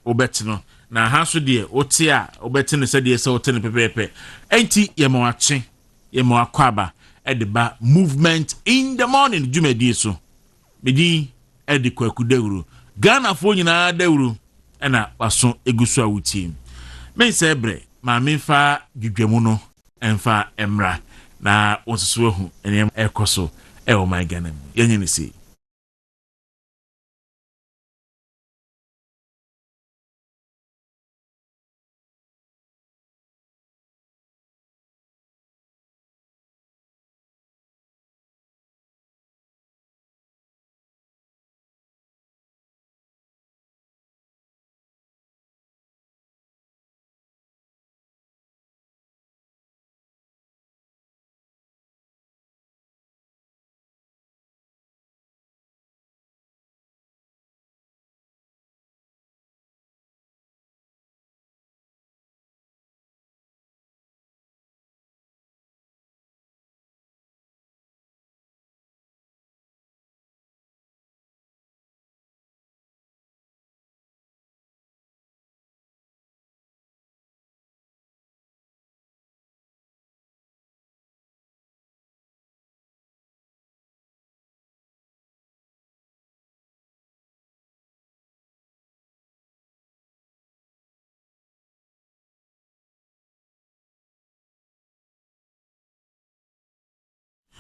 obet no na ha so de wote a obet ne se de se wote ne pepepe enti ye mo ache ye mo akwaba e de ba movement in the morning jumedi so medi e de Kwaku Dawuro Ghana fo nyina Dawuro e na waso egusu awuti men se bre ma menfa dwedwemu no enfa emra na wososo hu ene ekoso e o my Ghana yenye ne si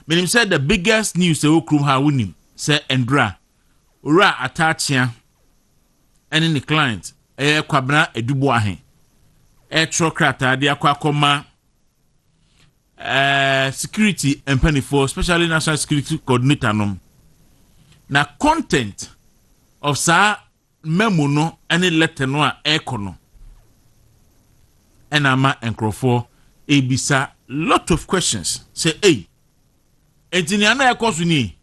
Menim said the biggest news e okrum ha wonim say Endra ora atachia ene ne client kwabna edubo ahe tro krata de akoma security empanifo especially national security coordinator nom na content of sa memo no ene letter no a ekono enama enkrofo ebisa lot of questions say hey Etiniana ekosuni.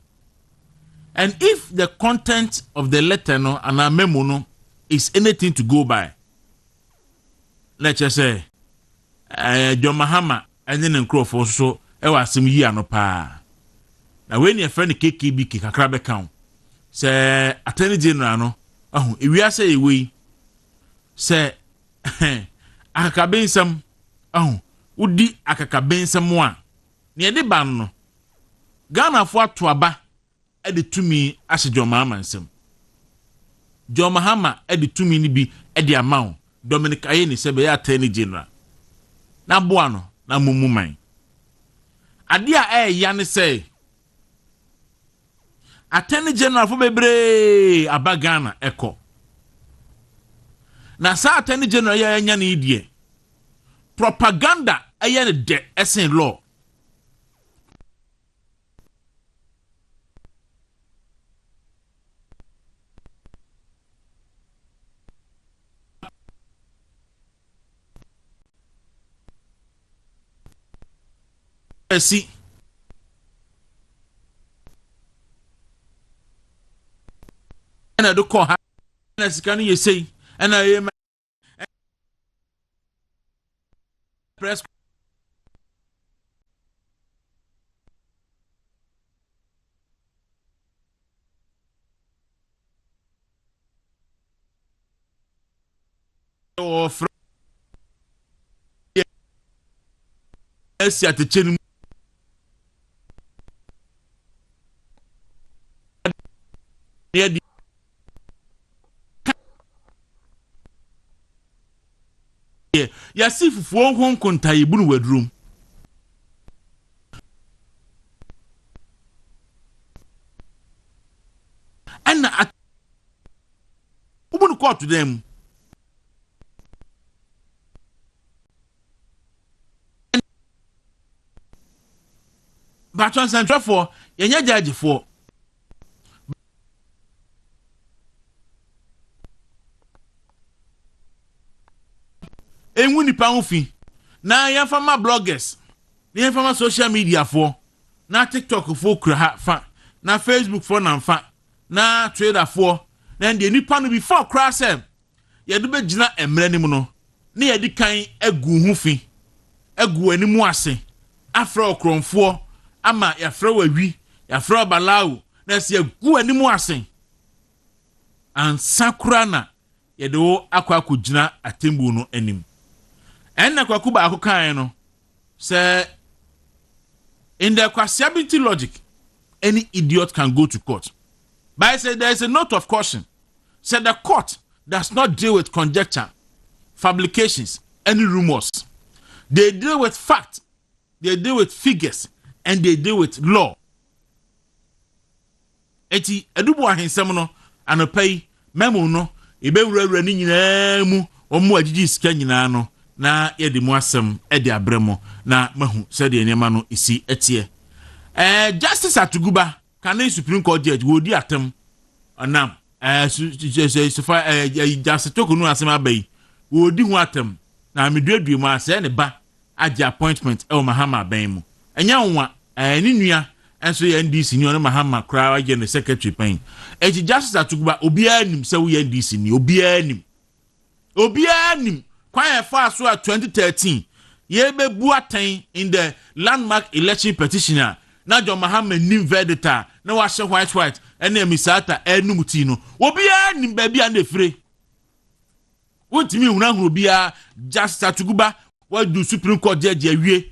And if the content of the letter no and a memo no is anything to go by, let's just say John Mahama and then Crawford so ewa sim yi anopa. Now when your friend KKB kakra count say Attorney General no we say we say akakabensam udi akakabensam wa ne de ban no Ghana for atuaba e de tumi ase John Mahama nsem John Mahama e de tumi ni bi e de amount Dominic Ayeni se be ya Attorney General na boa no na mumuman ade a ya ne say Attorney General for bebre aba Ghana eko na sa Attorney General ya nya ne die propaganda aye ne de esen law see and I do call her and can you say and I am press or from yes at the chin ya si fufuo hon konta ibunu wadrum ana ubunu court them but transfer for yenya judge for enwu nipa hofi na ya fama bloggers na fama social media for na TikTok for kra fa na Facebook for na fa na Twitter for na de nipa no before kra sem ye de begina emre nim no na ye di kan agu hofi agu animu ase afra okronfo ama ya fra wawi ya fra balawo na se agu animu ase an sakura na ye de wo Kwaku gina atembu no anim enna Kwaku ba akokan no say in the quasiability logic any idiot can go to court. But I say there is a note of caution. Say the court does not deal with conjecture, fabrications, any rumors. They deal with fact, they deal with figures, and they deal with law. Eti edubu ahensem no anopai memo no ebe wura ni nyina mu omo agigi sika nyina no na yede mu asem e de abremo na mahu se de enema no isi etie. Justice Atuguba Kane Supreme Court judge wo di atem anam justice Tokunu asem abai wo di hu atem na meduadu mu ase ne ba age appointment e o Mahama ban mu enya nwa ni nua enso ye NDC ni on Mahama kra age ne secretary pen eji Justice Atuguba obi anim se wo ye NDC ni obi anim kwan e fa so 2013 ye be bu aten in the landmark election petitioner na John Mahama nim verdita na wa hye white ene emisata enum ti no obi anim ba bia na efire wotimi hunahuru bia Justice Atuguba wa do Supreme Court judge awie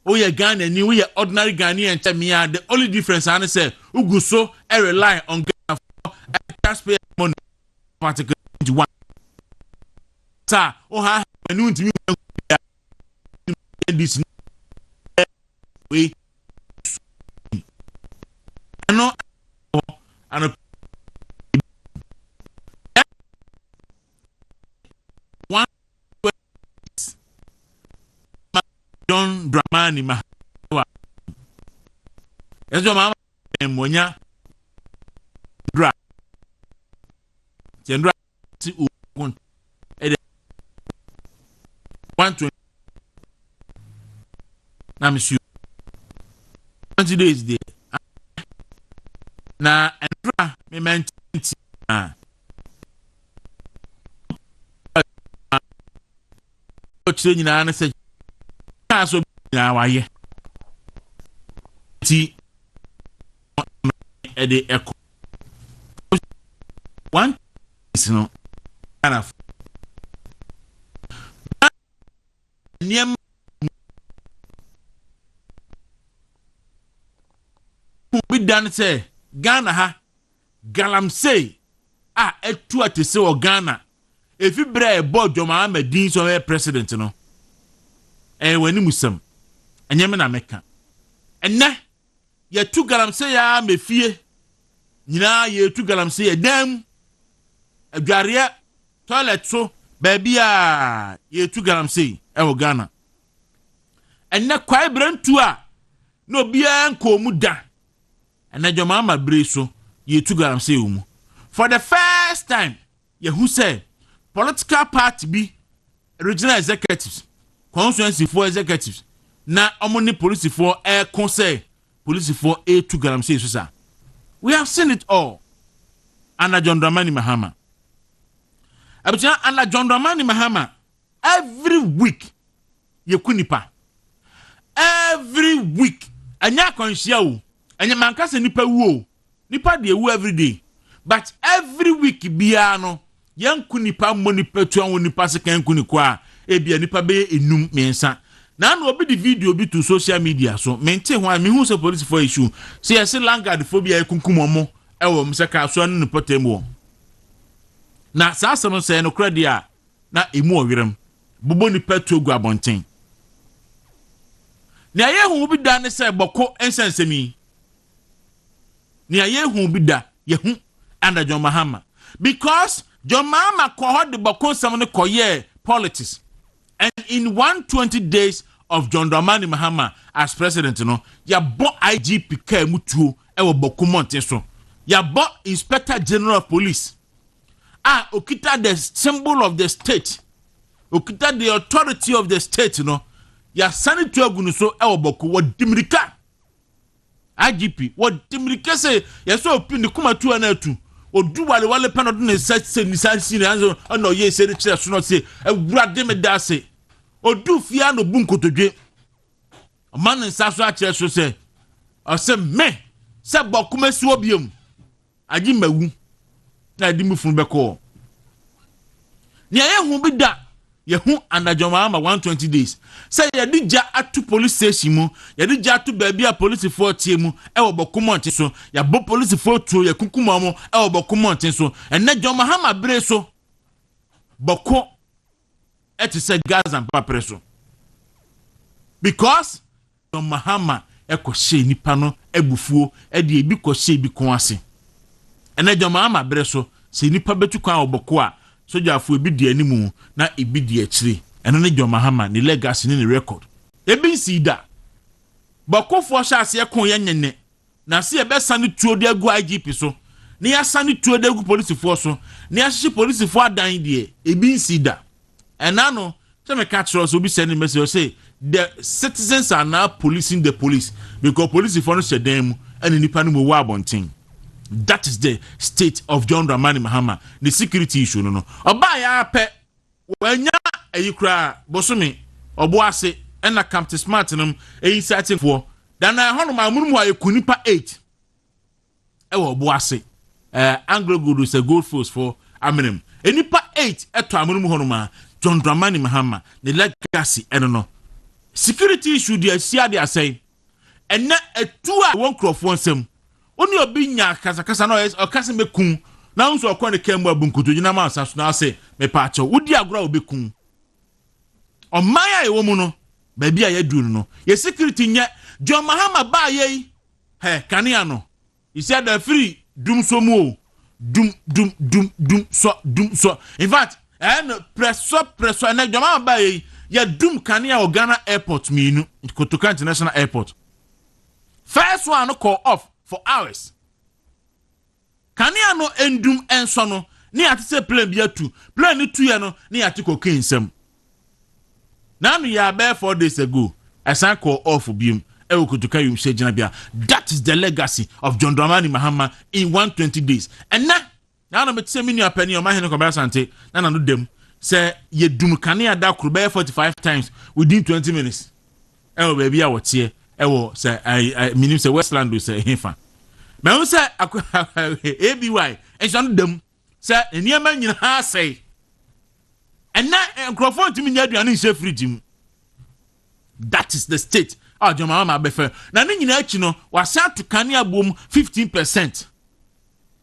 oye Ghana ni we ordinary Ghanaian chamia. The only difference I say ugu so rely on Ghana for taxpayer money particular 21 sa o ha enu ntimi this we no and one John Dramani Mahama ezo mama monya dra tendra ti ukun ede 120 na misu 20 days there na endra me menti na o chire nyina na se so na waye ti e de echo one is no kana niem bi dan say Ghana ha galamsey a etu atese o Ghana efi bra e bo Joma Ahmedin so e president no wani musam anyame na meka enne ye tu galamsey ya mefie nyina ye tu galamsey ya dam adware toilet so baby a ye tu galamsey e wo Ghana enne kwai brantu a no bia nko mu da enne Joma Ahmedin so ye tu galamsey mu for the first time ye who say political party be regional executives constituency for executives na omoni police for air conseil police for a to galamsey so sir. We have seen it all under John Dramani Mahama. Under John Dramani Mahama every week ye kunipa every week anya konhia wo anya mankase nipa wu nipa de wu every day but every week bia no yanku nipa monipa tu an nipa se kan kuni kwa ebia nipa be enum mensa na no obi di video bi to social media so mente ho me hu se police for issue se yes langard phobia ekunkumomo ewo mseka so an nipa temo na sa asem se no kredi a na emu owerem bobo nipa tu ogu abonten na ye hu bi da ne se boko ensensemi na ye hu bi da ye hu under John Mahama because John Mahama ko the boko some koye politics and in 120 days of John Dramani Mahama as president no ya bo IGP ka mutuo e wo boko monte so ya bo inspector general of police okita the symbol of the state okita the authority of the state no ya sanity agunu so e wo boko wo dimirika IGP wo dimirika say ya so opini kuma tu na atu odu wale pano do ne se ni sansi ne anzo no ye se de kire so no se awurade me da se odu fia no bu nkotodwe man nsa so a kire so se o se me se bokuma si obiam agi mawu na di mu fun beko Ni aye hu bi da ye hu under John Mahama 120 days. Say ye di ja atu police station mu, ye di ja atu baabi a police for tie mu e wo bokomonte so, ya bo police for tuo ye kukuma mo e wo bokomonte so. Enne John Mahama bre so boko eti se Gaza mpapre so. Because John Mahama ekɔhyɛ nipa no ebufuo e de ebi kɔhyɛ bi kon ase. Enne John Mahama bre so se nipa betu kwa oboko a sojaafo ebi di animu na ebi di akyire. Eno ne John Mahama ni legacy ni record. Ebi nsi da. Bokofo hya ase ekon ye nyenne. Na se ebesa ne tuo de agu IGP so. Ne ya sa ne tuo de agu police force so. Ne ya hye police for adan de ebi nsi da. Ena no se me catch us obi send message say the citizens are now policing the police because police for no sedem and nipa no mo wa abonten. That is the state of John Dramani Mahama. The security issue no. Oba ya pe wanya ayikra bosome oboase na Camp Smart num searching for. Dan na hono ma munum wa ekunipa 8. E wo oboase. Anglo Gold is a gold force for Aminim. Enipa 8 eto amunum hono ma John Dramani Mahama. The legacy no. Security issue dey sia dey say. Ena etu a won crofo nsem. Oni obi nya kasa no o kasa mekun na nso okwa ne kembu abunkoto gina ma asaso na ase me pa acho wodi agora obekun o maya e wo mu no ba bia ya duru no ye security nya John Mahama ba ye he kanea no he said the free dum so mu dum so in fact and press na John Mahama ba ye ya dum kanea o Ghana airport minu Kotoka International Airport first one no call off for hours. Kania no endum enso no ni ate se plane bia tu plane ni tu ye no ni ate cocaine sem. Na no ya be 4 days ago asan call off bium e Kotoka yum she gina bia. That is the legacy of John Dramani Mahama in 120 days. And na no me say me nua pani o ma hene ko ba sante na no dem say ye dum kania da kuro be 45 times within 20 minutes. E o baby a wotie ewo say I mean say Westland do say hefa me won say ABY enso dem say eniema nyina say ena microphone timi nya aduane nse fridge mu. That is the state of John Mahama befe na ne nyina achi no wasa to kania bom 15%,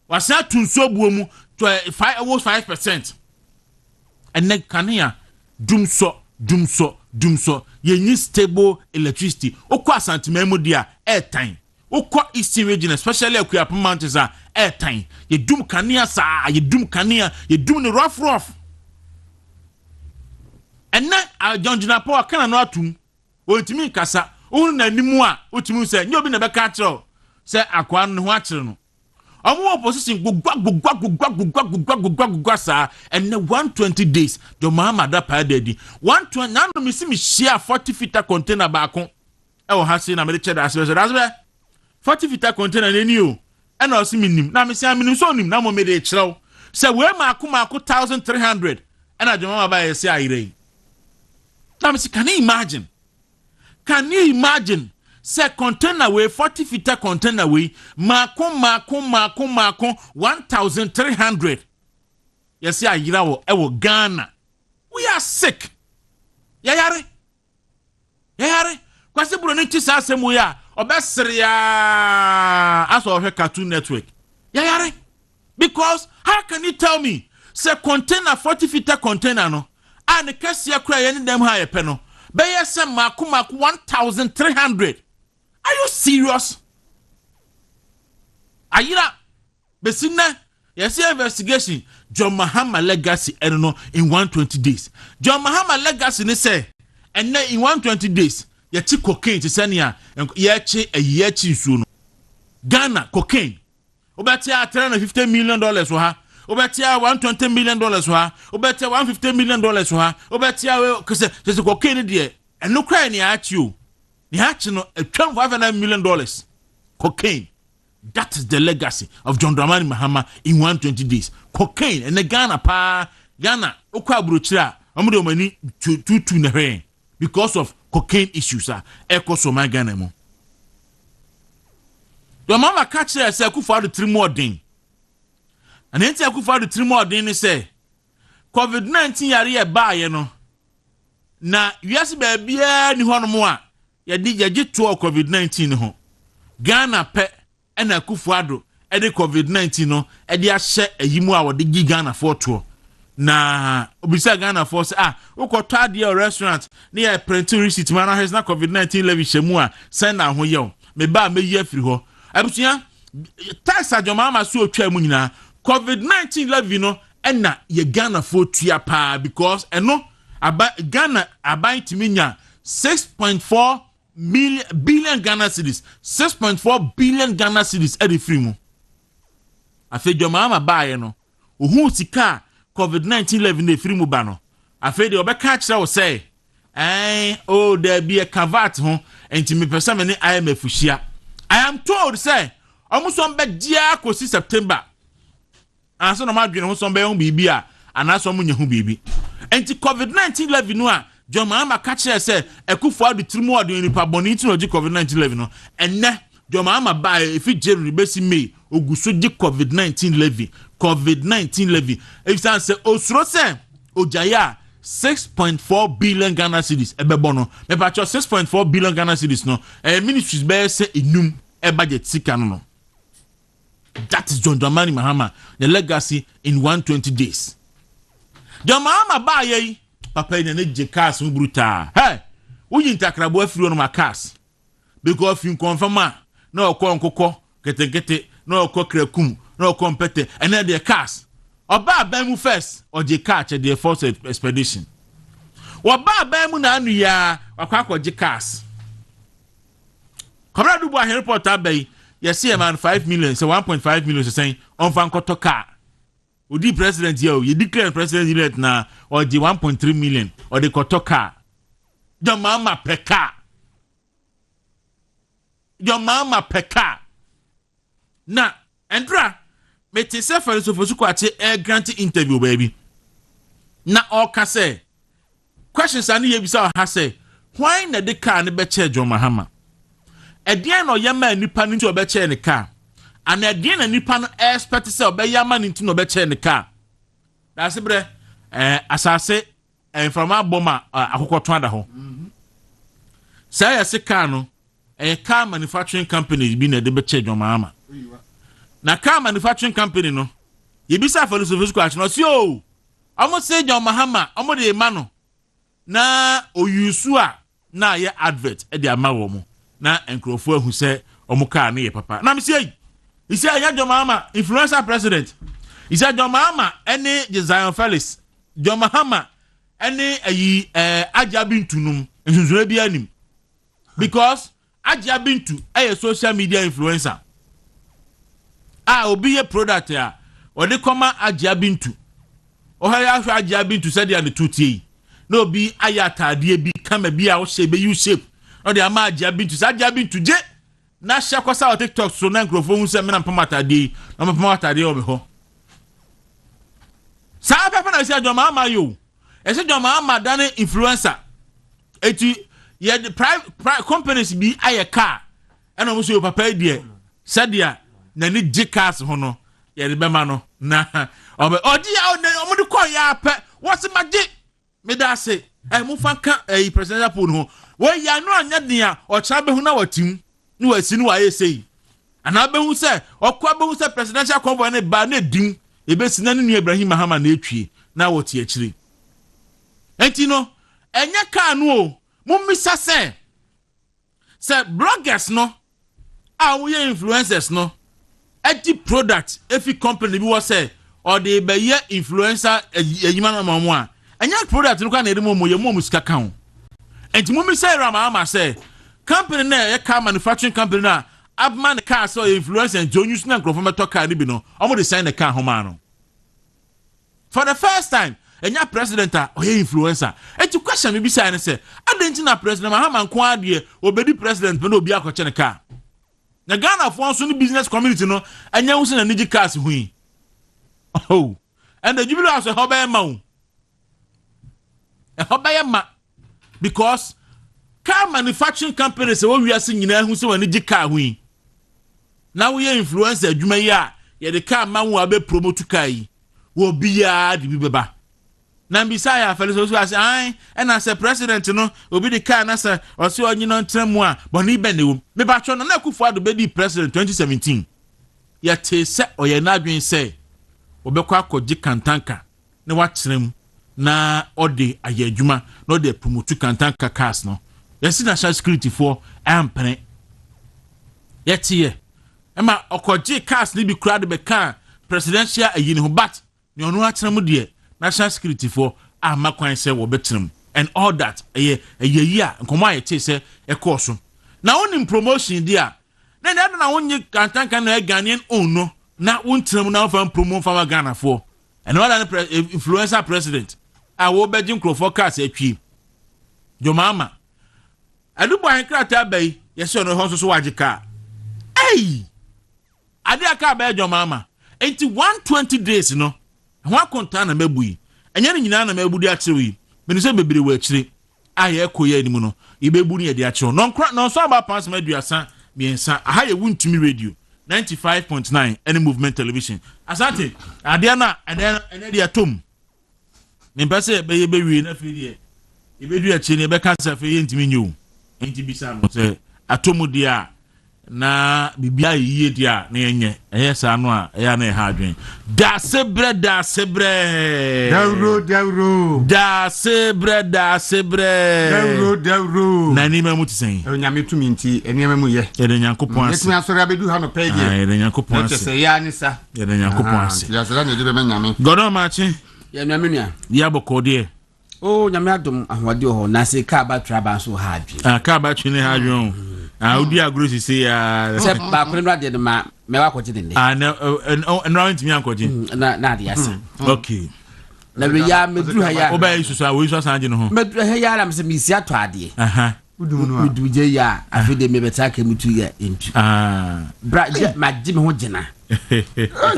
wasa to nso bom 5%, and ne kania dumso ye stable electricity okwa asantememu dia airtime okwa eastern region especially Akuapem Mountains airtime ye dum kania sa ye dum kania ye dum ne rough and na John Jinapo kana no atum ontimi kasa onu na nimu a otimi se nyobi na beka kire se akwa no ho akire no omo opposition gugwa sa and 120 days John Mahama da pa dedi 120 na no misi mi share 40 feet container baako e wo ha se na me che da se 40 feet container neni o e na o si minim na me se minim so nim na mo me de kirew se we maako 1300 e na John Mahama ba ye se ayire na me se can you imagine say container way 40 feet container way mako 1300. Yes, ya yira wo e wo Ghana. We are sick. Yayare kwase bro ne ti sa asemu ya obesere ya aso of Cartoon Network. Yayare because how can you tell me say container 40 feet container no and kase akura ye ne dem ha ye pe no be yes mako 1300. Are you serious? Ayira besina yes investigation John Mahama legacy no in 120 days. John Mahama legacy ne say and in 120 days ye ti cocaine to senia ye chi a ye chi nsuo no Ghana cocaine obetia $350 million wo ha obetia $120 million wo ha obetia $150 million wo ha obetia kese cocaine de eno kra ni achi o ni achi no $500 million cocaine. That is the legacy of John Dramani Mahama in 120 days. Cocaine and the Ghana okwa bruchira omude omani tutu na hwe because of cocaine issues ekoso my Ghana mo. Your mama catch her say Akufo-Addo 3 more din. And then say Akufo-Addo 3 more din say COVID-19 yare ye baaye no na wiase ba bia ni hono mo a ye di ye to COVID-19 ho Ghana pe ena Kufuado e de COVID-19 no e de ahye ayimu a wode gi Ghana foto na obisa Ghana for say ukotọ ade restaurant na ye print receipt man has na COVID-19 levy shemu a send na ho ye me ba meyi afiri ho abusia tax adwoma ma so otwa mu nyina COVID-19 levy no ena ye Ghana for tua pa because eno Ghana aban timinya 6.4 billion Ghana cedis 6.4 billion Ghana cedis e de free mu afi adwoma ma ba ye no ohun sika COVID-19 levy ne free mu ba no afi de obeka kire wo say there be a cavat ho enti me pesa me ne IMF hia I am told say omuso mbe dia kosi September anso no madwene ho so mbe hu bibi a anaso munye hu bibi enti COVID-19 levy no a Joma ama ka kire say Ekufuado trimu ode nipa boni ti no gi COVID-19 levy no enne Joma ama ba efi January besi May oguso gi COVID-19 levy if say osuro say ojaya 6.4 billion Ghana cedis ebebo no me pa 6.4 billion Ghana cedis no ministries be say enum budget sika no that is John Dramani Mahama the legacy in 120 days John Mahama ba ye papa ina ne je cars mu brutal hey uyi ntakrabo afiri no ma cars because you confirm na okọ ketekete na okọ krakum na okọ mpete ene de cars Oba abamu first oje catch the first expedition. Oba abamu na anu ya wakwa je cars. Kobra du bo ahere report abai you see a man 5 million so 1.5 million so saying on fan koto car. Odi president here you declare president elect na oje 1.3 million or the koto car. Your mama peka. Your mama peka. Na Andra me te se fa so fosu kwache grant interview baby na all ka say questions ani ye bisa ha say why na de car ne be che John Mahama edien no yema nipa ni nti obe che ne car and edien na nipa no expect say obe yama ni nti no be che ne car da se bre asase from aboma akokoto ada ho say ya se car no car manufacturing company bi na de be che John Mahama na car manufacturing company no yebisa for the squash no si o omo say John Mahama omo de ma no na oyusu a na ye advert e de ama wo mo na enkrofo ahu say omo car na ye papa na me say he say ya John Mahama influencer president he say John Mahama ene Zion Felix John Mahama ene ayi Ajabintu num nsunzure bi anim because Ajabintu a social media influencer obi ye product ya ode koma Ajabintu ohaya ahwa Ajabintu said ya ne tutie na obi ayatade bi kama bi a wo she be you shape ode ama Ajabintu sa Ajabintu je na hye kwasa o TikTok so na nkrofo hu se me na pamatade na pamatade o me ho sa papa na se John Mahama yo e se John Mahama dane influencer eti ye the private companies bi aye car ena mo so papa die sadia na ni jikas ho no ye be ma no na obi ya omo de ko ya pe wose maji me da se mu fanka presidential pool ho we ya no anya dia o cha be hu na watim ni wasi ni wa ye sei ana be hu se okwa be hu se presidential convoy na ba na dim e be sina ni Ibrahim Mahama na etwie na wote akiri enti no enya ka no o mummisa se bloggers no we influencers no eti product efi company bi wo say or dey be ye influencer yima na mamu a anya product no ka na edimo mo ye mo musika kan enti mo mi say Mahama say company na ye car manufacturing company na abman car so influencer and jonus na nkrofo meto car ni bi no omo dey sign the car homa no for the first time enya president or ye influencer enti question me bi say na say adenti na president Mahama nko ade obedi president pe na obi akoche ne car na Ghana for so business community no anya hu se na niji cars hui and the jubilee house hoba ma because car manufacturing companies we are seeing nyina hu se wa niji car hui na we influencer adwuma yi a ye de car ma wo abe promote car yi wo biya de bi beba na mbisa ya afele so ase ai na se president no obi de car na se o se onyi no ntremu a boni be ne wo me ba twa no na Akufo-Addo be di president 2017 ya te se oye na adwen se obekọ akọji kantanka ne watrem na ode ayadwuma na ode promote kantanka cars no yesi national security for ampene yetiye ema okoji cars ni bi kura de be kan presidential ayini ho but ne onu atrem de national security for amakwan se wo betrem and all that eye yi a nkomo ayete se ekoso na onim promotion dia na wonye kantanka na Ghanaian own no na wontrem na fa promo fa Ghana for and what an influencer president a wo begin crofo cars atwi Mahama adubo an krata bai yesi ono ho so wagika hey ade aka bai Mahama enti 120 days no ho akonta na mabui enye ne nyina na mabudi akyewi me se bebere wa akyire aye ekoye animu no ibebu ne ye de akyewo no so aba pass maduasa miensa aha ye wuntumi radio 95.9 any movement television asante ade na ene de atom ne mpese be ye bewie na fe de ibedu akyi ne be kansa fe ye ntimi nyu enti bisa no se atom dia na bibia yiye dia na yenye ehesa no a eya na ha adwen da sebre Dawuro na ni mamu tisen nyame tumi nti enema mu ye ede nyankopon ase etumi asori abedu ha no pe die ede nyankopon ase se ya ni sa ede nyankopon ase ya sala ne de be nyame godo machi ya nyame nua ya bokode oh nyame adom ahwade ho na se ka ba traba so ha adwen ka ba twene ha adwen udi agro si ya se ba kure no ade ma me wa kwaje dende no ntimi ankoje na ade ase okay na be ya medru ha ya oba isusu a we isusu anje no ho medru ha ya ram se mi si ato ade udu je ya afide me beta ka mutu ya entu bra ma ji me ho jina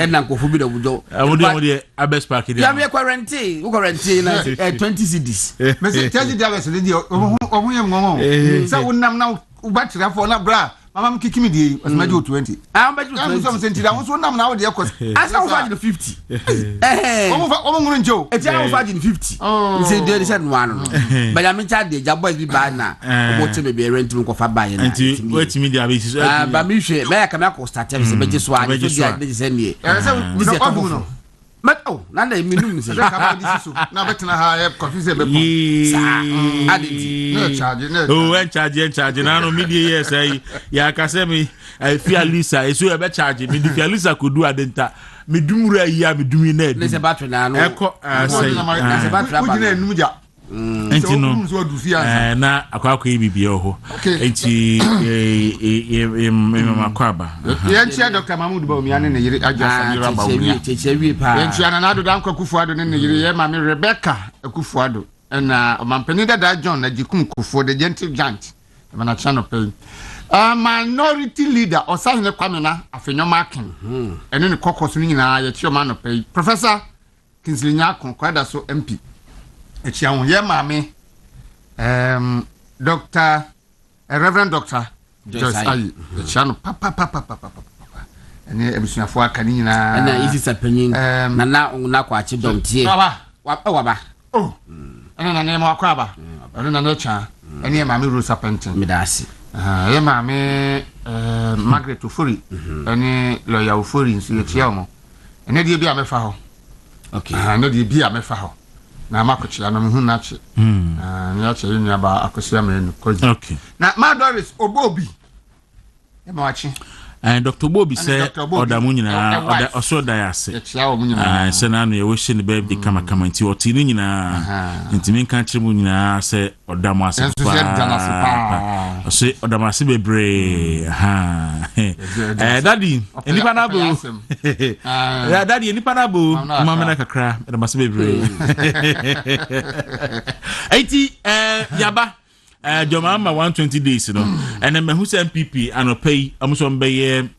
na nkofo bi da bujo awode abes park dia ya me quarantine na 20 cedis me se tell the abes le dia omo ye ngomo sa wonam na ubatira fo na bra mama mkikimi die osmaje 20 ambaje 20 so senti da won nam na wo de yakos asa wo faji 50 omo nguru njo etia wo faji 50 nse de se no ano ba ya me cha de ja boys bi ba na omo te be rent nko fa ba ye na anti wetimi dia be siso ba mi hwe ba ya kama ko start se beje so ani so dia de se nie se ko no mato na na minum se ka ba disiso na betena ha e confuse be pon sa aditi no charge na no media yes ai ya kasemi fi alisa eso e be charge me di fi alisa kodu adenta me dumura ya me dumi na edi se battery na no eko sai se battery ba ujina enum ja enti no na akwa bibia ho enti makwaba yenchi Dr. Mahmoud Bawumia ne yiri Ajasa Bawumia chechewi pa yenchi na do dan Kwaku-Addo ne yiri ye ma me Rebecca Akufo-Addo na mampeni da John na jikum Kufo the gentle giant na channel pay minority leader Osahene Kwamena afenyoma akin ene ne kokoso nyina ye chioma no pay Professor Kingsley Nyakon kwada so MP echia won ye maame Dr. Reverend Dr. Joyce Ayi echia no papa ene ebusuafo aka ni nyina na isi sapanyin na kwa chi domtie waba ene na ma kwa ba ene na cha ene maame Rosa Penton midasi ye maame Margaret Ofori ene lawyer Ofori nso echia mo ene die bi amefa ho okay ene die bi amefa ho na makochia no hu na che nya che nya ba akosia me no koji okay na ma Doris Obobi e ma wachi Dr. Bobi say oda mu nyina oda oso da yase echia wo mu nyina se na no ye wo hye ne ba bi kama nti oti ni nyina nti men kan kire mu nyina se oda mu ase pa se oda mu ase bebre daddy enipa na bo daddy enipa na bo mama na kakra oda mu ase bebre eti yaba Mahama 120 days no and then who say MPP anopay amuso mbeye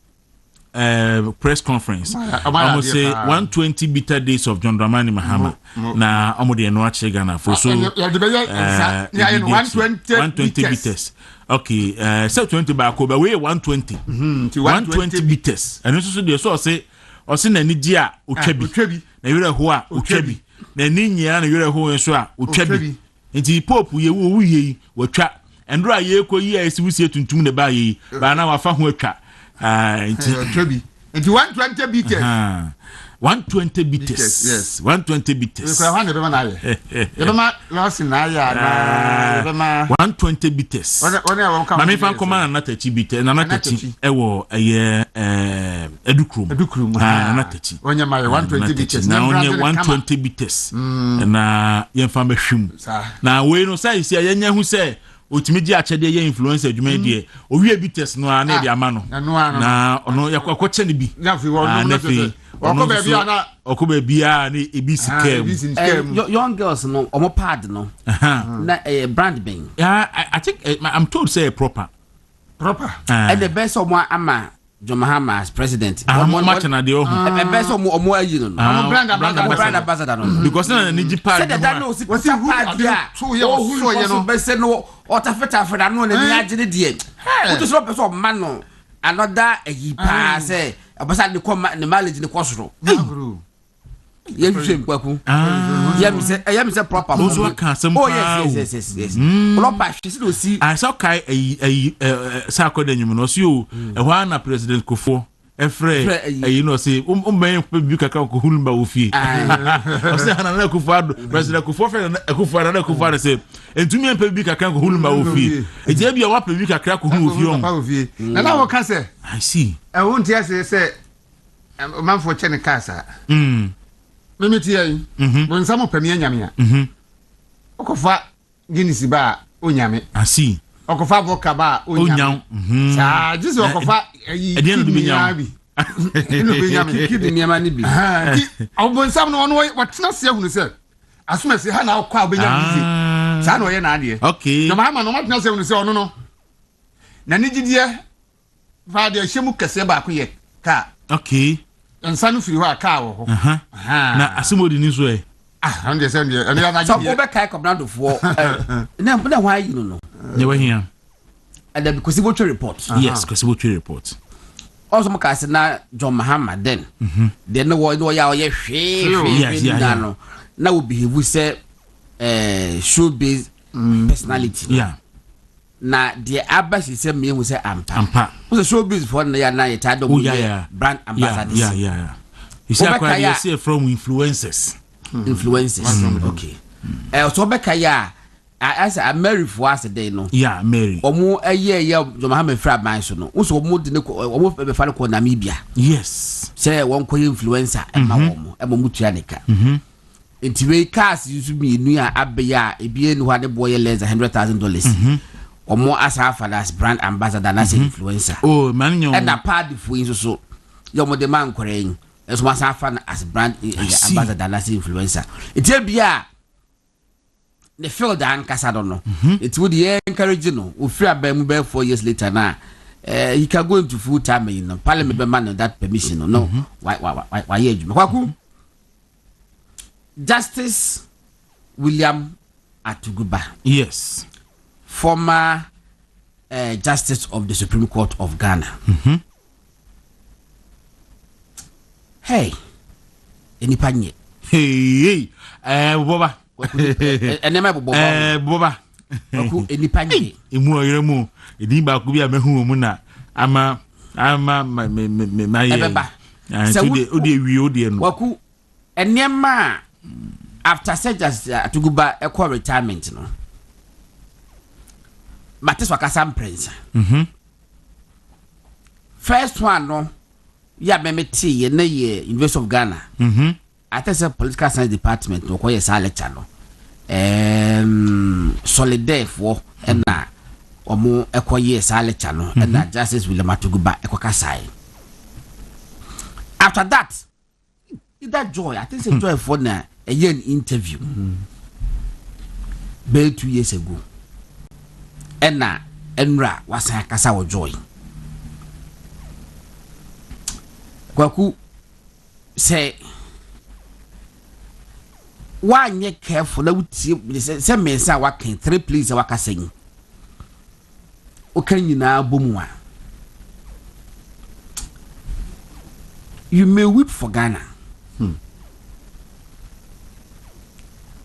press conference almost say 120 bitter days of John Dramani Mahama na amode no ache Ghana for so 120 bitters okay so 20 back over we 120 120 bitters and so dey so say na ni dia otwabi na yire ho a otwabi na ni nyia na yere ho so a otwa bi nti pope ye wo yi watwa endro a ye ko yi a esi wusie tuntum ne ba yi ba na wafa ho atwa nti otwa bi nti 120 bites 120 bites yes 120 bites ko ha ne be ma na ye be ma loss na ya na be ma 120 bites ma me fan koma na tachi bites na tachi ewo eye edukrum na tachi onye ma 120 bites na onye 120 bites na ye fan behwim na we no sai sia ye nya hu se otimi achede ye influencer adwuma die owie bites no na de ama no na ono yakwache ne bi na fi wo no Okobe bia ni ebisi kem. Young girls no omo pad no. Na brand bang. Yeah, I think I'm told say proper. And the best omo ama John Mahama as president. Omo match na de ohun. The best omo ayi no. Omo brand ambassador no. Because na ni pad. Say that no si pad dia. So ye no best no otafeta no na ni agye de. What is no person man no. Another pa say abasa de come the mileage the kwosoro bro ye hwem Kwaku ye mi say proper ozo aka asem oh yes proper hwe se osi I saw kai sa akoda nyum no so o ehwa na president Kofo efre you know say ben bi kaka ko hulumba ofie o say na Kofo president Kofo fe na Kofo say entumi en bi kaka ko hulumba ofie e je bia wa bi kaka ko hu ofie na wo ka say I see e won tie say man for chene kasa meme tie yi bon samo pamia nyame a okofa Guinness ba onyame I see okofa vodka ba onyam sa jisi okofa yi bi ino be nyame kidi nyama ni bi obonsam no ono watena se hunu se asoma se ha na okwa obenyam bi sa na oye na ade okay no Mahama no watena se hunu se ono no na ni gidie va de hyemu kese ba ko ye ka okay nsanu firi ho aka wo ho na asimodi ni so e ande se ande ande na so go be kai commando fo na why you know ne wa hia and then because he report yes because he report also maka na John Mahama then no ya hwe no na we behave say showbiz personality yeah na the abashi say me hu say ampa so showbiz for na ya na yeta do brand ambassador yeah you see akwa you see from influencers okay so beka ya as a Mary for us day no yeah Mary omo eye John Mahama fra ban so no so omo de omo be fa ko Namibia yes say won ko influencer e ma omo e mo mutua nika enti we cars use me nu a abeya e bie nu hade boy less than $100,000 omo asa fa as brand ambassador na influencer oh man nyo and a party for so yo mo de man koren so asa fa as brand ambassador na influencer enti bia the field and Casado no. It would encourage no. Free abem 4 years later now. He can go into full time in parliament man on that permission no. Why Kwaku Justice William Atuguba. Yes. Former Justice of the Supreme Court of Ghana. Hey. Enipanye. Hey. Boba. Enema boba Kwaku enipanye emu oyeremu edi ba ku bia mehu mu na ama my ebeba so odi wi odi no Kwaku enema after surgery Atuguba equal retirement no Matis wakasa prince first one no ya memeti ye na ye University of Ghana I think the political science department no koye sa lecture no solidate for na omo ekoye sa lecture no na Justice William Atuguba ekokasai after that that joy I think say joy for na a year interview be 2 years ago na enra wasa kasa wo joy Kwaku say one ye careful na wutie say mensa wakan 3 please wakasen o kan nyina bomu a you may weep for Ghana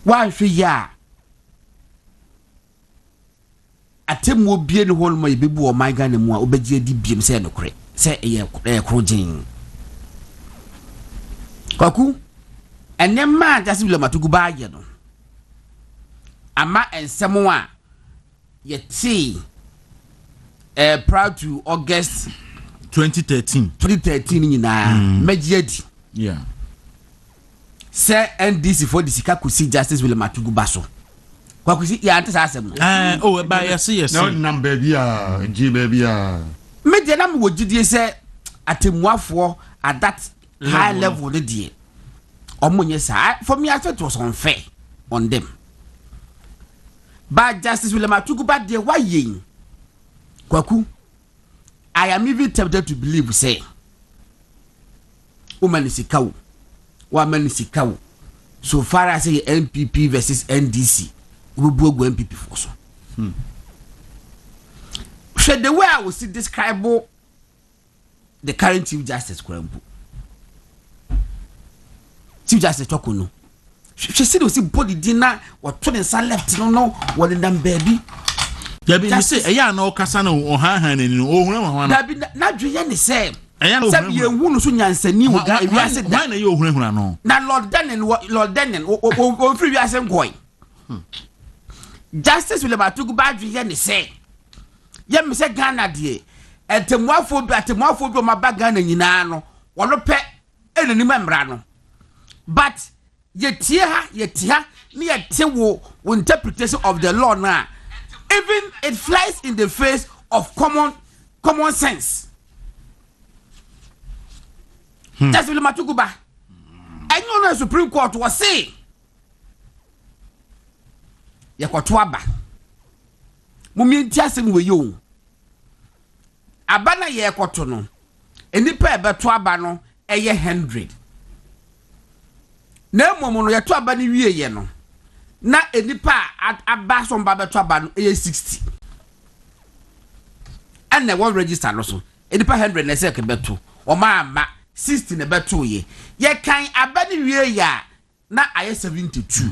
Why fi ya atemu bie ne hol ma yebebu o man Ghana mu a obegye di biem se no kore se eye krojin Kwaku enyema just will matugu ba ye no ama ensemo a yeti proud to August 2013 nyina megiedi yeah say NDC for the sika kusi justice will matugu baso Kwaku si ya ntasa asem oh ba yes no number bia g bia media na mo gidie say atemuafo at that high level the die omonye sa for me I thought it was unfair on them but justice will matugu ba de why yin Kwaku I am even tempted to believe say woman is cow woman is cow so far as say NPP versus NDC we go NPP for so so the way I will see describe the current Chief Justice Kwambu Chief Justice Chokono she said we see body dinner what 20 left no what in them baby ya bi say eya na okasa na ohanhan ni ohunahuna na bi na dwe ne say eya na ohunahuna ye hu no so nyansani wo ga wiase da na ye ohunahuna no na Lord Dennen o free wiase nkoi Justice will about to go back to ne say ye me say Ghana de etemuafo bi ma ba Ghana nyina no wono pe enani mamra no but ye tie ha me ye tie wo interpretation of the law na even it flies in the face of common sense. That's what Matuguba. And you know the Supreme Court was saying. Yakwatwaba. Mumi tiasem we yo. Abana ye kwato enipa ebetwaba no eye 100. Na momo no yetwaba ni wie ye no. Na enipa abaso mba betwaba no eye 60. And the one register no so. Enipa 100 na se ke beto. O ma 60 na beto ye. Ye kan abani wie ya na aye 72.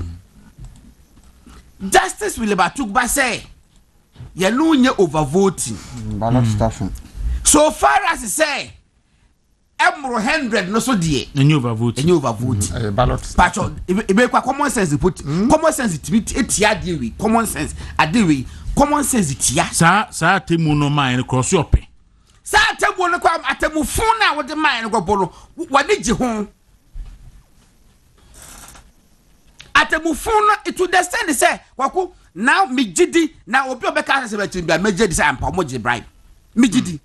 Justice will about to say ye no nye overvoting ballot stuffing so far as say emro 100 no so die enye overvoting ballot patcho e kwa common sense put common sense etia die we common sense ade common sense tia sa temu no man cross your pe sa temu no kwa atemu fun na wo de man go bolo wade gi ho atemufuna it to understand say Kwaku now me gidi na obi obeka say be bia me gidi say ampa mo gi bribe me gidi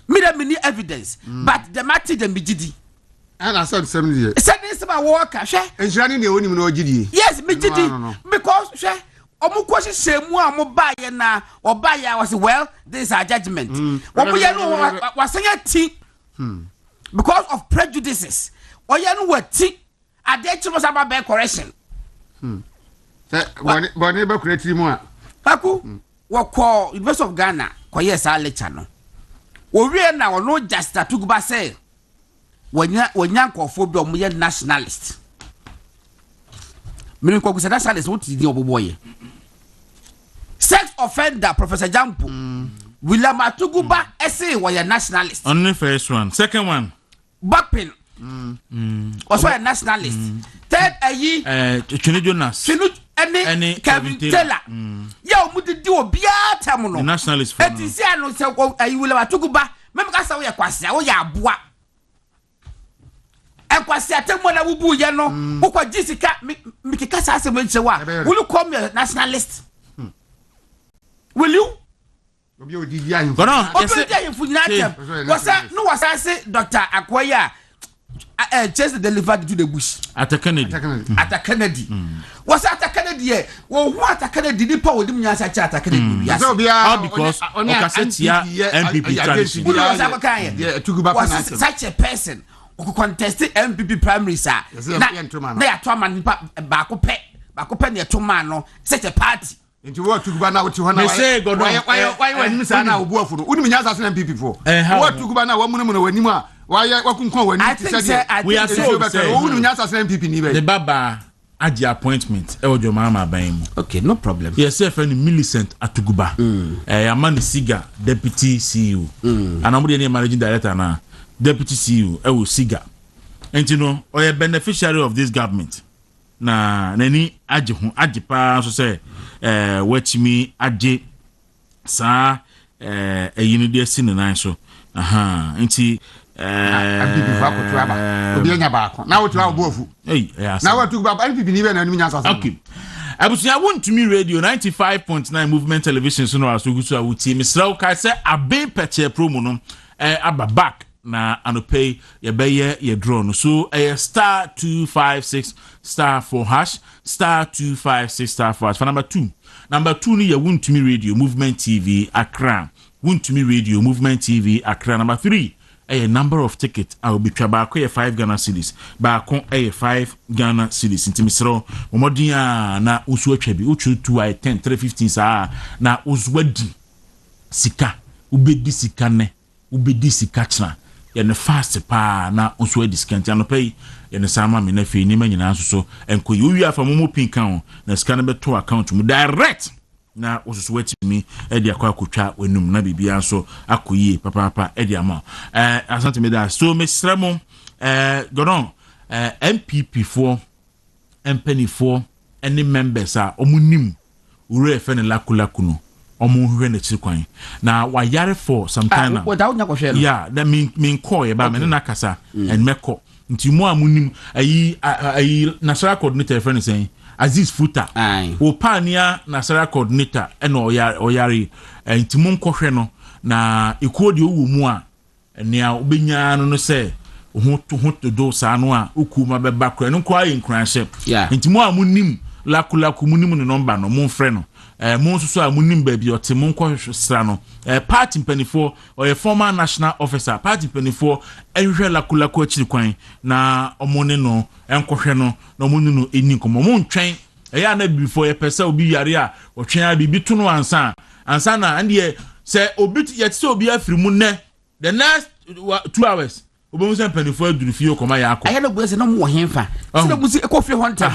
me da me ni evidence but the matter the me gidi and I said 70 years said this about work hwe enjirani ne woni no gidi yes me gidi because hwe omo ko hihemu a mo ba ye na oba ya was well this is our judgment omo ye no wasanya ti because of prejudices oye no wati ade chimo saba be correction boni be create mu a Kwaku wo call University of Ghana ko yes a lecture no wo wie na wo just atuguba say wonya nkofo bi omo ye nationalist me ko say nationalist what di oboboye sex offender Professor Jampo William Atuguba essay wo ye nationalist on the first one second one Backpin also a nationalist third ayi Chene Jonas any Kevin Taylor ya omudi di obia tam no nationalist for etisi anu se ayi William Atuguba mem ka sa wo ya kwase wo ya aboa ekwase atemu na wubu ye no wo kwa jisika mikika sa asem nchewa will you come a nationalist will you obi odidi ayin kono obi ayin fu nyina wasa say Dr. Akwaya just delivered to the bush at Kennedy was at Kennedy what a Kennedy di power dim nyasa cha at Kennedy so bia because okasetia MPP was such a person who contested MPP primary sir na ya to man ba ko pe na to man no such a party into what Tuguba na what you want why when Miss Anna Obuafo no uni nyasa na MPP for what Tuguba na wamu no wani mu why wakunkon wani we are so uni nyasa na MPP ni be the baba agye appointment e ojo Mahama ban mu. Okay, no problem. Yes, friend Millicent Atuguba. Amani Siga, deputy CEO. And I'm the managing director na deputy CEO e Siga. And you know, or a beneficiary of this government. Na nani agye ho agye pa so say watchimi agye sa yinide sin nan so. Aha, nti MPP fa ko tuaba obi anya baako na wotu abofu na wotu ba MPP ni be na nimi nya sasa okay abusia wontumi radio 95.9 movement television so no asogusu awuti misraw ka se aben peche promo no aba back na anopay ye beye ye draw no so star 256 star 4 hash star 256 star 4 hash for number 2 ni ye wontumi radio movement TV Accra wontumi radio movement TV Accra number 3 a number of tickets I will be baako 5 Ghana cedis baako 5 Ghana cedis ntimi sro momodia na usu atwa bi uchu 2 10 315 saa na uzwadi sika ubedi sika ne ubedi sika chna ye ne fast pa na usu discount ano pay ye ne sama me na fe ni manyina so enkoyi uwi afa momo pinka ho na sika ne beto account mu direct na osusu wetimi edi akwa wenum na bibia so akoyie papa edi ama asante me da so mesremo godon MPP for MPN for any members are omunim ure fe ne lakulaku no omunhwe na chirkwan na wayare for some time now yeah that mean call e ba me na kasa and meko nti mo amunim ayi national coordinator friend saying Aziz Futa o pania nasara coordinator eno oyare ntimo nkohwe no na ekuo de owu mu a nea obenya no se ho do sa no a okuma be bakra no kwa yin kranhye ntimo amunim lakulaku munim no number no mo mfre no mo nso amunim ba bi otimo nkohwe sra no party mpanifo or former national officer party mpanifo enhwe lakulaku achiri kwan na omone no enkohwe no na omone no eni komo mo ntwen eya na before ye pesa obi yare a otwen a bibi to no ansa na ande se obi yet se obi afiri mu ne the next 2 hours obomu se mpanifo aduru fie koma ya akọ ayana buese no mo hemfa se na busi ekofie ho ntam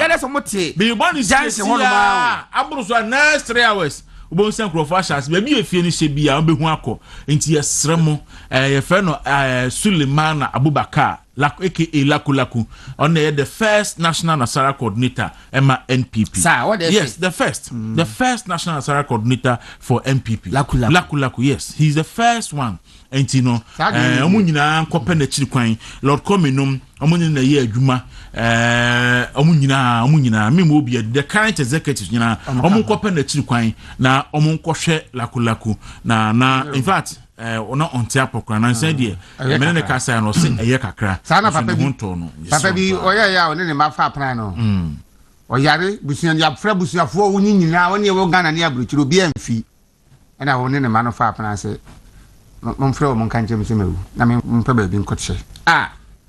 ya de so mote be boni janse ho no ma aburu so next 3 hours obomu se nkrofo ashas be bi efie ni hye bia obehu akọ enti yesremo ye fe no Suleiman Abubakar aka Lakulaku on the first national Nasara coordinator Emma NPP. Sir, what is yes, the first national Nasara coordinator for NPP. Lakulaku, yes, he's the first one. And you know, omunyina kope na chirikwan Lord Kominum omunyina ye adwuma omunyina memo obi the current executive nyina omunkope na chirikwan na omunkwohwe Lakulaku na in fact ona onti apokra na nse de me ne kasa no se eye kakra sana papa bi oya ya one ne mafa plan no oyare busuan ya fra busuafo wo nyina woni wo Ghana ne abrochiro bi amfi na woni ne ma no fa plan se mo mfre mo kan jem se mewu na me mpa ba bi nkotche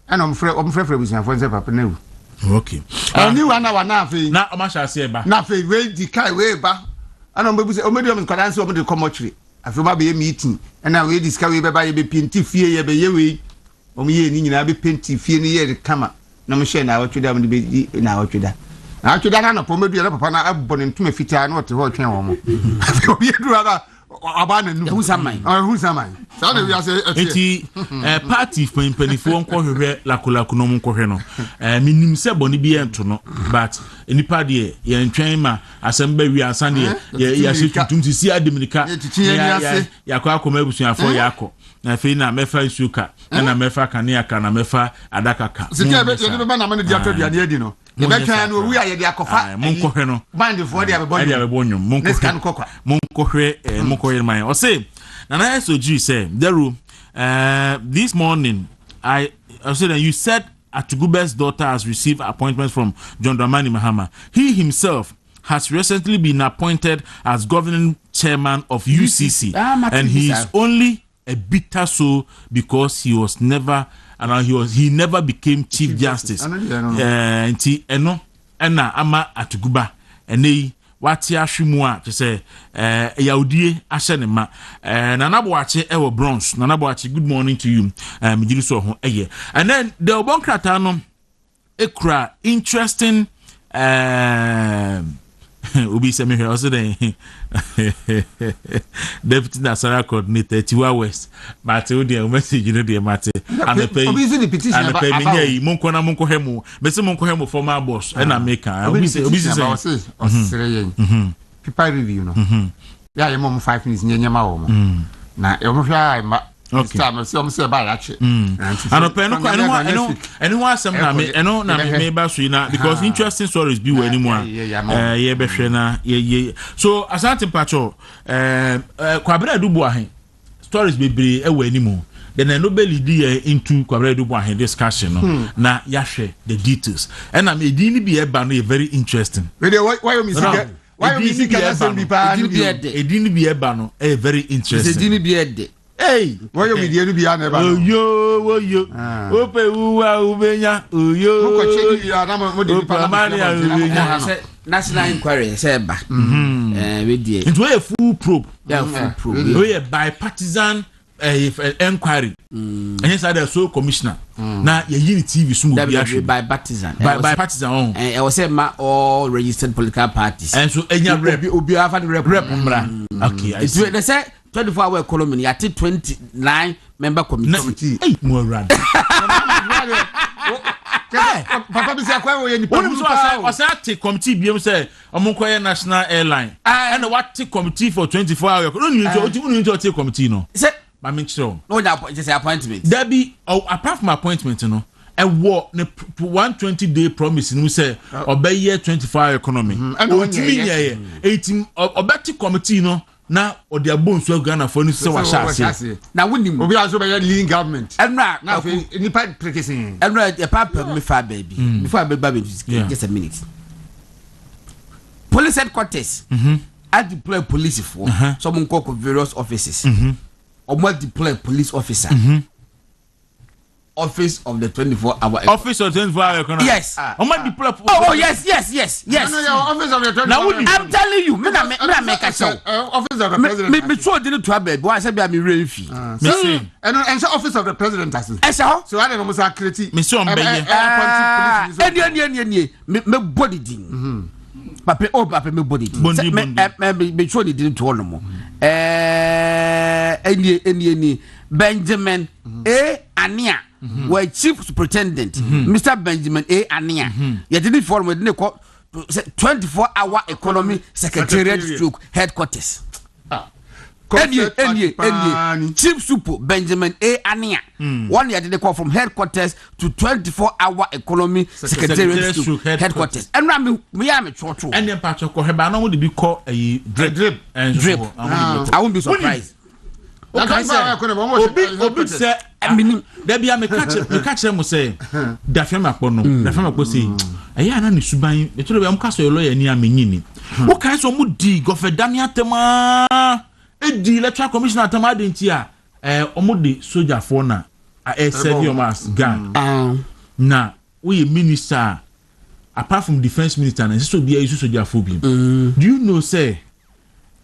ana mo mfre busuafo nse papa na wu okay ni wana afi na o ma sha se ba na afi we di kai we ba ana mo bebu o medium kwadanse o mo de komochiri afuma be meeting na we discuss we be ba ye be penti fie ye be ye we o mo ye ni nyina be penti fie ni ye kama na mo hye na awotweda mo be di na awotweda na po medu na papa na abbo ne ntuma fitaa na ote ho twen wo mo o ye duru abana nu hu samai so de we ase eti party mpanifo nkohwehwe Lakulaku no nkohwe no minim se boni bi ento no but enipa de ye ntwen ma asem ba wi ansa ne ya hyetutum sisi ademinika ya kwa akoma ebusuafo ya akọ na fe na mefa isuka na mefa kanea kana mefa adakaka sika be ye be na ma ne dia to dia ne edi no ye be twan no wi aye dia kofa monkohwe no band for dia be bonyo monkohwe monkohwe man o say na SOG say Daru this morning I said that you said Atugube's daughter has received appointments from John Dramani Mahama. He himself has recently been appointed as governing chairman of UCC and he is only a bitter soul because he was never he never became chief justice. Nti eno na ama Atuguba ene wati ahwemu a to say yaudie ahye ne ma Nanaboache ewo Bronx Nanaboache good morning to you mejiri so ho eye and then the obonkrata no ekura interesting Obi say me here also then Deputy National Coordinator Tiwa West Mate o dey message you know dey Mate and pay Obi say the petition and pay me here monko na monko hemu me say monko hemu former boss and America Obi say people review no yeah you mom 5 minutes nyema wo mo na e mo hwa ma okay time so say ba ya che and pay no anyone asem na me eno na me ba so na because interesting stories be we anymore ye be hwe na ye so asante pacho kwabra dubu ahen stories bebre e we anymore then no be lead into kwabra dubu ahen discussion no na ya hwe the details and am edin bi e ba no very interesting why you miss it why you miss it edin bi e ba no very interesting edin bi e de hey why you media no be an eba oyo ope uwa ubenya oyo ko check ya na mo de parliament national inquiry say ba we die it was a full probe we a bipartisan inquiry and yes the so commissioner na ye yin TV so mo bi ahwe bipartisan on e was say ma all registered political parties and so enya rep obi afa the rep mra okay I see they say 24-hour economy at 29 member committee. Hey, more rad. Papa be say kwa we ni o say take committee biem say omonkoye national airline and what take committee for 24 hours no need to take committee no say ma me kiro no just appointment there be apart from appointment no e wo ne 120-day promise no say obey 24-hour economy and otimi ye 18 obeti committee no na odi abonso agana for ni se wa shase na wonim obi aso be leading government enra na ni pa prekesin enra e papa me fa baby before I be baby just a minute police headquarters I deploy police for some call various offices or more deploy police officer office of the 24-hour office of 24-hour economy yes deploy yes no your office of the 24-hour I'm telling you me make a show office of the president me so didn't to abeg why say be am refi me say and so office of the president as so I don't know say create me say on be any me body din papa me body din me so didn't to no mo any Benjamin A Ania were chief superintendent Mr. Benjamin A Ania you didn't form with 24-hour economy secretariat stroke headquarters any chief super Benjamin A Ania one year they call from headquarters to 24-hour economy secretariat stroke headquarters and me am true and then part of heba no would be call a drip I won't be surprised okay obi say there be me catch them say dafem akpo no dafem akpo say eya na ne suban me to be am kaso lawyer ni amenyini wo kan so mu di gofedami atema edi electoral commission atema adenti a omo de soldier for na serve your mass gang na we minister apart from defense minister na so be a soldier for bi do you know say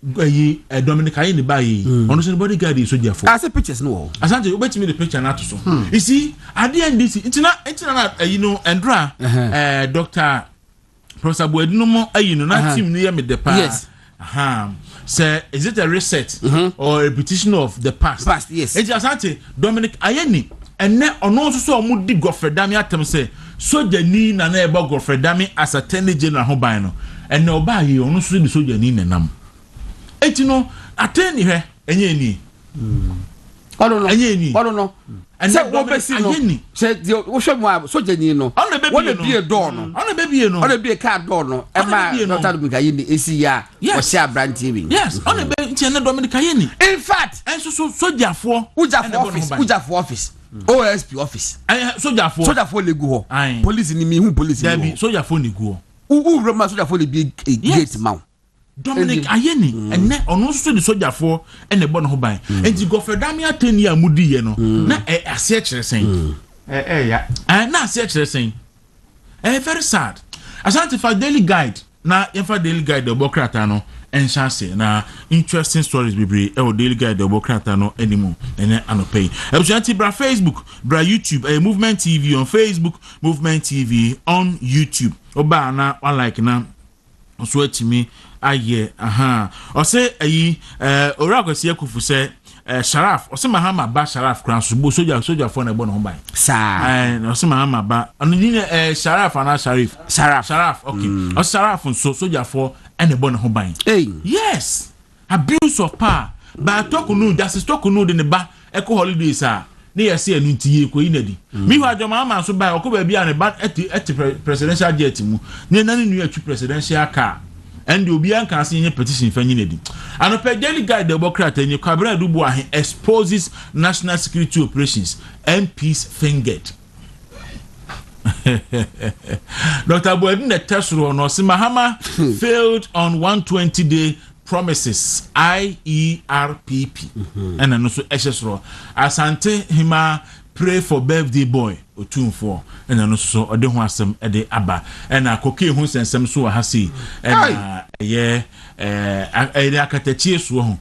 Dominic Aye ni bayi ono so bodyguard is soldier for I say pictures no asante you bet me the picture na to so you see at the end this intina you know Andra Dr. Professor Boedino ayi no na team no me the past yes say is it a reset or a repetition of the past yes it asante Dominic Aye ni ene ono so omo di gofredami atem say soldier ni na e ba gofredami as attorney general ho ban no ene oba yi ono so di soldier ni nenam etino ateni he enye ni enye ni say wo be si no say wo hwe mo soldier ni no wo na bie door no ona be bie no ona bie car door no e ma Dr. Dominic Aye ni esi ya wo share brand TV yes ona be ntie na Dominic Aye ni in fact enso so soldier for office OSP office soldier for legu ho police ni mi hu police ni soldier for legu ho u roma soldier for le bi gate ma Dominic Aye ni ene ono so de soldier for ene bo no ho ban enti gofredami ateni amudi ye no na ase kiresen ya na ase kiresen very sad asante for daily guide na yɛmfa daily guide the bokrata no ɛnhyɛ ase na interesting stories bebree ɛwɔ daily guide the bokrata no animu ɛnɛ anɔpɛ yi ɛbusuanti bra Facebook bra YouTube Movement TV on Facebook Movement TV on YouTube oba na one like na so atimi aye ɔsɛ ayi ora kwasi akufu sɛ Sharaf ɔsɛ Mahama ba Sharaf kran so bo soja for na ɛbɔ ne ho ban saa ɔsɛ Mahama ba ɔno ni Sharaf ana Sharaf okay ɔsɛ Sharaf nso soja for ɛna ɛbɔ ne ho ban yes abuse of power ba tokunu justice tokunu de ne ba ɛkɔ holidays a ne yɛsɛ anu ntiye ko yi na di mi hɔ adwo Mahama so ba ɔkɔ ba bia ne ba ɛte presidential jet mu ne na ne nu atwi presidential car and you be answering petition for Nidi. And a daily guide the Bocrat and your Cabra Dubois exposes national security operations and peace fingered. Dr. Boydin, the test run or Mahama failed on 120-day promises IERPP and also SSRO. Asante Hima pray for birthday boy or 2-4 and then also or don't want some at the Abba and a cocaine who's and some so hasi and akatachi so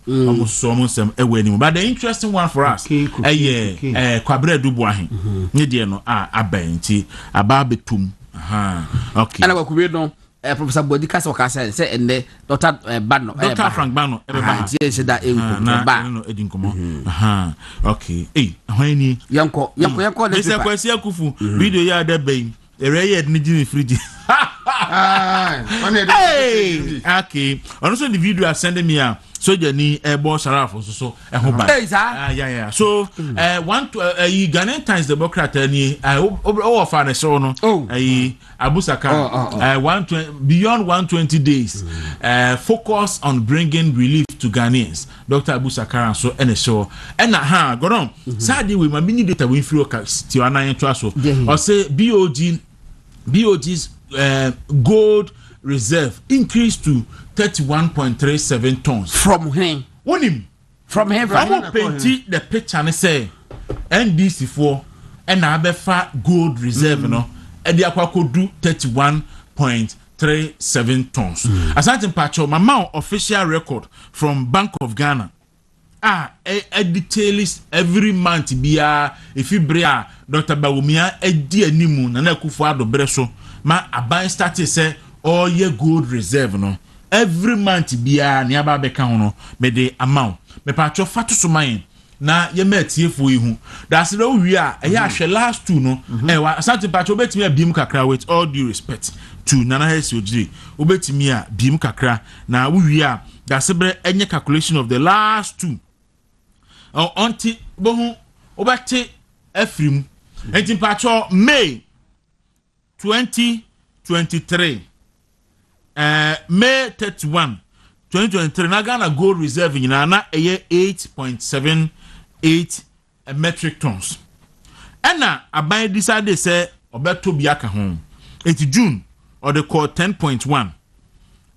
almost some away but the interesting one for us Kwabre Dubois ni dear no Abba nti Abba betum okay and we no Professor Bodika so kasa say and Dr. Bano Dr. Frank Bano yes that no edin komo okay when ni yanko let's say kwesi akufu video ya da bayin ere ni jini friji okay also the video are sending me so jani ebo Sharaf so ho ban yeah so Ghanaian Times Democrat ni offer na so no Abusaka 120 beyond 120 days focus on bringing relief to Ghanaians. Dr. Abusaka so ene so ena goron sadi we ma mini data we free o ti anan to aso or say BOG's gold reserve increased to 31.37 tons. From him? From him? Painting the picture and say NDC4 and Abefa gold reserve, no, and the Kwaku do 31.37 tons. Asante Pacho, my mouth official record from Bank of Ghana. A details every month biya if you bria Dr. Bawumia edi animu na na Kufuado breso ma aban start say all year gold reserve no every month biya ni aba beka ho no me the amount me patcho fatu so man na ye matiefo yi hu that's the we a ahwe last two no Asante Pacho obetimi abim kakra with all due respect to Nana Hesi Ojiri obetimi a bim kakra na we a that's the any calculation of the last two onti bohu obate afrim enti pacho May 2023 May 31 2023 na Ghana gold reserve nyina na eye 8.78 metric tons ena aban decide say obeto biaka ho enti June or the call 10.1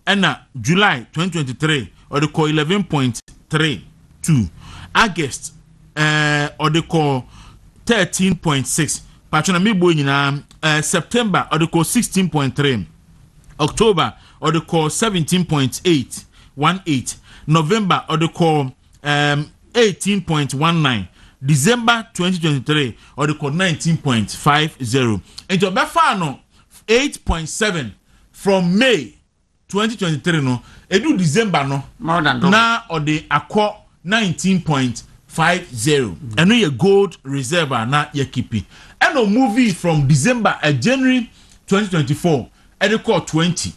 ena July 2023 or the call 11.32 August or the call 13.6 Patrona me boy nyina September or the call 16.3 October or the call 17.818 November or the call 18.19 December 2023 or the call 19.50 and to befa no 8.7 from May 2023 no edu December no more than na or the akọ 19.50 and no your gold reserve na ye keep and no movie from December January 2024 and the call 20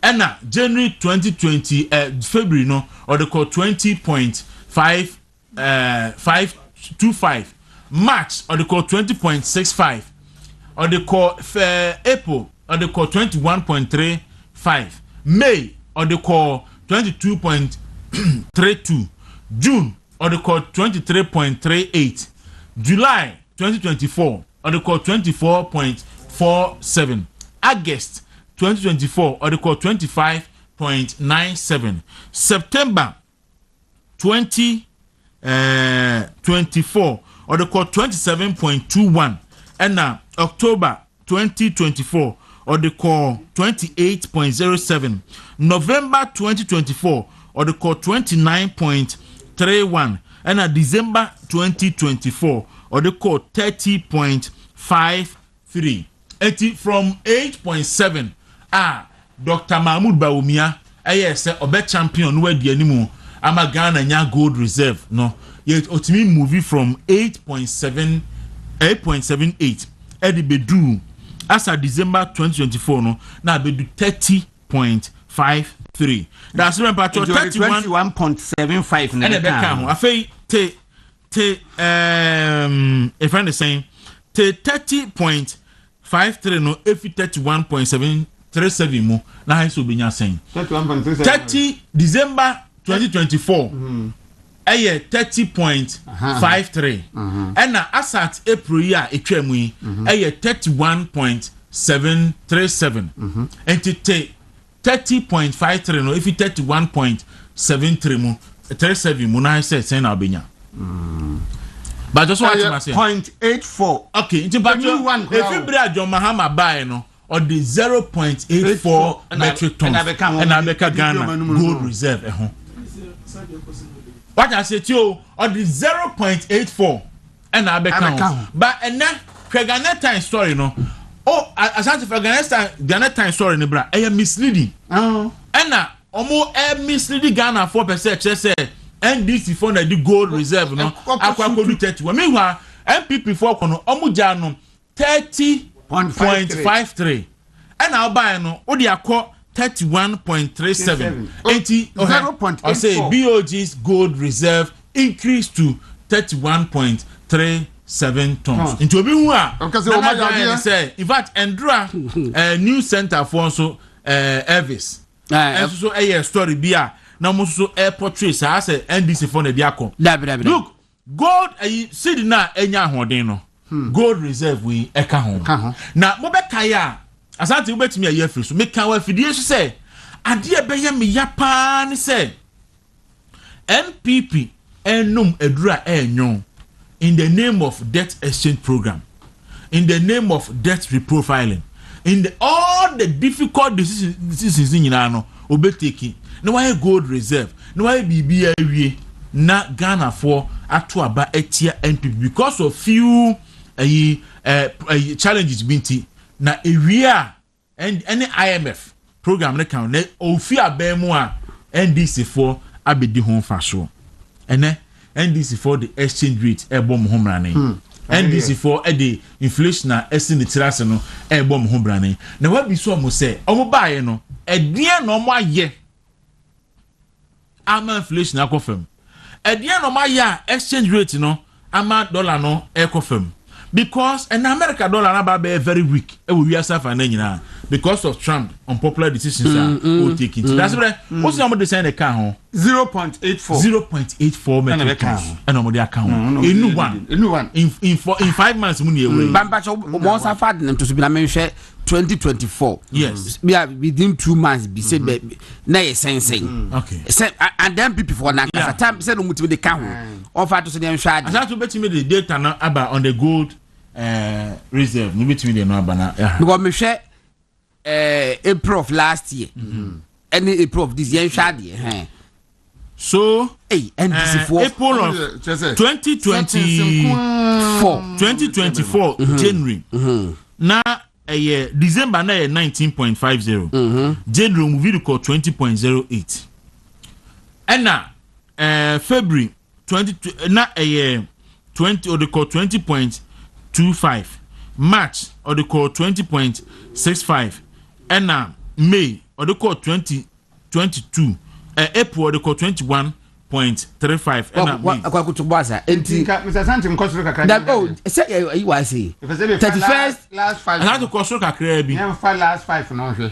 and na January 2020 February no or the call 20.525 March or the call 20.65 or the call April or the call 21.35 May or the call 22.32 June or the call 23.38 July 2024 or the call 24.47 August 2024 or the call 25.97 September 2024 or the call 27.21 and now October 2024 or the call 28.07. November 2024 or the call 29.31. And December 2024 or the call 30.53. From 8.7 Dr. Mahmoud Bawumia say obe champion we di animu ama Ghana nya gold reserve no yet otimi movie from 8.78 edi bedu as at December 2024 no na bedu 30.53. That's when part 31.75 na be ka ho afei te a friend is saying te 30.53 no efi 31.737 mu na high so benya saying 30 December 2024 eye 30.53 and na asat April ya etwam yi eye 31.737 and te 30.53 no efi 31.73 mu 37 mu na say na benya. But just what you say 0.84. Okay, into but if you bring John Mahama buy no or the 0.84 metric tons and Abeka Ghana gold reserve what I say to you or the 0.84 and Abeka but and then Ghana time story no as I for Ghana time story no bra misleading and na omo misleading Ghana 4% just say NDC for the gold reserve no akwa kodu 30 meanwhile MPP for kono omuja no 30.53 and now buy no odi akọ 31.37 0.84 I say BOG's gold reserve increased to 31.37 tons into obi hu a say in fact Endra new center for so Elvis so a story bia na mo so airport trace as NDC for na bi akọ look gold seed na enya ahoden no gold reserve we eka ho na mo be kai a asante wo betimi aye afiri so me kan wa fidie so say ade be ye me ya pa ni say MPP enum edura enyon in the name of debt exchange program, in the name of debt reprofiling, in all the difficult decisions in no obeteki no why gold reserve no why bibi awie na Ghana for ato aba etia NPP because of few challenges binti na area and any IMF program na kan na ofi abemu a NDC for abedi ho fa so ene NDC for the exchange rate ebom ho mrane NDC for the inflation na esin the tirase no ebom ho mrane na wa bi so mo say omo baaye no edie no mo aye ama inflation akofam edie no mo aye exchange rate no ama dollar no ekofam because an American dollar na be very weak e we asa fa na nyina because of Trump unpopular decisions are taking that's why what's the design the car ho 0.84 metric tons and no dey account in one in 5 months mu na away bamba cho mo sa fa dem to so bi na me hwe 2024 yes within 2 months be say na ye sensing okay and then people for na time say no muti dey ka ho offer to so dem hwe ade as to betimi the data na about on the gold reserve no betimi dey no abana because me hwe April of last year any April of this year hwe so NDC for April of 2024 January na December na 19.50 January movie call 20.08 and na February 20 na 20 or the call 20.25 March or the call 20.65 and na May or the call 20.22 April the call 21.35 and Kwaku to baza enti Mr. Santi mkosoro kakra that say you was say 31st last 5 I had to kosoro kakra bi never for last 5 no hwe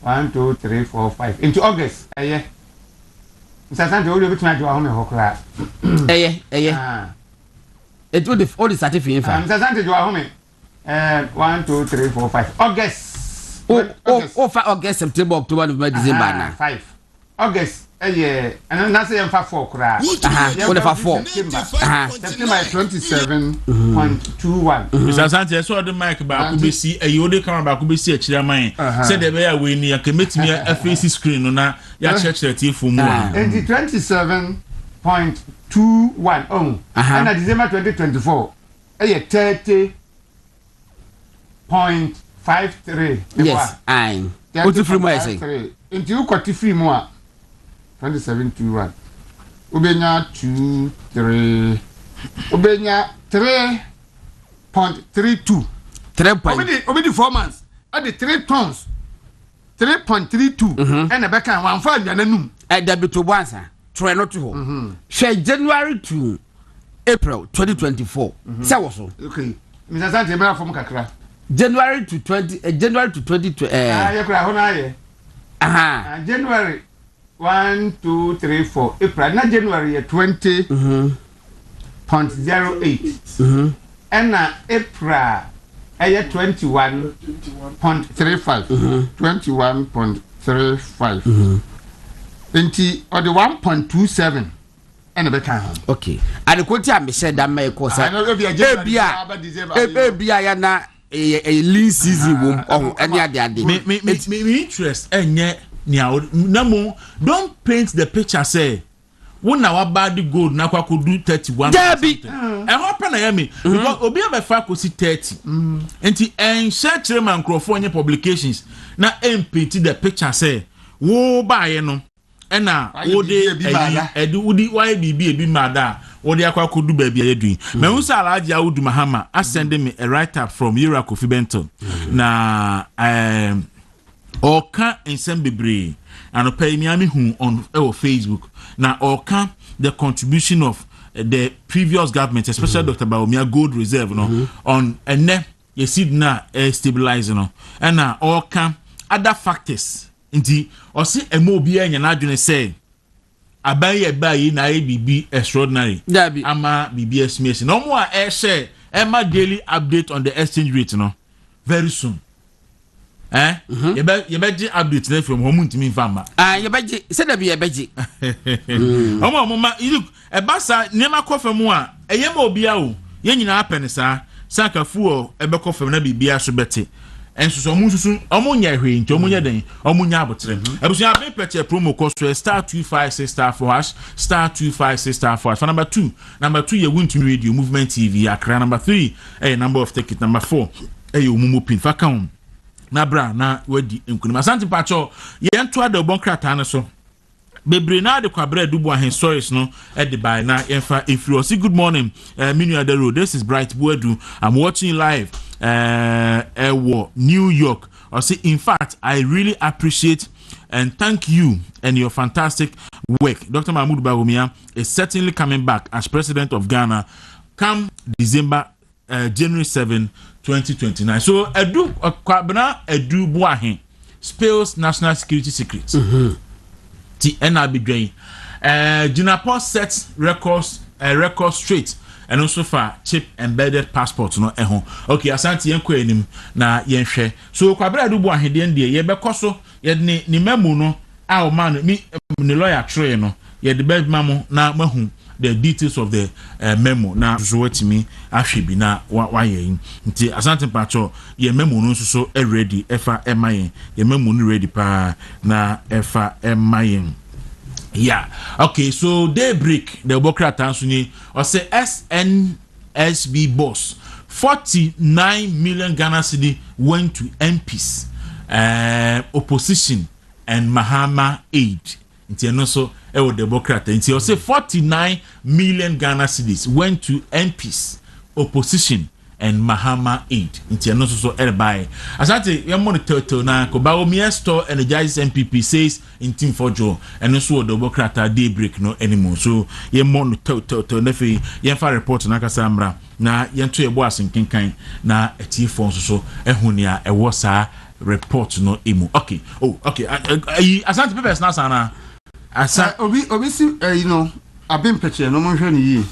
1 2 3 4 5 into August Mr. Santi we be try do ahome hokra it would all the certificate Mr. Santi do ahome 1 2 3 4 5 August for August September October November December na 5 August and that's the 4 cry. What if I fall? September 27.21. Mr. Sanchez, so the mic about Kubisi, a Yodi come about Kubisi, a Chiaman, said they were winning a committee a face screen on a church that you for more. And the 27.21. Oh, and at December 2024, a 30.53. Yes, I'm. What's the free more? I say. Into you got the free more. 27.21. Ubenya 2, 3. Ubenya 3.32. 3. Over the 4 months. At the 3 tons. 3.32. And a back and 1.5 yanum. At the bit to once. Try not to hold. Share January to April 2024. So okay. Mr. Sante, from Kakra. January to 20. January to 20. January 1, 2, 3, 4. April. Not January 20.08. And April 21.35. 21.35. Inti or the 1.27 and a better. Okay. And the quote I said that may cause a lean season womb on any other day. Me interest and yet no don't paint the picture say when our body gold now could do 31. Debbie and open I mean because obi aba fa ko si 30. Enti en share chairman California publications na paint the picture say wo buy no ena wo de edu udi why be mada wo de akwa kodu ba bia yedun me hu sa alaji awudu Mahama send me a write up from Yura Kofi Benton na oka ensem bebre and pay me hu on Facebook na oka the contribution of the previous government especially Dr. Baumia Gold Reserve no on ene ye seed na stabilize no and na oka other factors inti osi emobi anya na adwene say abaye bayi na ABB extraordinary ama BBS mess no more share Emma daily update on the exchange rate no very soon you beji update from home ntimi fama you beji say da be you beji omo mama look e basa nema kofam a eyema obi a o ye nyina apene sa sakafu o e be kofam na bibia so bete enso omo susu omo nya hwe nti omo nya den omo nya abotre abusia be pete promo cost star 256 star #, star 256 star #. For number 2 ye Wintumi Radio Movement TV Accra. Number 3 number of ticket. Number 4 umumu pin fa kan na bra na wadi enkunima asante pacho ye nto ade obonkrata na so bebre na de kwabra dubu ahen stories no e de by na yenfa influence. Good morning Minu Adero, this is Bright Buedu, I'm watching live New York. I say in fact I really appreciate and thank you and your fantastic work. Dr. Mahmoud Bawumia is certainly coming back as president of Ghana come December January 7 2029. So edu kwabna edu buahen spills national security secrets. Ti NRB Juniper sets records straight and also for chip embedded passport no ehon. Okay, asante yenko enim na yenhwe. So kwabra edu buahen de ndie ye bekoso ye ni memu no a o man mi ni lawyer tray no ye de be mamu na mahu the details of the memo na so watimi ahwe na waye nti asante pacho ye memo no so ready efa emayen ye memo no ready pa na efa emayen. Yeah, okay, so daybreak the Bokrata Ansuni or say SNSB boss 49 million Ghana cedi went to MPs opposition and Mahama aid. Inti so the Democrat. Inti say 49 million Ghana cedis went to MPs, opposition, and Mahama aid. Inti so buy. Asante yamon na ko Baumia store energizes MPP says in team for Joe and also the Democrat daybreak no anymore. So yamon nefe yemfa report na kasambra na yento ebo asenkenkan na eti phone so ehunia ewo sa report no emu. Okay. Oh, okay. Asante papers na sana. Asa obi you know I've been picture no mo hwe ni yi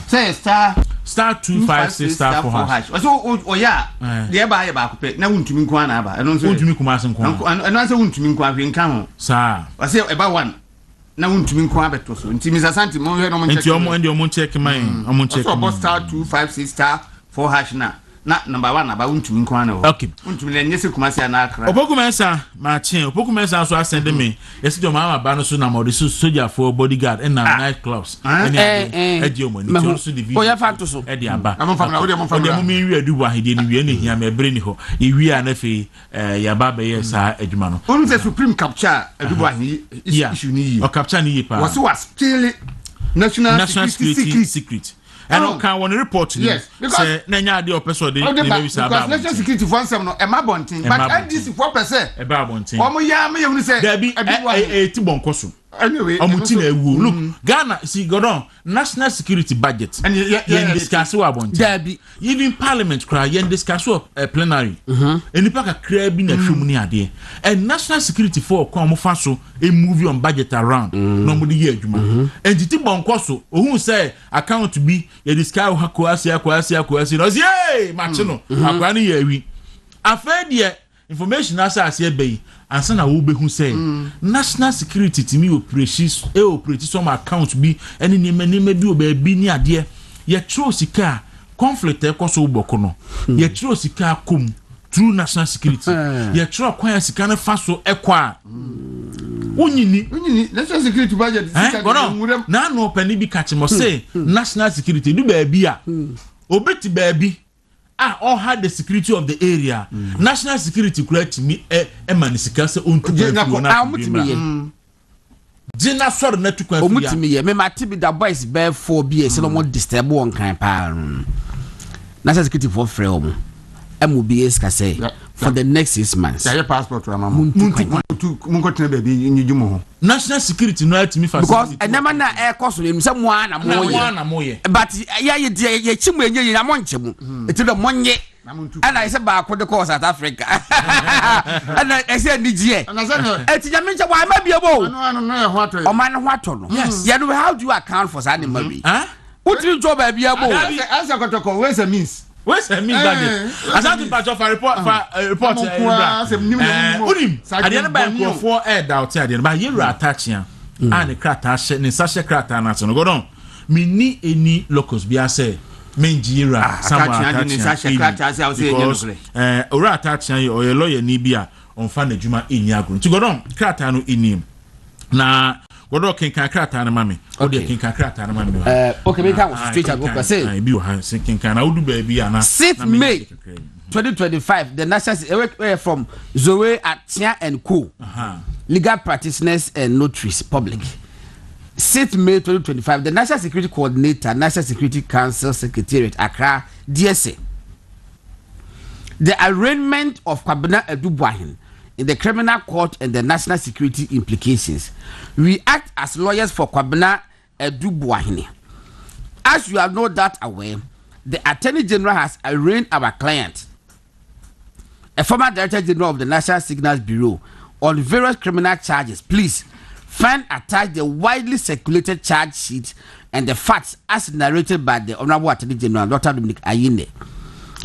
say star 256 star 4#. So yeah dey ba ko pe na wuntumi nko ana ba eno so wuntumi kuma asen nko eno say wuntumi nko ahwe nka ho sa say eba 1 na wontumi nko abeto so nti Mr. Santi mo hwe no mo check nti omo check man omo check so boss star 256*4# na number 1 aba wontumi nko ana ho okay wontumi na nyese kumase na akra opokumensa ma chen opokumensa so asend me yesi jo mama ba no so na modi soldier for bodyguard and night clubs edi omo ni to so divi oya fa to so edi aba amon famna wo mo mi wi adu wa hede ni wi na hia me bre ni ho iwi a na fe ya ba be ye sa adwuma no onu se supreme capture adu wa issue ni yi o capture ni yi pa was still national secret and can one report yes because na nya de opeso de maybe say about national security for some no e ma bontin but NDC 4% e ba bontin omo ya me yunu say there be ti bonkoso anyway omuti na ewu look Ghana see godon national security budget and you discuss what bontin there be even parliament cry you discuss plenary enipa ka kra bi na hwemu ni ade and national security for come fa so a movie on budget around no mo de ye adwuma and ti bonkoso ohun say account bi you discuss akwasi no say match no akwa ni ye wi afedie information asa ase be ansa na wo behu say national security timi operate some account bi ene nima bi oba bi ni ade ye tro sika conflict e koso uboko no ye tro sika kom through national security ye tro kwan sika na faso ekwa unyini national security budget sika na no pani bi catch mo say national security do ba bi a obeti ba bi all had the security of the area national security correct me manisika se ontu na Jina sor na tu kwa omutimi ye me mate bi da boys be 4 BS no mo disturb won kan pa national security for free omo MBS ka say for the next 6 months ya passport wa mama munko tena baby nyujumo ho national security no atimi facility because enema na e koso le mse mo ana mo ye but ya ye chimu enye na mo nchemu etilo monye ana ise ba ko de ko South Africa ana ise nigie etinya menche wa ma biebo no ye ho ato o man ho ato no yes you know how do you account for that money utri job ba biebo asa kotoko where's the means where's the means budget asante patch of report unim adiana ba ko for air doubt adiana ba yeru attach ya and krata hye ne sahye krata na so no godon me ni eni locus bia say menjira somewhere attach sahye krata say say enye ora attach ya o ye lawyer ni bia on fa na djuma eni agro ti godon krata no eni na godon kenkan krata na mame o de kenkan krata na mame okay me can straight go per say bi o ha kenkan na odu ba bi ana 6th May 2025 the national from Zoe Atia and Co legal practitioners and notaries public 6th May 2025 the national security coordinator national security council secretariat Accra DSA the arraignment of Kwabena Edubuahin in the criminal court and the national security implications. We act as lawyers for Kwabena Edubuahin. As you are no doubt aware, the Attorney General has arraigned our client, a former Director General of the National Signals Bureau, on various criminal charges. Please find attached the widely circulated charge sheet and the facts as narrated by the Honorable Attorney General, Dr. Dominic Ayine,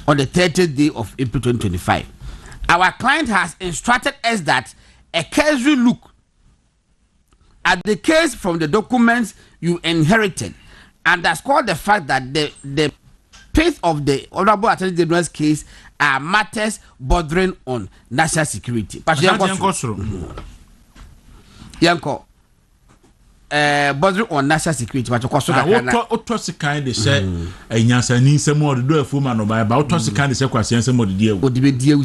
on the 30th day of April 2025. Our client has instructed us that a cursory look at the case from the documents you inherited underscore the fact that the pace of the Honorable Attorney General's case are matters bordering on national security. Yanko. Bordering on national security. But Otosi kind de say enyansa ni nsem o do afuma no ba otosi kind de say kwase nsem o de die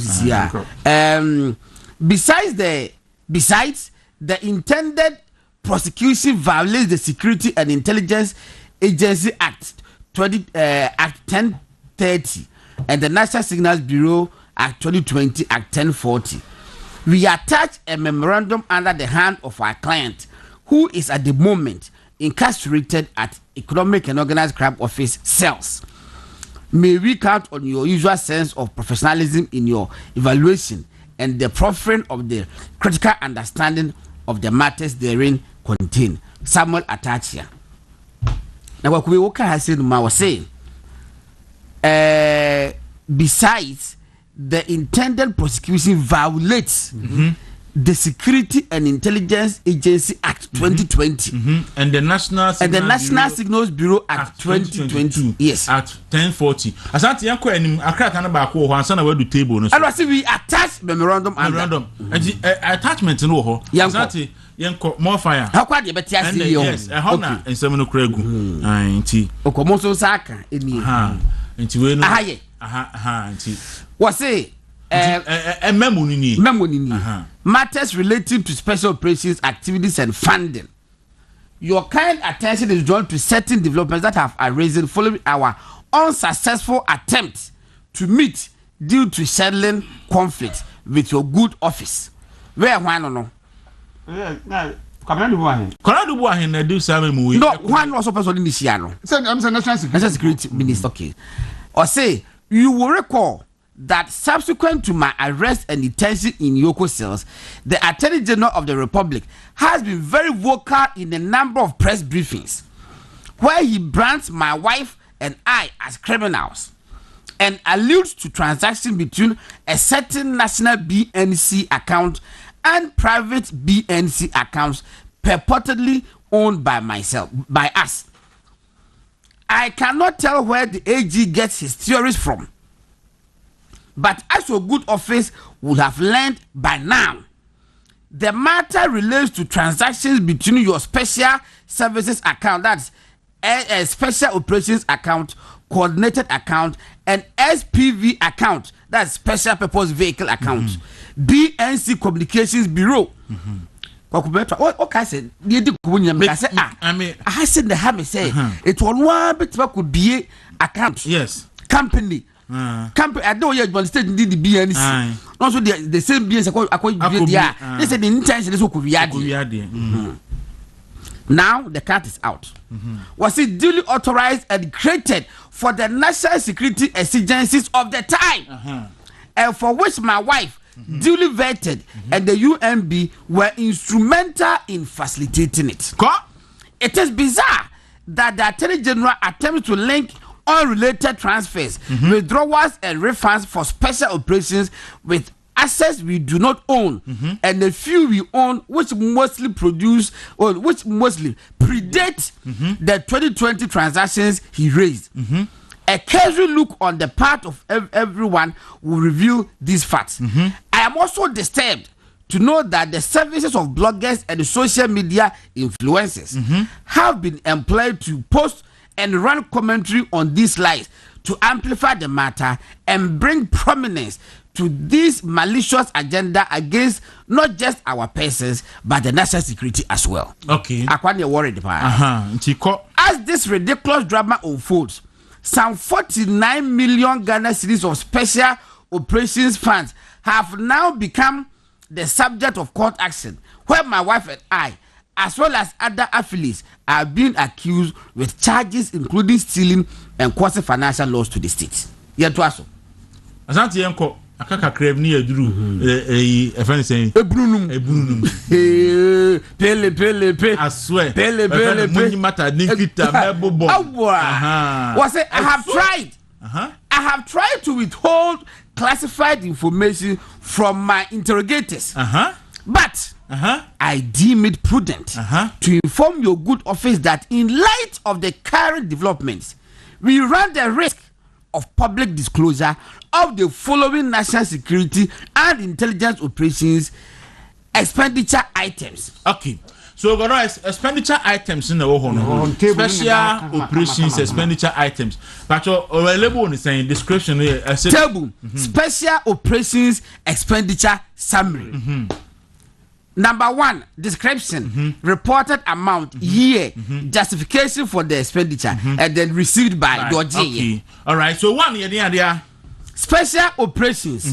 besides the intended prosecution violates the Security and Intelligence Agency Act 1030 and the National Signals Bureau Act 2020 Act 1040. We attach a memorandum under the hand of our client, who is at the moment incarcerated at Economic and Organized Crime Office cells. May we count on your usual sense of professionalism in your evaluation and the proffering of the critical understanding of the matters therein contained. Samuel Atachia. Now, what we has said, I was saying, besides the intended prosecution violates the Security and Intelligence Agency Act Act 2020. And the National Signals Bureau Act 2020. Yes. Act 1040. Asante yanko enim akra kan ba ko ho ansa na wadu table no so. And I say we attach memorandum. Attachment no ho. Asante yanko more fire. How kwade be tia see yo. Yes, how na ensem no kra gu. Nti. Okomo so saka eni. Nti we no. Nti. What say matters relating to special operations activities and funding. Your kind attention is drawn to certain developments that have arisen following our unsuccessful attempt to meet due to settling conflict with your good office. Where one no? Koradubuahin na do same mu. No, one also person in this year no. I'm the National Security Minister. Okay. Or say you will recall that subsequent to my arrest and detention in Yoko cells, the Attorney General of the Republic has been very vocal in a number of press briefings where he brands my wife and I as criminals and alludes to transactions between a certain national BNC account and private BNC accounts purportedly owned by us. I cannot tell where the AG gets his theories from, but as your good office would have learned by now, the matter relates to transactions between your special services account, that's a special operations account, coordinated account, and SPV account, that's special purpose vehicle account, BNC Communications Bureau. What can I say? I said the hammer say it was one bit could be account. Yes. Company. Company. I know you state did the BNC. Also the same BNC. They said the intention is could be now the cat is out. Was it duly authorized and created for the national security exigencies of the time, and for which my wife duly vetted and the UMB were instrumental in facilitating it. It is bizarre that the Attorney General attempts to link unrelated transfers, withdrawals and refunds for special operations with assets we do not own, and the few we own which mostly predate the 2020 transactions he raised. A casual look on the part of everyone will reveal these facts. I am also disturbed to know that the services of bloggers and social media influencers have been employed to post and run commentary on these lies to amplify the matter and bring prominence to this malicious agenda against not just our persons but the national security as well. Okay. I quite worried about as this ridiculous drama unfolds. Some 49 million Ghana cedis of special operations funds have now become the subject of court action, where my wife and I, as well as other affiliates, are being accused with charges including stealing and causing financial loss to the state. Yet to us. Asante yanko akaka krevni eduru efani saying ebunum pele I swear pele munyi mata nikita mebobo was it I have tried to withhold classified information from my interrogators, but I deem it prudent to inform your good office that in light of the current developments, we run the risk of public disclosure of the following national security and intelligence operations expenditure items. Okay. So guys, expenditure items in the special operations expenditure items. But your label is saying description table special operations expenditure summary. Number 1, description, reported amount, year, justification for the expenditure, and then received by your GA. Okay. All right. So 1 year, special operations,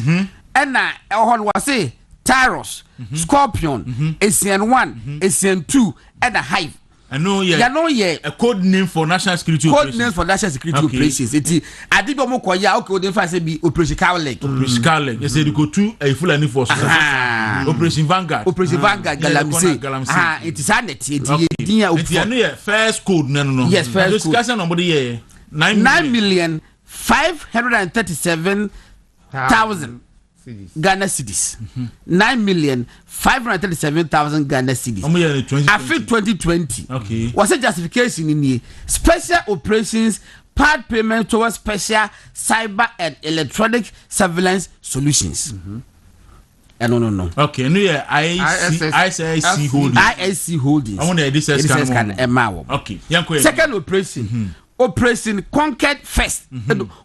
and was say Tyros, Scorpion, ACN 1, ACN 2, and a Hive. I know, a code name for national security operations. Code name for national security operations. I did not okay, if I say be Operation Cowleg. Operation Cowleg. You said you go to a full and force. Operation Vanguard. Operation Vanguard, Galamse. It is It's first code. No. Yes, first code. Discussion number 9,537,000. Ghana cedis. 9,537,000 Ghana cedis. After 2020. Okay. What's the justification in here? Special operations, part payment towards special cyber and electronic surveillance solutions. No. Okay, no, yeah, ISC Holdings. ISC Holdings. I want to this Okay, second operation. Operation Conquered First.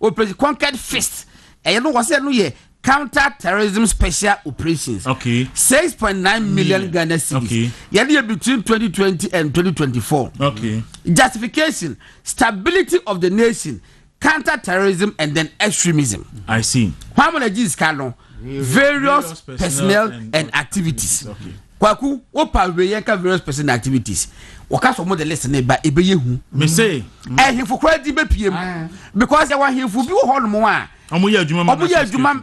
Operation Conquered First. And you know what's that? No, yeah. Counter-terrorism special operations. Okay. 6.9 million Ghana cedis. Okay. Yeah, between 2020 and 2024. Okay. Justification: stability of the nation, counter-terrorism, and then extremism. I see. How many is canon? Various personnel and activities. Okay. Kwaku, opa we various personnel activities. Waka so mo the list na ba ebe yehu. Me say. He for kwadi be piem. Because there one he for bi ho no mo a. Omo ye adwuma.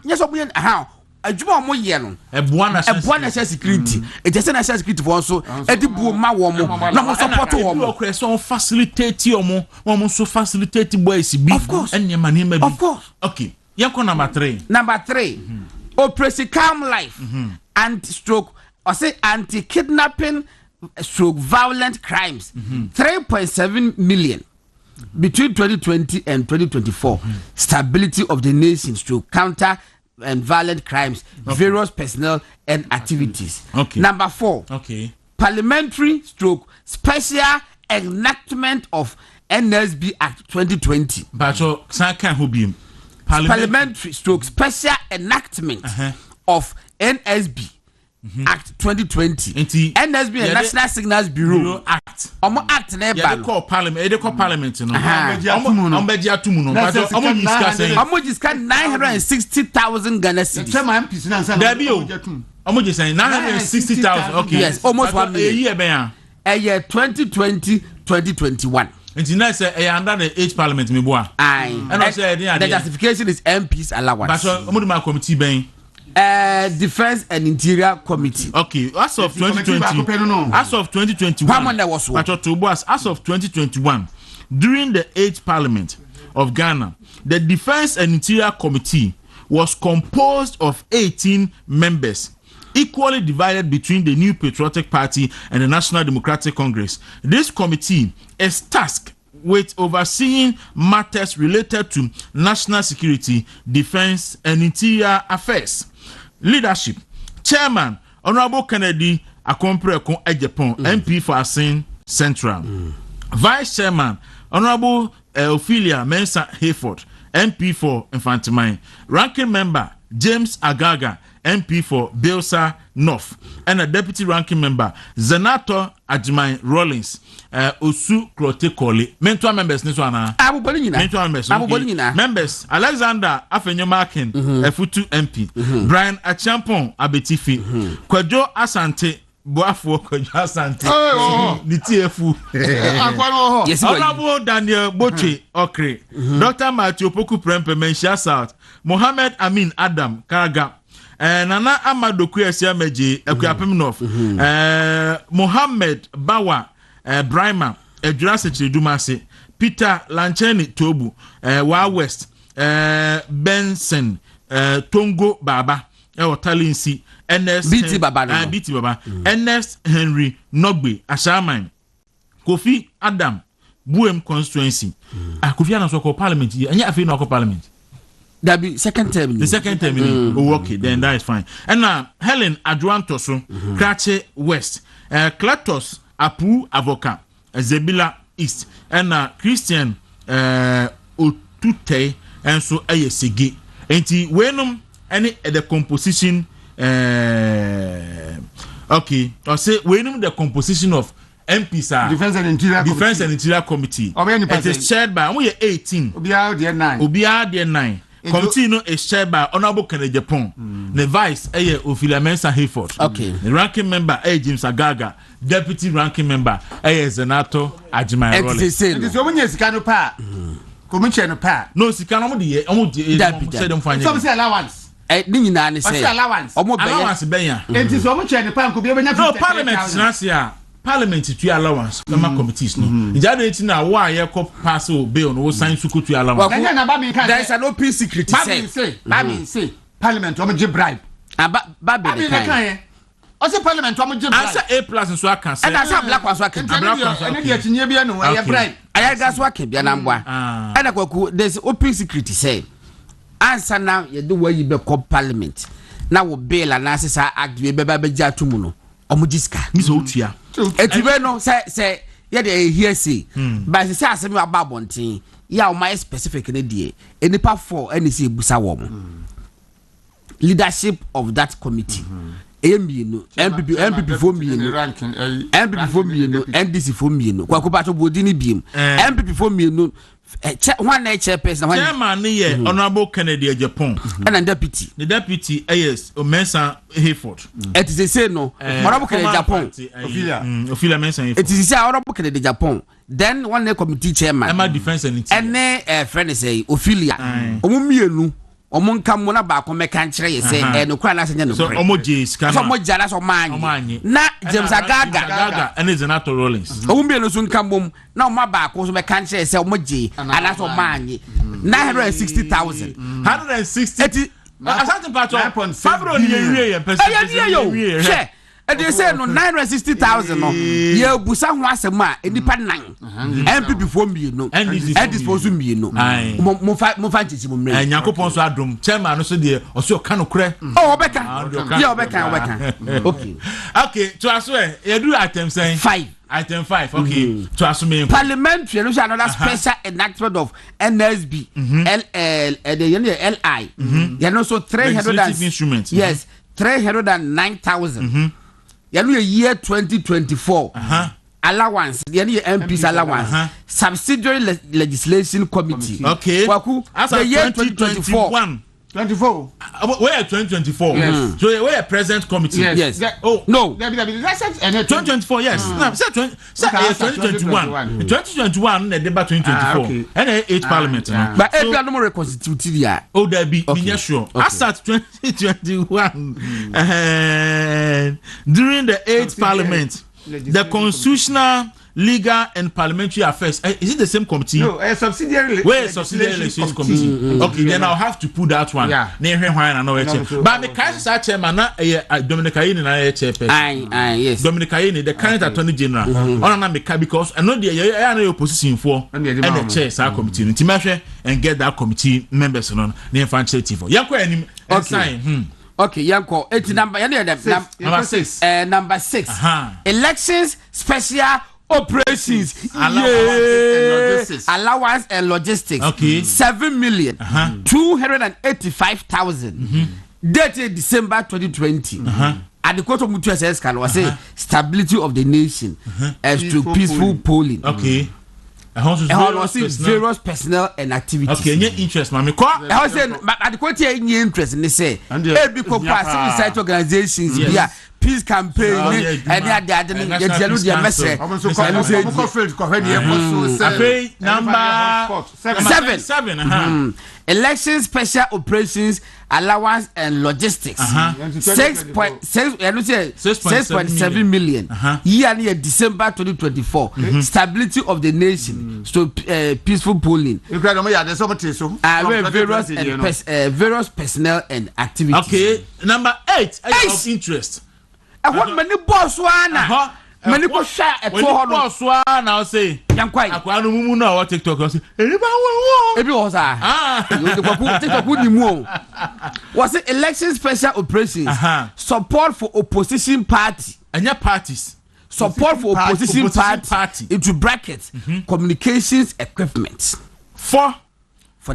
Yes omo ye ha. Adwuma omo ye no. Ebuana national security. It is national security for so edi bu ma wo mo. Na mo support wo mo. So facilitate omo. Omo so facilitate boys bi. Of course. Bi. Of course. Okay. Yako number 3. Number 3. Operation Calm Life. Anti-stroke or say anti-kidnapping stroke violent crimes. 3.7 million between 2020 and 2024. Stability of the nation stroke counter and violent crimes, various personnel and activities. Okay. Number 4. Okay. Parliamentary stroke special enactment of NSB Act 2020. But so can who be Parliamentary stroke special enactment of NSB Act 2020. NSB and National Signals Bureau Act. Omo act na eba. They call parliament. They call parliament. No. Omo discuss 960,000 Ghana cedis. Omo just saying 960,000. Okay. Yes, almost 1 million. A year 2020-2021. And now say under the 8th parliament me boa. And the justification is MP's allowance. But so omo my committee ben Defense and Interior Committee. Okay, as of 2020, as of 2021, as of 2021, during the 8th Parliament of Ghana, the Defense and Interior Committee was composed of 18 members, equally divided between the New Patriotic Party and the National Democratic Congress. This committee is tasked with overseeing matters related to national security, defense, and interior affairs. Leadership: Chairman Honorable Kennedy Akompreko Ejepon, MP for Asin Central. Vice Chairman Honorable Ophelia Mensah Hayford, MP for Infantimine. Ranking Member James Agaga, MP for Belsa North, and a Deputy Ranking Member Zenator Ajimai Rollins, Osu Krote Koli. Mentor members this one. Mentor members. Members Alexander Afenyomakin, F2 MP. Brian Achampon Abetifi. Kwajo Asante Boafo Kwajo Asante. Nitiefu. Honorable Daniel Boche Okre. Dr. Matthew Poku Prempe Mensha South. Mohammed Amin Adam Karaga. Nana Amadoku Esiameji Ekuapemnof. Mohammed Bawa Brima Jurassic Dumase. Peter Lancheni Tobu Wa West Benson Tongo Baba Talinsi Ernest BT Baba Ernest Henry Nogbe Ashaman Kofi Adam Buem constituency. Kofi Adam so parliament and ya afi no parliament. That be second term. The second term. Oh, okay, then that is fine. And now Helen Adwantoso, Krache West, Klatos Apu Avoka, Zebila East, and Christian Otute, and so Ayesege. And wenum any the composition. Okay, I say wenum the composition of MPs Defense and Interior Committee. It is chaired by 18. Obiya 9. Committee no is chaired by Honorable Kennedy Japan. The vice Ophelia Mensah Hayford. Okay. The ranking member James Agaga. Deputy ranking member Zenato Ajimai Rollins. It is woman yes cano pa. Commission pa. No, si cano di say them fine. Some say allowance. Ni na ni say allowance. Allowance benya. It is woman chair pa ko be benya. No, parliament nasia. Parliament to allowance kama committees no njade enti na wa ye ko pass bill no sign suku to allowance there is an open secret say parliament omo give bribe ba be the kind o say parliament omo give bribe answer A+ nso aka say and answer black was aka ene dia tinye bia no e bribe aya gas wa ke bia na mboa and Kwaku there's open secret say answer now ye do where you be call parliament na wo bill and answer sa act we be ba be ja tumu no omo jiska mi so tia etibe no say ye dey hear say but say asem wa ba bonten ya o my specific ne die enipa 4 any say busa wo leadership of that committee MPP for me MPP for me NDC for me Kwaku pato bodini biem MPP for me no one chairperson chairman ne honorable Kennedy Japan and deputy the deputy yes Omensa Hayford it is say no honorable Kennedy Japan Ophelia Mensa Hayford it is say honorable Kennedy Japan then one committee chairman Emma defense and friend say Ophelia omumienu omon kam mo na ba ko meka nkire ye se no kura na se no so omoje scan so mo jana so manyi na James Agaga and is Renato Rollins omumbe no so nkam bom na o ma ba ko so meka nkire se omoje ana so manyi 960,000 160 asante patro Fabro ni ye person ye and they say no 960,000 no ye busa ho asem a enipa nan MPP for me no and dispose me no mo fa chichi mo mre Yakopon so adom chairman no so de o so ka no kure obeka okay to aso you do item saying 5 item 5 okay to aso me parliamentary no another special enactment of NSB LI you know so 300 instruments yes 309,000 you year 2024 allowance the MP's allowance subsidiary legislation committee okay Kwaku the year 2024 where 2024 yes. So where present committee yes oh no 2024 yes no say 2021 2021 na deba 2024 and 8 parliament but every no reconstitute dia oh there be me sure as at 2021 during the 8th parliament the constitutional legal and parliamentary affairs is it the same committee? No, a subsidiary legislation committee. Okay, then I'll have to put that one. Yeah. But the current chairman na Dominic Ayini na chairperson. Yes. Dominic Ayini, the current attorney general. On na make because I know the opposition for and the chair sa committee. Ntimahwe and get that committee members on na infantility for. Yanko enim sign. Okay, Yanko, it's number number 6. Elections special operations allowance and logistics okay 7,285,000 dated December 2020 at the court of mutual assess can was say stability of the nation as to peaceful polling okay various personnel and activities okay any interest mama ko I say at the court any interest in say e be ko pass civil organizations yeah peace campaign and number 7 election special operations allowance and logistics 6.7 million year December 2024 stability of the nation so peaceful polling various personnel and activities okay number 8 of interest what many boss one many ko sha eto ho no boss one now say yankwai akwa no mumu na what TikTok say ebi ba wo ebi ho sa the Kwaku TikTok ni mu was it election special operations support for opposition party anya parties support for opposition party into brackets communications equipment for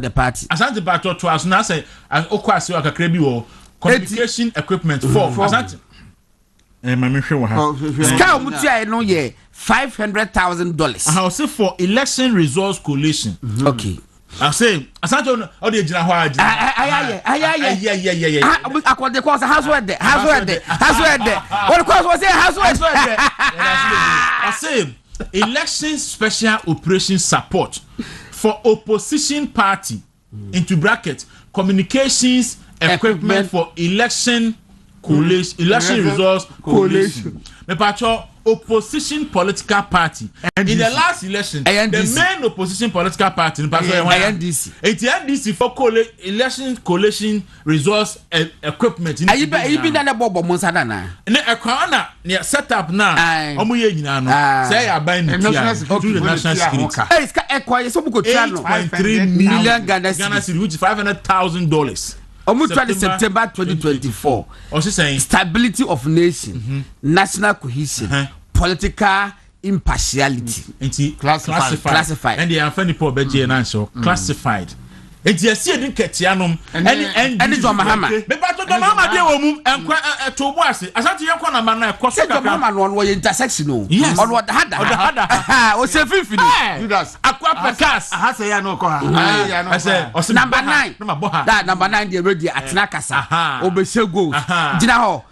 the party asante battle to us na say okwase akakra bi wo communication equipment for asante mama hwe wo ha ska mutia no ye $500,000 I say for election resource coalition okay I say asante o de gina ho aji akwade ko say house word what ko say house word I say election special operation support for opposition party into bracket communications equipment for election coalition election resource coalition me pacho opposition political party in the last election the main opposition political party in NDC NDC for election coalition resource equipment ayi bi na bobo monsa na na ekwana ne set up na omo ye nyina no say aban the national security eh ska ekwa so buko tua no 8.3 million Ghana cedis which is $500,000 September 2024. Also saying stability of nation, national cohesion, political impartiality. Classified. And the Anthony Paul Beji and answer classified. And you see the Ketianum and John Mahama. But John Mahama dear woman and to was as I tell you, man, cost Mahama one way intersectional. Yes, on what had or say 50. Judas, Aqua Cast. I say, I say, number 9. That number 9, the already at Nakasa. Obesego. Jinaho.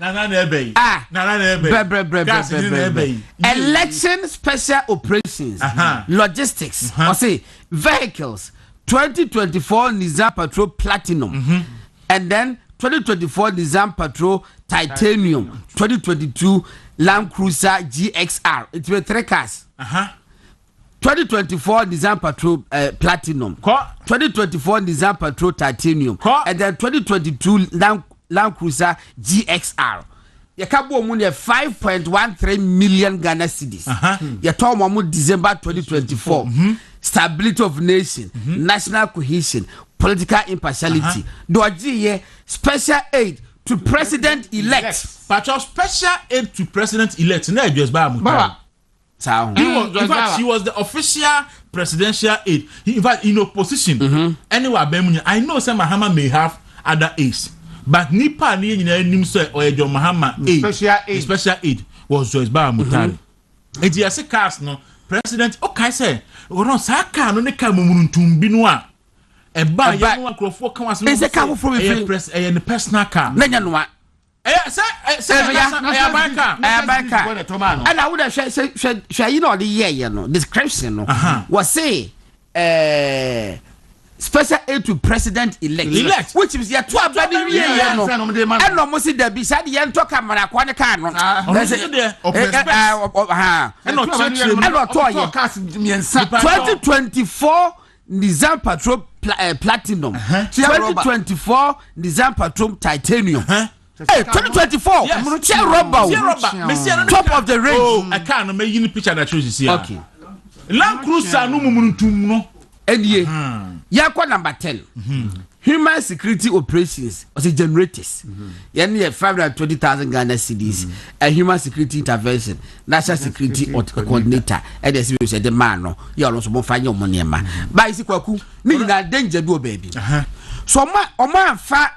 Election special operations, logistics, or say vehicles. 2024 Nissan Patrol Platinum, and then 2024 Nissan Patrol Titanium, 2022 Land Cruiser GXR. It were 3 cars. 2024 Nissan Patrol Platinum, 2024 Nissan Patrol Titanium, and then 2022 Land Cruiser GXR. You can buy 5.13 million Ghana cedis. You talk about December 2024. Stability of nation, national cohesion, political impartiality. Do special aid to president-elect. But your special aid to president-elect, not just by Mutara. In fact, she was the official presidential aide. In fact, in opposition, anyway, I know some Mahama may have other aides, but Nipa ni or John Mahama aide, special aid was Joyce Ba Mutari. It is a cast no. President okay say ono saka no ne ka mumuntum bi no a e ba ye no akrofo ka waso is a car from a press a personal car na nya no a say ya banka and I would share you know the year no description no was say special aid to president-elect, which is your 12 body year no and no must there be said yen to camera kwane ka no and not 2024 Nissan Patrol Platinum, 2024 Nissan Patrol Titanium. Hey, 2024 top of the range. Oh, I can't make any picture that shows you okay. Land Cruiser no mumuntum no NDA. Yakwa number 10. Human security operations or say generators. Yani 520,000 Ghana cedis. A human security intervention, national security coordinator. And as you said, the man no, you also won't find your money man. But is Kwaku, need that danger do baby. So oma fa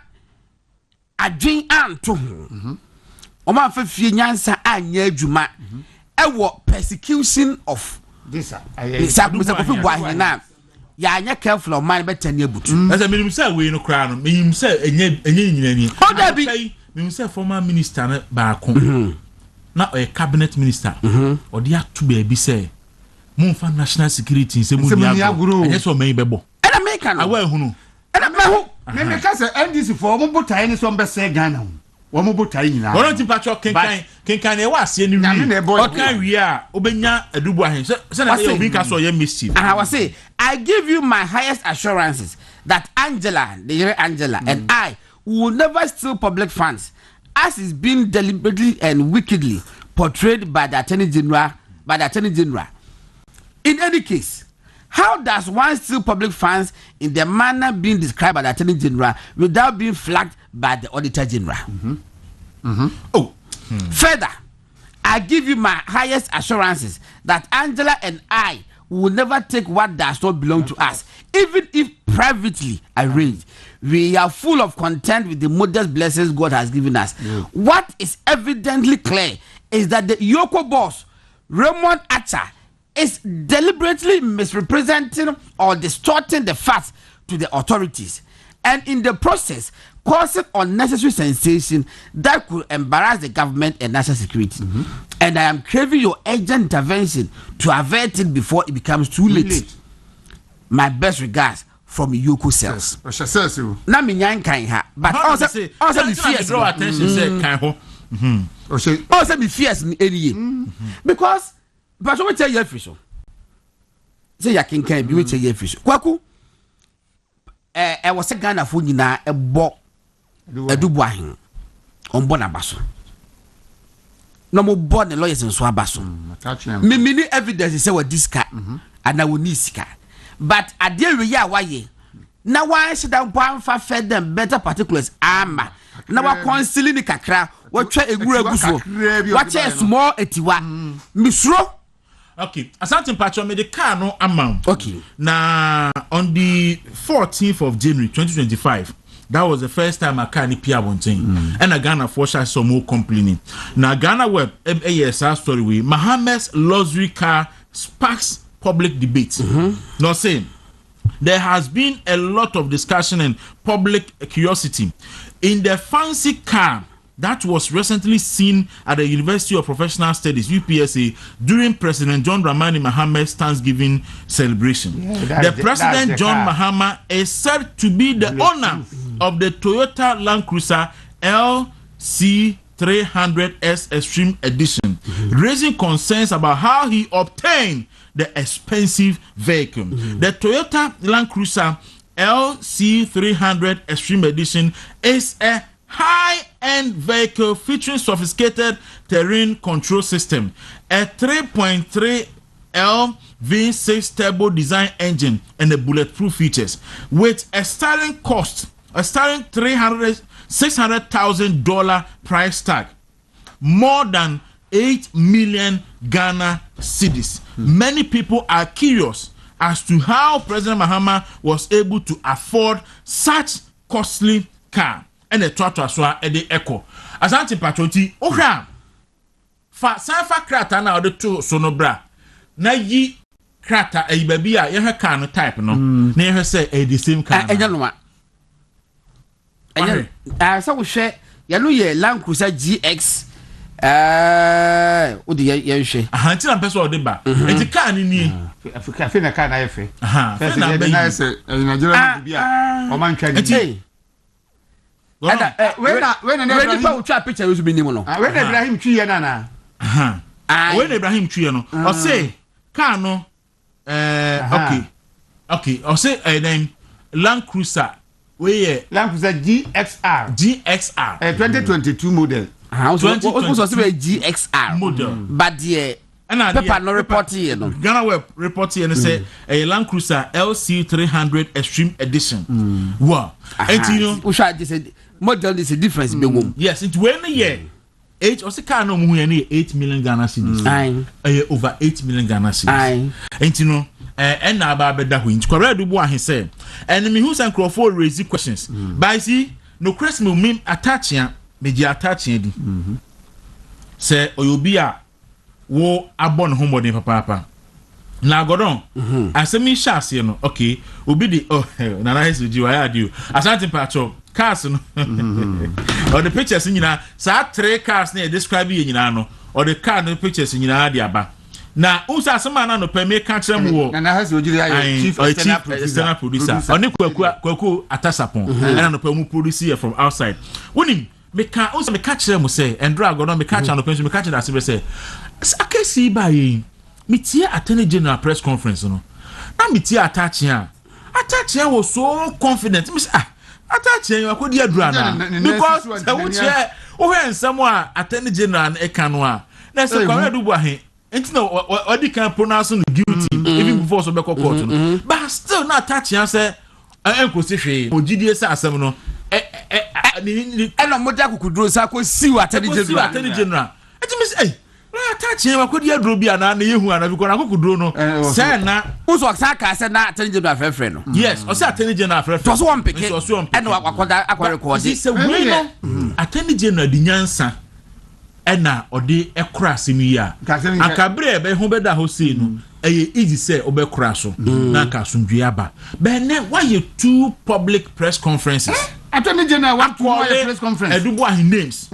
adwin anto ho. Oma fa fie nyansa anya adwuma. Ewo persecution of this. Ya anya careful of man better near but as a minimum say we no cry no me say enye nyinani o da bi me say former minister na ba ko na o cabinet minister o dia to baby say monfa national security say mu nia gro enye so man bebo and American awa ehunu and me me ka say NDC for mo botai ni so be say Ghana wo mo botai nyina won ti patcho kenkan e wa ase ni wi o kan wi a obenya adubu ahen say na e obi ka so ye mischief and I was say I give you my highest assurances that Angela, the year Angela, and I will never steal public funds, as is being deliberately and wickedly portrayed by the Attorney General. In any case, how does one steal public funds in the manner being described by the Attorney General without being flagged by the Auditor General? Further, I give you my highest assurances that Angela and I will never take what does not belong to us, even if privately arranged. We are full of content with the modest blessings God has given us. What is evidently clear is that the Yoko boss, Raymond Archer, is deliberately misrepresenting or distorting the facts to the authorities, and in the process causing unnecessary sensation that could embarrass the government and national security. And I am craving your urgent intervention to avert it before it becomes too late. My best regards from Yoko cells. Na me nyan kan ha, but also me fear draw attention say kan ho o say me fears any because but what tell you official say ya kinkan bi we tell you official Kwaku was a Ghana for nyina ebo edubu ahen ombo na baso no mo bo ne lawyers nso abaso me mini evidence say what this car and I will need sika but ade we ya waye na wan should have one for fed them better particulars ama na wa conceal ni kakra wa twa egura guso wa che small etiwa misro. Okay, Asante Pacho made the car no amount. Okay. Now on the 14th of January 2025, that was the first time I can pia one thing. And a Ghana for some more complaining. Now Ghana web ASR story with Mahama's luxury car sparks public debate. Not saying there has been a lot of discussion and public curiosity in the fancy car that was recently seen at the University of Professional Studies (UPSA) during President John Dramani Mahama's Thanksgiving celebration. The President John Mahama is said to be the owner of the Toyota Land Cruiser LC300S Extreme Edition, raising concerns about how he obtained the expensive vehicle. The Toyota Land Cruiser LC300 Extreme Edition is a high-end vehicle featuring sophisticated terrain control system, a 3.3 L V6 turbo design engine, and the bulletproof features, with a starting $600,000 price tag, more than 8 million Ghana cedis. Many people are curious as to how President Mahama was able to afford such costly car. And the tractor so the echo. Asante Patroti, ohra. Fa sanfa krata na ode to sonobra. Na yi krata e baby a ye ha car no type no. Na ye say e the same car. Enya no ma. Enya so we hwe ye no ye Land Cruiser GX o de ye hwe. Ahanti na person ode ba. Enti car ni ni. Africa fe na car na ye fe. Fe na be na say Nigeria bia o man twa ni. When Ibrahim try picture we be name no. When Ibrahim twi ye na na. When Ibrahim twi ye no. O say car no okay. O say then Land Cruiser we Land Cruiser GXR 2022 model. Also say GXR model. But the paper no report here no. Ghana web report here and say a Land Cruiser LC300 Extreme Edition. Wow. And you know, we try this model is a difference be wom. Yes, it when year 8 or say car no mu here 8 million Ghana cedis. Over 8 million Ghana cedis. And you know, and na ba beda ho nti kwara do bo ahe say and me who san crowdfund raise questions. By see no Christmas me attachia me ji attachia di. Say oyobi a wo abon homodin papa na godon asemi shase no okay obi di na na hesu ji wa ya di Asante Pacho cars no or the pictures nyina sa 3 cars na describe nyina no or the car no pictures nyina di aba na usa asema na no peme ka kire mu wo na hesu ojiri ayo chief external producer oni kwaku atasapon na no pemu producer from outside wonim me ka kire mu say endra godon me ka cha no penso me ka cha da say akesi bayi mitie Attorney General press conference no na mitie attachia was so confident me say attachia you akodi adura na because wuche o he nsem a Attorney General e kan no a na say kwara do bo ahe enti na odi kan pronounce no guilty even before so be court no but still na attachia say enkosi hwe ogidie say asem no no moja kukudro sa ko siwa Attorney General enti me say attaching akodi adro bia na yehu ana bi ko na kokudro no say na uso saka say na Attorney General frefre no yes o say Attorney General frefre to so one pick and akoda record say we no Attorney General di nyansa ena ode ekura simi ya akabre be ho beda ho sei no eye easy say obekura so na ka sundwe aba be ne why you two public press conferences Attorney General want to press conference edubo ahi names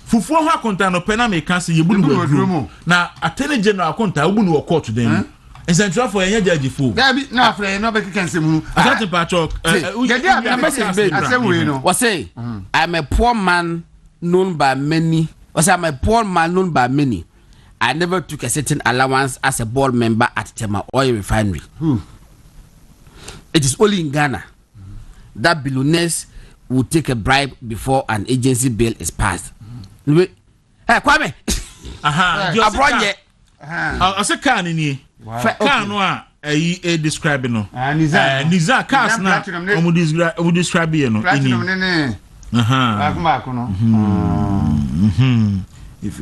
fufuo ho akonta no pena me kan se yebunu wadru na Attorney General akonta obunu wo court dem essential for enya judge fu na afre no be kikan se mu Asante Pacho I say I'm a poor man known by many Was I'm a poor man known by many. I never took a certain allowance as a board member at Tema Oil Refinery. It is only in Ghana that billionaires will take a bribe before an agency bill is passed. Hey, Kwame. I brought you. I say can in here. Can no a describe no. Niza cars na omo describe you no. If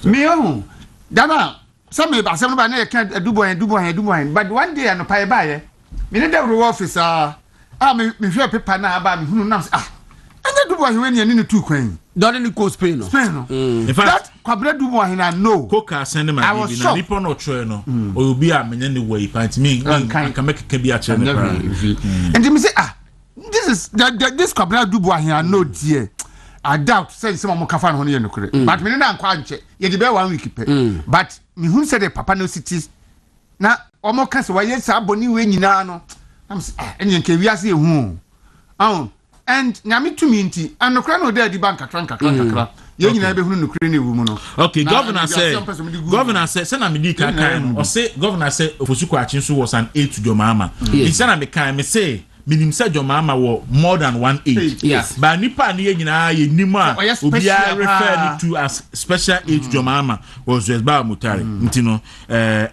me oh daba some me ba some ba na can dubo but one day no pay buy me ne Dawuro office me hwe paper na aba me hunu nam anya dubo he we ne two kwan don't any go Spain no in fact kwabra dubo he na no koka send my baby na nipo no tro no o bi a menye ne way pant me can make ka bi a chere ne and me say this is this kwabra dubo he na no dear I doubt say some mo kafa no ye no kure but me na nkwa nche ye de be 1 week pe but me hu say the papa no cities na omo ka se wa ye sa boni we nyina no am say enye nke wiase ehu and nyame to me nti anokra no dey di bank kakra ye nyina be hunu nokure ne wu mu no okay governor say say na me di kan o say governor say ofosuko achin so was an aid to your mama he say na me kan me say minim say your mama were more than 1 age. Yes. But nipa ni nyina ye nima obi a refer to as special age your mama was just ba mutare. Nti no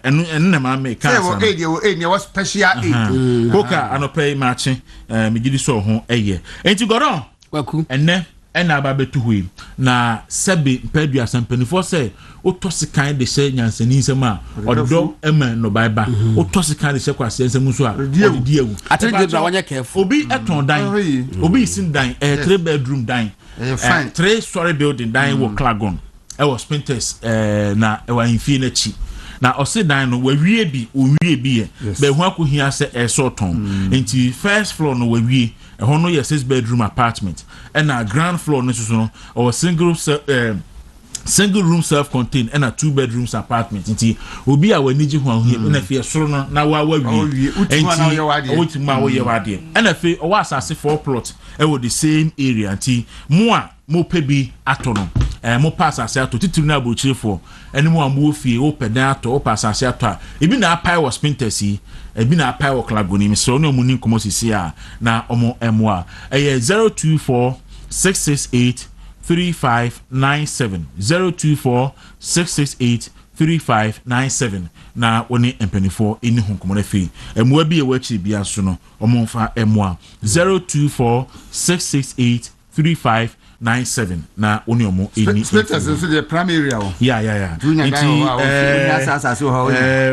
enu na mama ka say age was special age. Koka anope machi me gidi so ho eye. Enti goron Kwaku enne ena aba betu hui na sebe pedua sampanifo say otosi kan de say nyansani nsem a odo ema no baiba otosi kan de say kwase nsem so a odi ewu atende bra wanya careful obi eton dan obi isin dan 3 bedroom dan fine 3 story building dan wo Klagon e was Spinters na e wa infi na chi na ose dan no wawie bi owie bi be hu akohia se so ton enti first floor no wawie e ho no ye 6 bedroom apartment and a ground floor no so no or single room self-contained and a 2 bedrooms apartment nti obi a waniji ho ahu na fie soro no na wa wawie enti otima wo ye wade and afi o asase 4 plot e wo the same area nti mo pe bi ato no mo pass asase ato titiri na abochirefo ene mo amwo fie o pedan ato o pass asase ato a ebi na apai was Spinters yi ebi na apai wo Klagoni mi so no mu ni komo sisi a na omo emoa 024 668 3597 024 668 3597 na woni empenifo eni honkomo na fi emwa bi e wachi bia so no omonfa emwa 024 668 3597 na woni omo eni Spinters so the primary area yeah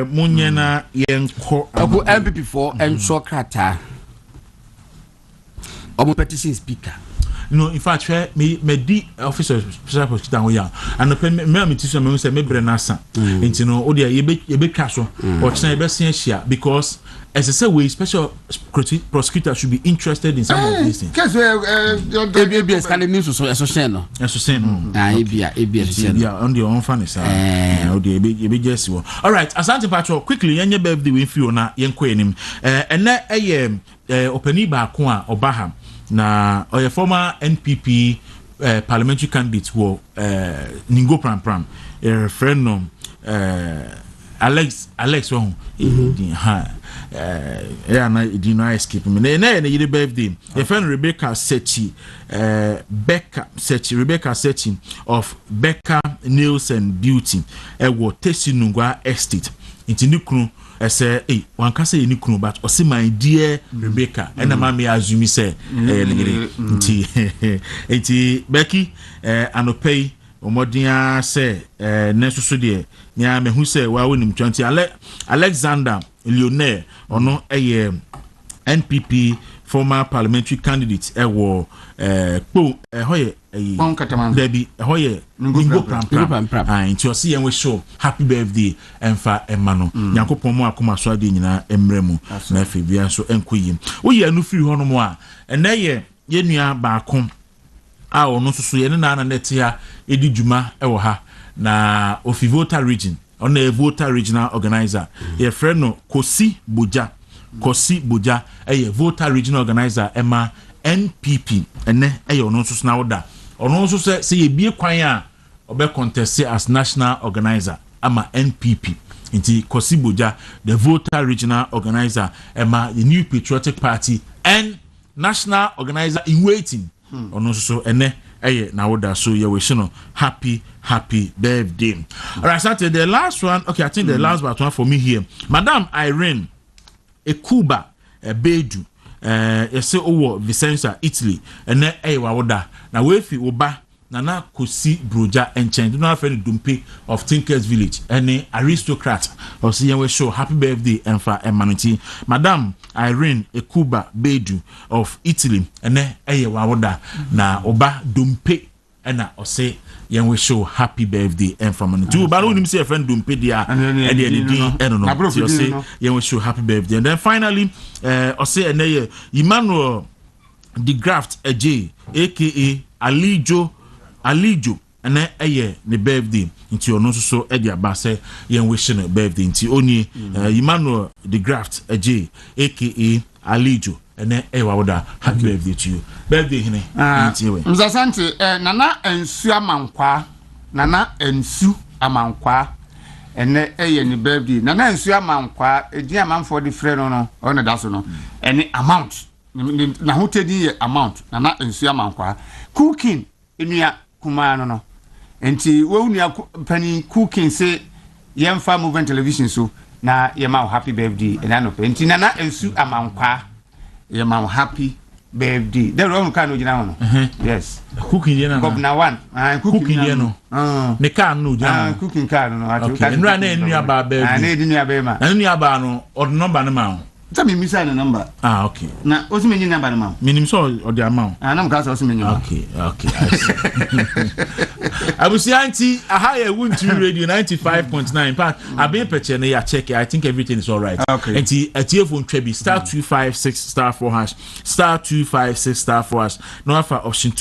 munye na yenko Kwaku MPP4 enso krata omo petition speaker. No, in fact, me di officer special prosecutor we are and me tiso me say me bre na asa enti no o de ye be twa so o chena ye be sen hia because as I say we special prosecutor should be interested in some of these things. Cause ABS can news so share no yeah on the on fan is o de ye be just wo all right asante patro quickly yenye birthday we feel na yenko enim ene opani ba ko a obaha na oye former NPP parliamentary candidate wo Ningo Pram referendum Alex won na dino escape me na ye birthday your friend Rebecca Sechi of Becca Nails and Beauty wo Tesinungwa Estate intinikunu ese wan ka say ni kunu but o say my dear Rebecca and ma me azumi say nti Becky anopay omodia say nesusu de nya me hu say wa wonim 20 Alexander Lionel ono NPP former parliamentary candidate ewo po hoye Debbie hoye Ningo Pram nti o see we show happy birthday emfa emano Yakopon mo akoma so ade nyina emremu na fe bia so enkoyim wo ye anu firi hono mo a ena ye nua baako a ono so ye na netia edi djuma ewo ha na Ofivota region on a voter regional organizer ye friend no Kosi Boja voter regional organizer Emma NPP ene ono so na woda ono so se ye bie kwan a obe contest as national organizer ama NPP inti Kosiboja the voter regional organizer ema the New Patriotic Party and national organizer in waiting ono so ene na woda so ye wish no happy birthday. All right, so the last one, okay, I think the last one for me here, Madam Irene Ekuba Bedu say owo Vicenza Italy ene wa woda na we fi oba nana kosi broja enchen do not friend dumpe of Thinkers Village any aristocrat or see we show happy birthday and for emanity Madam Irene Ekuba Bedu of Italy ene wa woda na oba dumpe ena o say yen we show happy birthday and for emanity but when him say friend dumpe dia no so say yen we show happy birthday and then finally o say ene Emmanuel the Graft AJ aka Alijo ene ne birthday nti ono so e dia ba say yen wish no birthday nti oni Emmanuel the Graft AJ aka Alijo ene wa woda happy birthday to you birthday hine nti we mzasante nana ensu amankwa ene ne birthday nana ensu amankwa edi amanfo de frɛ no ono da so no ene amount na hotedi amount nana ensu amankwa cooking enua kumano no enti we unua pani cooking say yemfa movement television so na yema happy birthday ena no enti nana ensu amankwa yema happy birthday there one kan ojina no yes cooking ye na governor one cooking ye no ne kan no ojina cooking kan no okay nra na enua ba birthday na enua ba ma na enua ba no od number no ma tell me misa the number okay na osimeni number no ma minim so od the amount na mka so osimeni okay abusi anti aha ya wuntu radio 95.9 part abin peche na ya check I think everything is all right anti atiefo ntwabi star 256 star 4 hash star 256 star 4 hash no afa option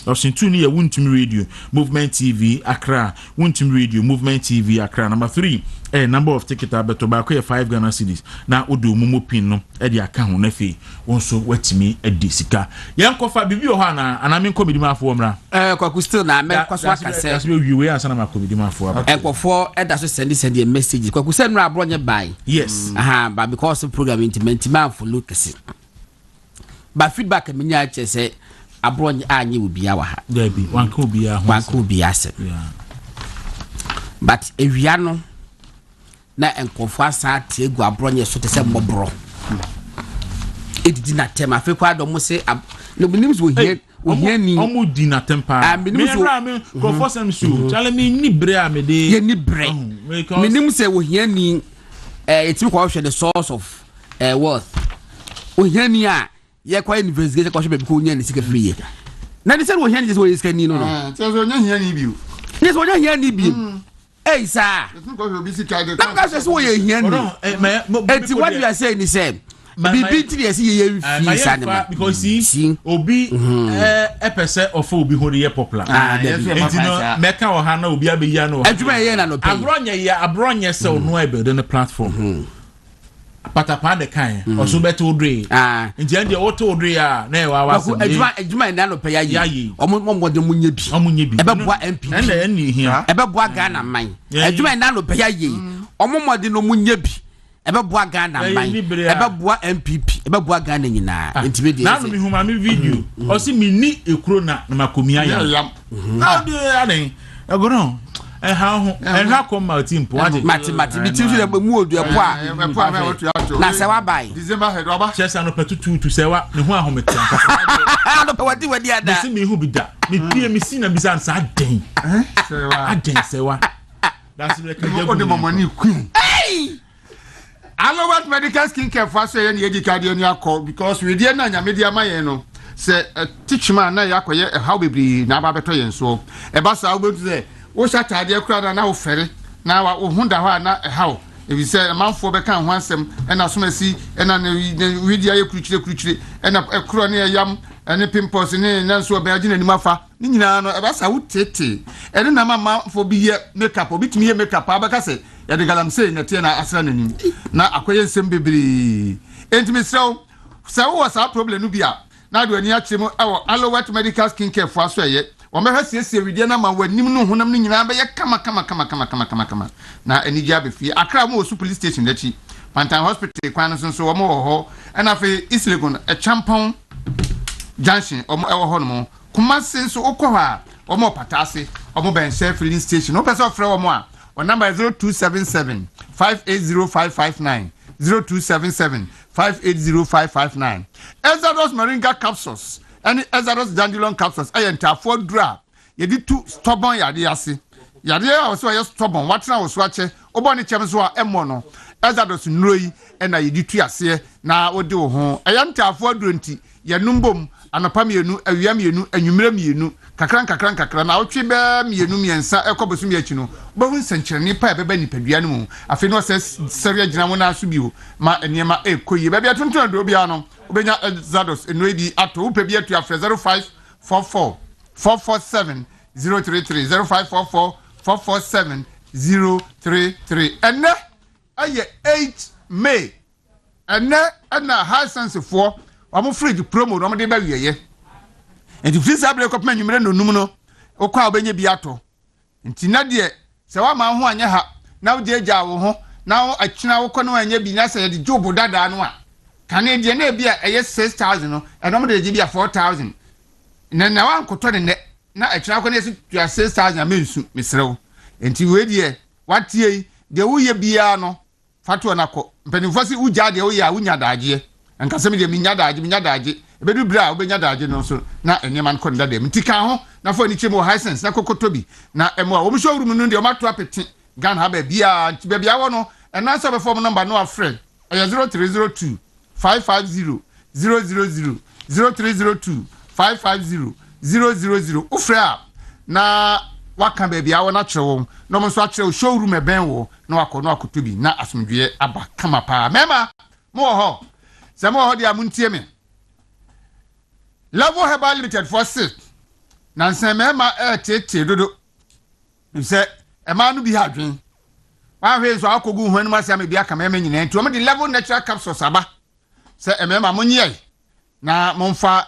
2 ni ya wuntu radio movement TV Accra wuntu radio movement TV Accra number 3 number of ticket abeto ba ko 5 Ghana cedis na odo mumo pin no e de aka ho na fe wonso watimi edi sika yankofa bibi o ha na aname komedi mafo mra Kwaku still na me kwaso akase that's we we answer na komedi mafo enkofo e da so send a message Kwaku send no abronye buy yes but because of program intimate for Lucas but feedback me nya che say abronye anye obia wa ha there be one ko obia se but ewia no na enkofo asa tiegu abronye so te se mbobro edidi na tema fe kwa do mo se no believe we here ni omo di na tempa me ko for some shoe chale me ni bre a me de ye ni bre minim se we here ni etimi kwa hwe the source of wealth we here ni a ye kwa investigate kwa hwe be ko nya ni sika free na ni se we here ni we sika ni no so nya here ni bi yes we nya here ni bi hey sir na ka se we here ni eti what you are saying is say bibi tiri esi ye fi sanema because see obi epese of obi hori ye popular entino meka o ha na obi abeya no adwuma ye na no pay abronye se no e build the platform patapa de kan oso beto odre enti ande oto odre a na e wa wa se adwuma na no pay ye omo de munye bi ebe boa MP ene hia ebe boa Ghana man adwuma na no pay ye omo de no munye bi ebe boa Ghana man ebe boa MPP ebe boa Ghana nyina intimate na no mi huma mi video o si mi ni ekuro na makomi aya na de ane agoro ha ho ha ko ma team po mati bi team so de mu odu epo a na se wa bai December head oba chesa no petutu to se wa ne ho ahomete anka no pe wadi ada si mi hu bi da mi pie mi si na bi san sa den se wa that's the kind of the money queen Alowat medical skincare for say any education you call because we dey na nya media maye no say teach man na yakoye how be na ba beto yen so e ba sa obetu say wo sha tade kura na wo fere na wo hunda ho na how if you say manfo be kan ho asem e na so masi e na we dey kuruchire e na kuro na yam ene pimples ni na so be agina ni mafa ni nyina no e ba sa wo tete e na manfo bi ye makeup obi timi ye makeup abaka say ya de galamsey na tie na asra nanim na akoye nsem bebere entimi sew se wo sa problem no bia na do ani akyem e wo Alowat medical skincare for aso ye Wama siesie widie na ma wanim no honam no nyina be ye kama na anigya be fie Accra mo su police station dachi Pantan hospital kwan so so wo ho na fe Islegon e champon junction omo ewo ho no Kumasi so okwa wo mo patase omo ben share filling station no person frɛ wo mo a on number 0277 580559 0277 580559 Exodus Moringa capsules any Exodus dandelion capsules ayentafo dura yedi tu stubborn yade ase yade a so ye stubborn watena wo so ache obo ne chem so a emo no Exodus nroi na yedi tu ase na wode wo ho ayentafo dura nti ye numbom anopa mienu awia mienu anwumra mienu kakran na otwe be mienu miensa ekobosu mi achi no bohu nsankyerene pa beba nipadua no mu afi no se sere gina mo na aso bio ma eniema ekoyi be bia tonton do bia no obenya Exodus enoi bi ato upe bi atu afre 0544 447 033 0544 447 033 enne aye 8 May enne na high sense for Wamo fridge promo no de ba wieye. Enti freezer abere ko pema nwumre no num no. Okwa obenye bi ato. Enti na de se wa ma ho anya ha na wo jeja wo ho na wo akina wo ko no anya bi na se de jobo dada no a. Kane de na bi a eye 6000 no. E no mo de bi a 4000. Na wa nkoto ne na akina ko na esi 6000 a mensu mesrew. Enti we de watie de wo ye bia no fato na ko. Mpanimfo si uja de wo ye a wunya daaje. Ankasemi de minya daaje ebedu bra obenya daaje no so na enema nko nda dem ntika ho na fo ni chemo high sense na kokotobi na emo a wo mhwe wuru no de o mato apete gan ha ba bia wo no ena so be form number no afre 0302 550 000 0302 550 000 ufra na waka ba bia wo na kyerwo no mo so akyerwo showroom eben wo na wakono akotobi na asomdwe aba kama pa mema mo ho Samo hodi amuntie me. Level Herbal Limited for 6. Nanse mema tete dodo. Nse ema no bi hadwen. Wa hwe so akogu hu anuma sia me bia ka mema nyina nti o me de Level Natural Capsules aba. Se emema monye na momfa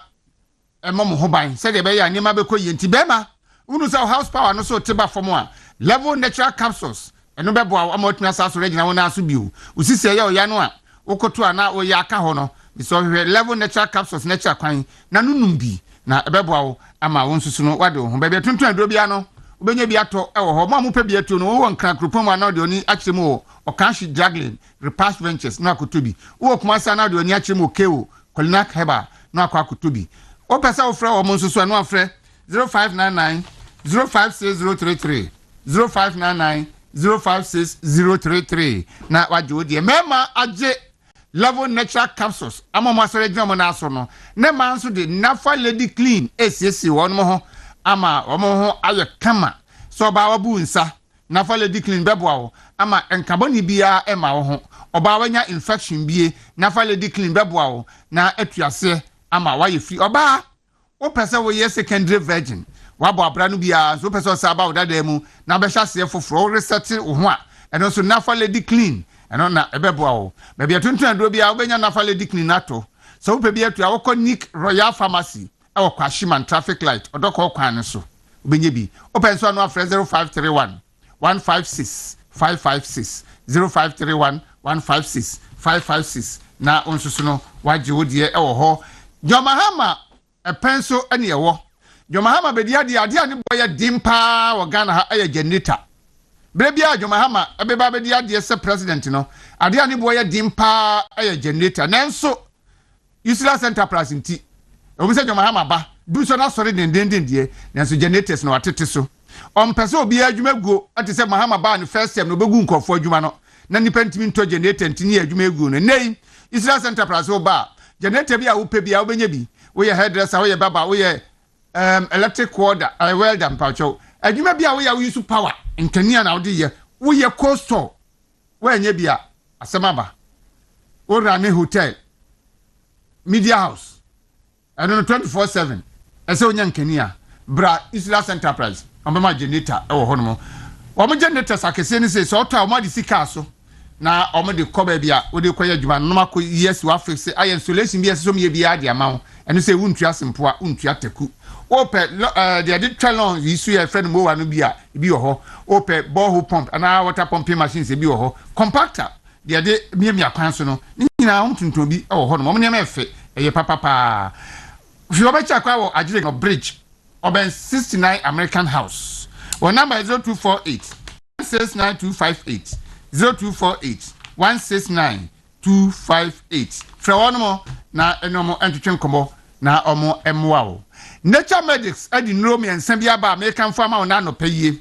ema mo ho ban. Se de be ya nima be koyi nti bema. Unu sa house power no so teba fom a Level Natural Capsules. Eno be bo amotumi asaso regina wona aso bio. Usisi ya o ya no a Okotu ana o ya aka ho no so hwe Level Natural Capsules natural kwan na nunum bi na ebeboa wo ama wo nsusu no wade ho ba bia tuntun adro bia no obenya bi ato e wo ho ma mo pa bi ato no wo nkran kropom ana de oni akyem wo okanshi juggling repast ventures na akotobi wo kuma sa na de oni akyem wo kewo Kolinak Heba na akotobi o pesa wo frɛ wo mo nsusu no afrɛ 0599 056033 0599 056033 na wajo de mema age Level Natural Capsules amama sore gina mo na aso no ne man so de nafa lady clean esiesi won mo ho ama omo ho aye kama so ba wabu nsa nafa lady clean beboa wo ama enkaboni bia ema wo ho oba wanya infection bie nafa lady clean beboa wo na atuase ama waye free oba wo pese wo ye secondary virgin wabo abra no bia so pese o sa ba wo dada mu na be hya se foforo reset wo ho a eno so nafa lady clean eno na ebeboa wo ba bia tuntun adro bia obenya nafa lady clean ato so wo pe bia tu awoko Nick Royal Pharmacy e wo Kwashiman traffic light odoko kwan so obenye bi open so no afre 0531 156 556 0531 156 556 na onsusu no waje wodie e wo ho Mahama epenso ene ewo Mahama bedi ade ani boye dimpa wo Ghana ha eye generator Brebia Mahama ebeba bedi ade se president no ade ani boye dimpa eye generator nanso useless enterprise nti obi se Mahama ba buso na sori dendenden die nanso generators no atete so ompese obi adwuma guo ate se Mahama ba no first time no begu nkofo adwuma no na nipa ntimi nto generator ntini adwuma guo no nei useless enterprise o ba generator bi a wo pe bi a wo benya bi wo ye hairdresser wo ye baba wo ye electric welder mpacho adwuma bi a wo ya wo use power ntania na wo de ye wo ye coastal wo anya bi a asemaba wo rane hotel media house I don't know 24/7 ese onya nkania bra useless enterprise ombema generator e wo hono mo generators akese ni se oto a mo de sika so na omo de koba bia wo de koya adwuma no mako yes wa fix ay installation bi ese so me bia de amawo ɛno sɛ wontua sempoa wontua teku ope they did chalon yisu ya friend mo wanu bi wɔ hɔ ope borehole pump ana water pumping machines bi wɔ hɔ compactor they did miamia kwan so no ni nyina ho tuntum bi wɔ hɔ no mo ne ma efe ɛyɛ papa fi obecha kwa wɔ agire no bridge oben 69 American House our number is 0248 169258 0248 169258 fra wɔn mo na enomo entwetwe nkomo na omo emwa wo Nature Medics adi nromi ensan bia ba American farmer na no payie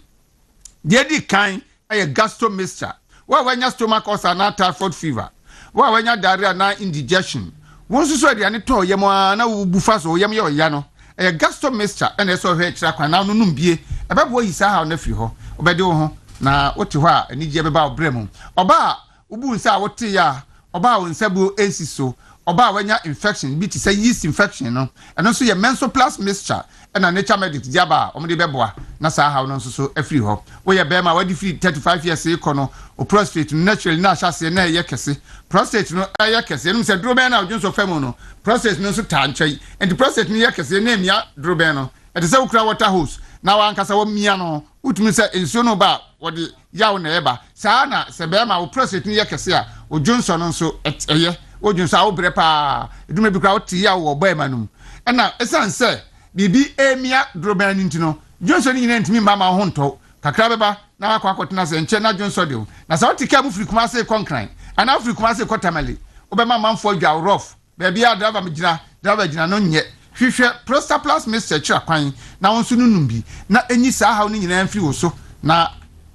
de di kan eye gastro mixture wa wanya stomach ulcer na typhoid fever wa wanya diarrhea na indigestion won susu aduane to yem na wo bufa so yem ye oya no eye gastro mixture ena eso hwe kira kwan na no numbie ebebo yi sa ha na firi ho obede wo ho na wote ho a anigye beba obrem oba ubu nsa wote ya oba wo nsabu ensiso oba wanya infection bi ti say yeast infection no eno so ye mensoplast mixture na Nature Medics diaba omde beboa na sa ha no so afiri ho wo ye be ma wadi free 35 years e kono o prostate naturally na ahase na ye kese prostate no ye kese enu se droben na odwonso fam no prostate no so ta nchai and prostate no ye kese na emia droben no e de se ukra water hose na wa ankasa wo mia no utumi se ensuo no ba wode yawo na eba saa na se be ma o prostate no ye kese a odwonso no so eye ojunsa wo brepa edume bi kra wote ya wo boy manum na esan se bibi emia droban ntino Johnson nyina ntimi mama ho nto kakra beba na akwa akotena se nche na Johnson de na sa wote ka mu firi kuma se konkran ana firi kuma se kotamale obema manfo adwa rough ba bia driver gina no nye hwehwe prostaplast mixture kira kwan na wonso nunum bi na enyi sa ha no nyina mfiri wo so na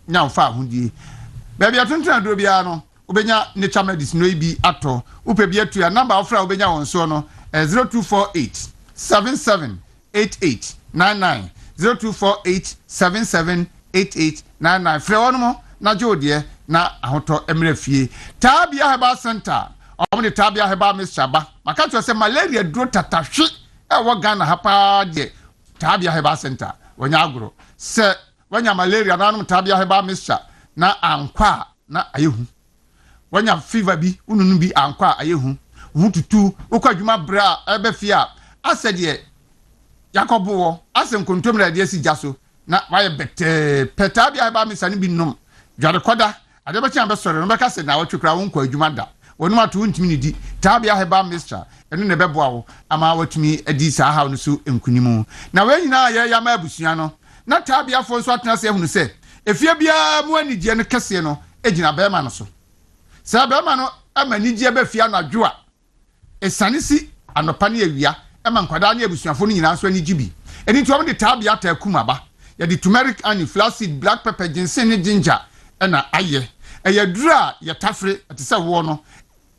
nyamfa ahodie ba bia tontona do bia no obenya Nature Medics no ibi ato upe bi atu ya number ofra obenya won so no 0248 778899 0248 778899 frɛ wɔn mo na jodie na ahoto emre fie Tabia Herbal Center omde Tabia Herbal Mixture ba maka to se malaria duro tatahwe wo Ghana hapa de Tabia Herbal Center wonya agro se wonya malaria na no Tabia Herbal Mixture na ankwa na ayehu wanya fever bi ununu bi ankwa ayehu hututu ukwadwuma bra ebe fia asede Yakobo wo asem kontom na de asi jaso na waye bete Tabia Herbal Mixture ni bi nom dware koda ade be tia be sore no be ka se na watwekra wo nkwa adwuma da wonu mato ntimi ni di Tabia Herbal Mixture enu ne beboa wo ama watumi adi sa ha no so enkunimu na we nyina ye ya ma abusua no na Tabia fo so atena se ehunu se efie bia mu anigye no kese no egina be ma no so se be ma no amanigye be fia na dwo a esane si anopa ne awia ema nkwada ne abusuafo no nyina so anigye bi eni to de Tabia ta kumaba ya di turmeric and flaxseed black pepper ginseng ne ginger na aye eya dura ya tafre atise wo no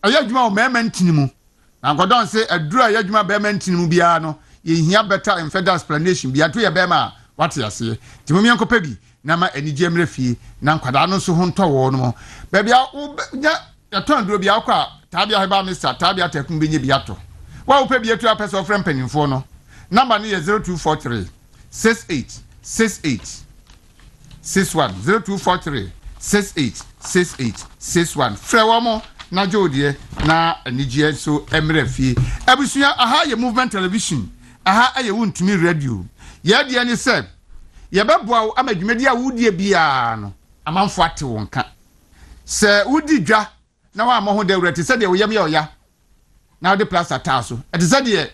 eya adwuma o mema ntinimu na nkodon se adura ya adwuma be mema ntinimu bia no ye hia better and further explanation bia to ye be ma wate ase timumi enkopa bi na ma anigye mre fie na nkwada no so ho ntɔ wo no ba bia nya ya ton duro bia kwa Tabia Herbal Mixture Tabia takum benye bia to wa wo pa bia to apese of friend panimfo no number no ye 0243 6868 61 0243 686861 frɛ wɔ mo na jodie na anigye so emre fie abusua aha ye movement television aha aye wontumi radio ye de ani sɛ ye bɛboa wo amadwumadi a wodie bia no amanfo ate wo nka sɛ wodi dwa na wa mo ho da wurati sɛ de wo yam ye oya na wo de plaster taa so ɛte sɛ de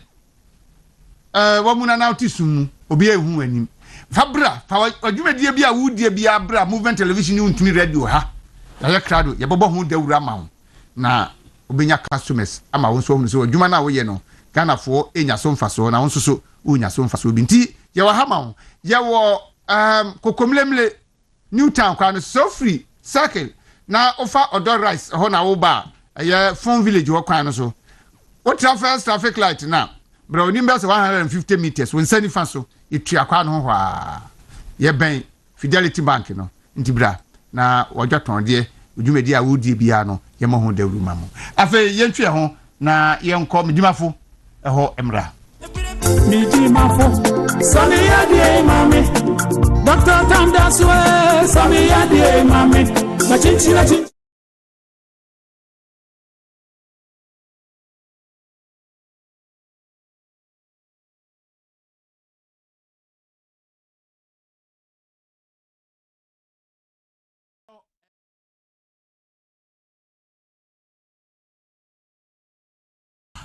wo mu na uti sumu obi ehu anim fabra fa adwumadie bia wodie bia bra movement television ni wontumi radio ha ya krado ye bobo ho da wura ma wo na obenya customers ama wo so ho so adwuma na wo ye no Ghana fo enya so mfaso na wo so unya so mfaso binti ye wa ha ma wo ye wo kokomlemle Newtown kwa no so free circle na ofa odor rice ho na wo ba ye phone village wo kwa no so wo traffic light na bra oni mbese 150 meters wo nsani fa so etua kwa no ho a ye ben Fidelity Bank no nti bra na wodwaton de udwumadi a wodi bia no ye mo ho da wuru ma mo afa ye ntwe ho na ye nko medimafo eho emra midimafo sami ya die mame Dr. Tandaswe sami ya die mame machinchi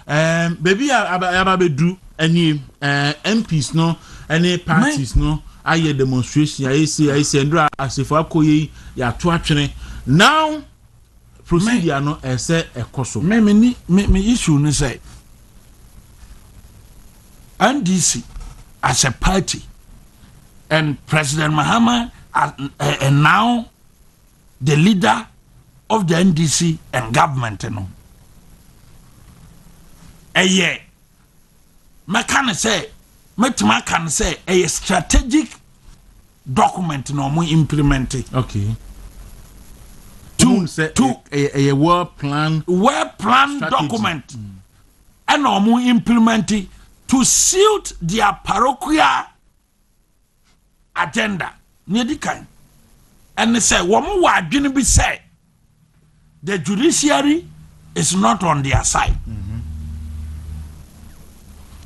baby ababedu any MPs no any parties no aye demonstration I say ndra asefo akoyi ya to atwene now procedure no ese ekoso me issue no say NDC as a party and President Mahama and now the leader of the NDC and government no me can say a strategic document no mo implement it. Okay. To a well planned document and no mo implement it to suit their parochial agenda near the kind. And they say woman wa adwene bi say the judiciary is not on their side.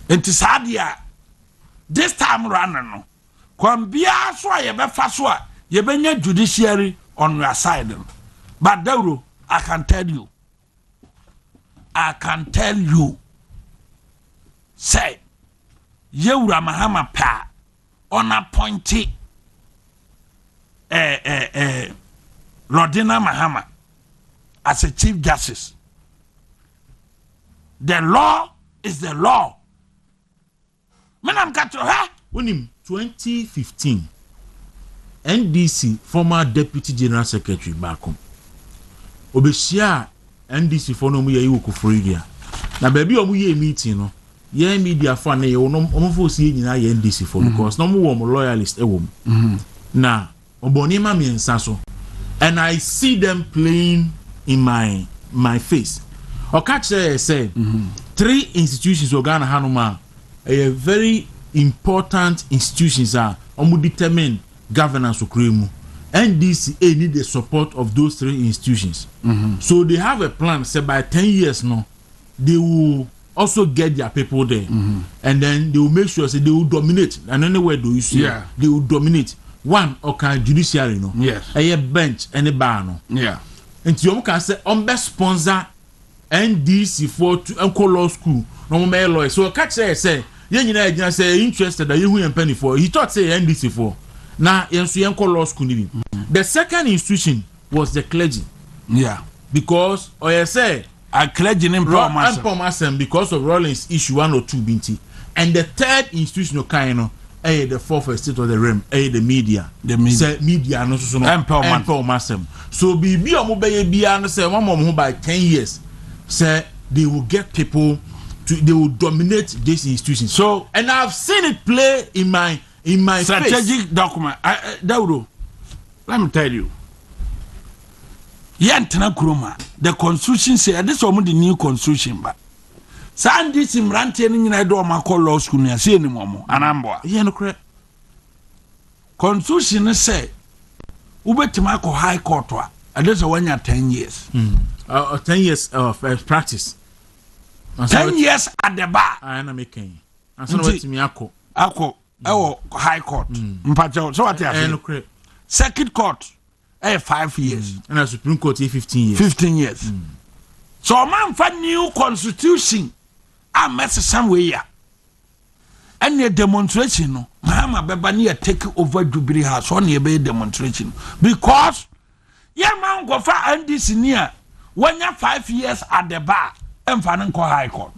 Enti sadia this time round no kwambia so a yebefa so a yebenya judiciary on your side. But Dawuro, I can tell you say Yewura Mahama pa on appointee Rodina Mahama as a chief justice. The law is the law. Menam kato ha When 2015 NDC former deputy general secretary back home obeshia NDC for no mu ye wokoforidia na baby omu ye meeting no ye media for na ye omo fo sie nyina ye NDC for because no mu wo loyalist ewom na oboni ma me nsa so and I see them playing in my face okache say three institutions organ hanuma a very important institutions are determine governance okremu. NDCA need the support of those three institutions. So they have a plan. Say by 10 years now, they will also get their people there, and then they will make sure say they will dominate. And anywhere do you see, they will dominate. One okay judiciary no, a bench and a bar no, and you can say best sponsor NDC for to Uncle Law School. No more lawyer. So catch say. You say interested that you penny for. He thought say NDC for. Now law school. The second institution was the clergy. Because say a clergy in because of Rollins issue 1 or 2 binti. And the third institution of kind the fourth estate of the realm, the media. Say media no so empowerment. So be omo say one by 10 years say they will get people they will dominate this institution. So, and I've seen it play in my strategic document. Dawuro, let me tell you. Yantana Kuruma, the constitution say this is the new constitution, but Sandy Simranti and I do my call law school near see any more. Anamboa. Yeah, no correct. Constitution say Ubetimako High Court, and this is 1 year 10 years. 10 years of practice. 10 years at the bar. I am making. And so what me ako High Court. So what you Circuit Court 5 years. And the Supreme Court 15 years. 15 years. So man for new constitution I mess somewhere. And the demonstration no Mahama Bebani take over Jubilee House on the demonstration because man go for NDC near 1 year 5 years at the bar. And High Court.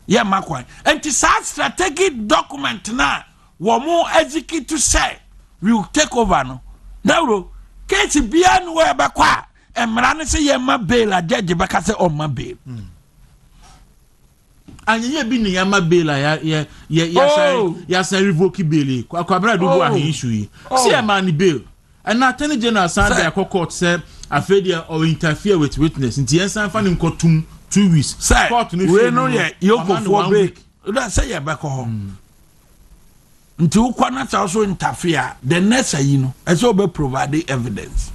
Makwa. And this strategic document now, we more execute to say we will take over no. Now, case beyond where bakwa and Marane say yama bail a judge baka say on my bail. And ye been yama bail ya revoke bail. Kwabra do go issue. See a man bail. And now Attorney General Sunday court said a failure or interfere with witness. In the answer finding courtroom 2 weeks. Say, we know ye go for break. That say you back home. Until Kwana also interfere, the next you know, as well be provide evidence.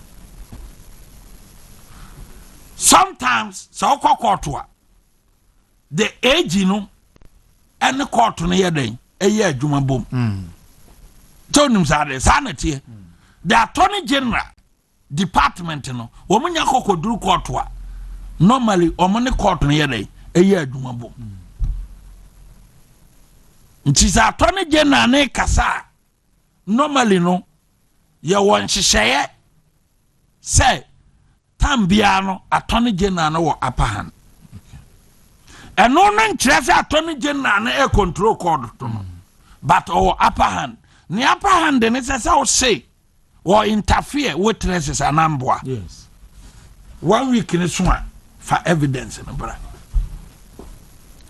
Sometimes, so court the age you know, and the court on here then, a year Juma boom. Told him sanity. The Attorney General Department, you know, woman yako do court. Normally, omani court no yede ɛyɛ adwuma bom nti sɛ attorney general ne kasa normally no yɛ wɔ nhyehyɛeɛ sɛ tam biara no attorney general no wɔ upper hand ɛno no nkyerɛ sɛ attorney general no control court to no but ɔwɔ upper hand ne upper hand ne sɛ sɛ wo say or interfere witnesses anamboa. Yes. 1 week in this one for evidence in the bra.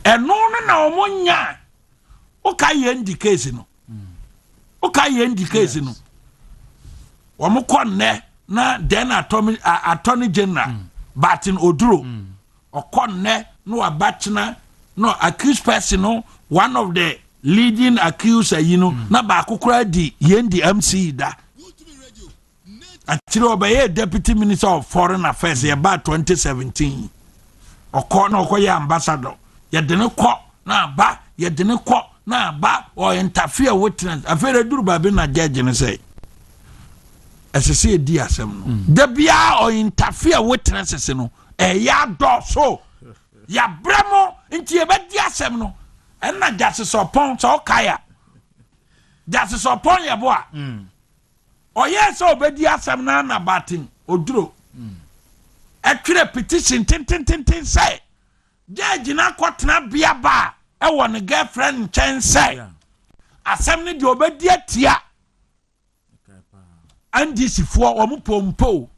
And no omonya. Okay, end the case no. Okay, end the case no. Wamukon ne na then attorney general Batin Oduro or con ne no a bachelor no accused person no one of the leading accuser na bakukura di yendi MC da. Actually, obey Deputy Minister of Foreign Affairs about 2017. Or call no ambassador. You didn't call na ba, you didn't call na ba or interfere with a very do babina judge and say. As I say, dear Sam, the bia or interfere witnesses, ya do so. Ya bremo into your bed, dear Sam, and not justice upon so kaya. Justice upon your boy. Oh yes, so be dia asem na na batin oduro. Atwere petition tin say. Judge na kwotena bia ba e wo ne girlfriend chen say. Asem ne de obedi atia. And this for omupompo.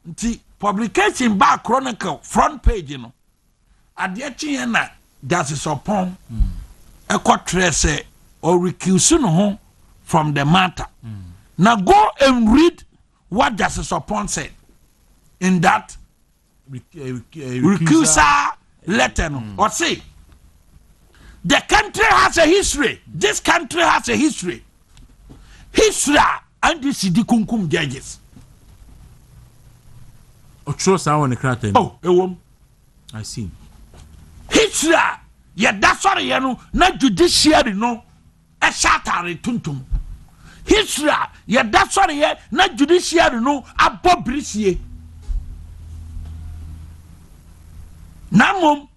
Nti publication ba chronicle front page no. Ade achi na justice upon e kwotre say or recuse no ho from the matter. Now go and read what Justice Upon said in that recuser letter. Or say, the country has a history. This country has a history. History and the Sidikunkum judges. Oh, I see. History, yeah, that's what you know, not judiciary, no, a shattered tuntum. History, yeah, that's what yeah, not judiciary, no, a bobrisie. Namum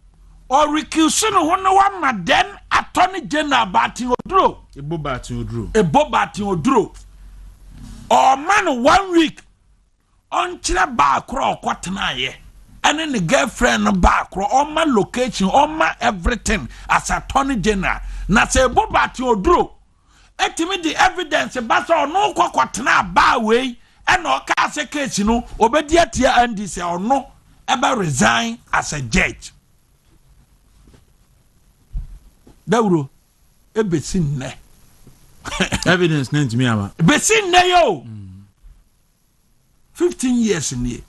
or recusing one then attorney general batting or draw. A bobatin or draw. Or man 1 week on chila bar crow quatana, and then the girlfriend bar crow, on my location, on my everything as attorney general. Na say bobatin or draw. Etimi the evidence but no kwatena ba way and no ka say case no obedi atia and say or no ever resign as a judge. Dawuro ebesin ne evidence name to me ama besin ne yo 15 years in here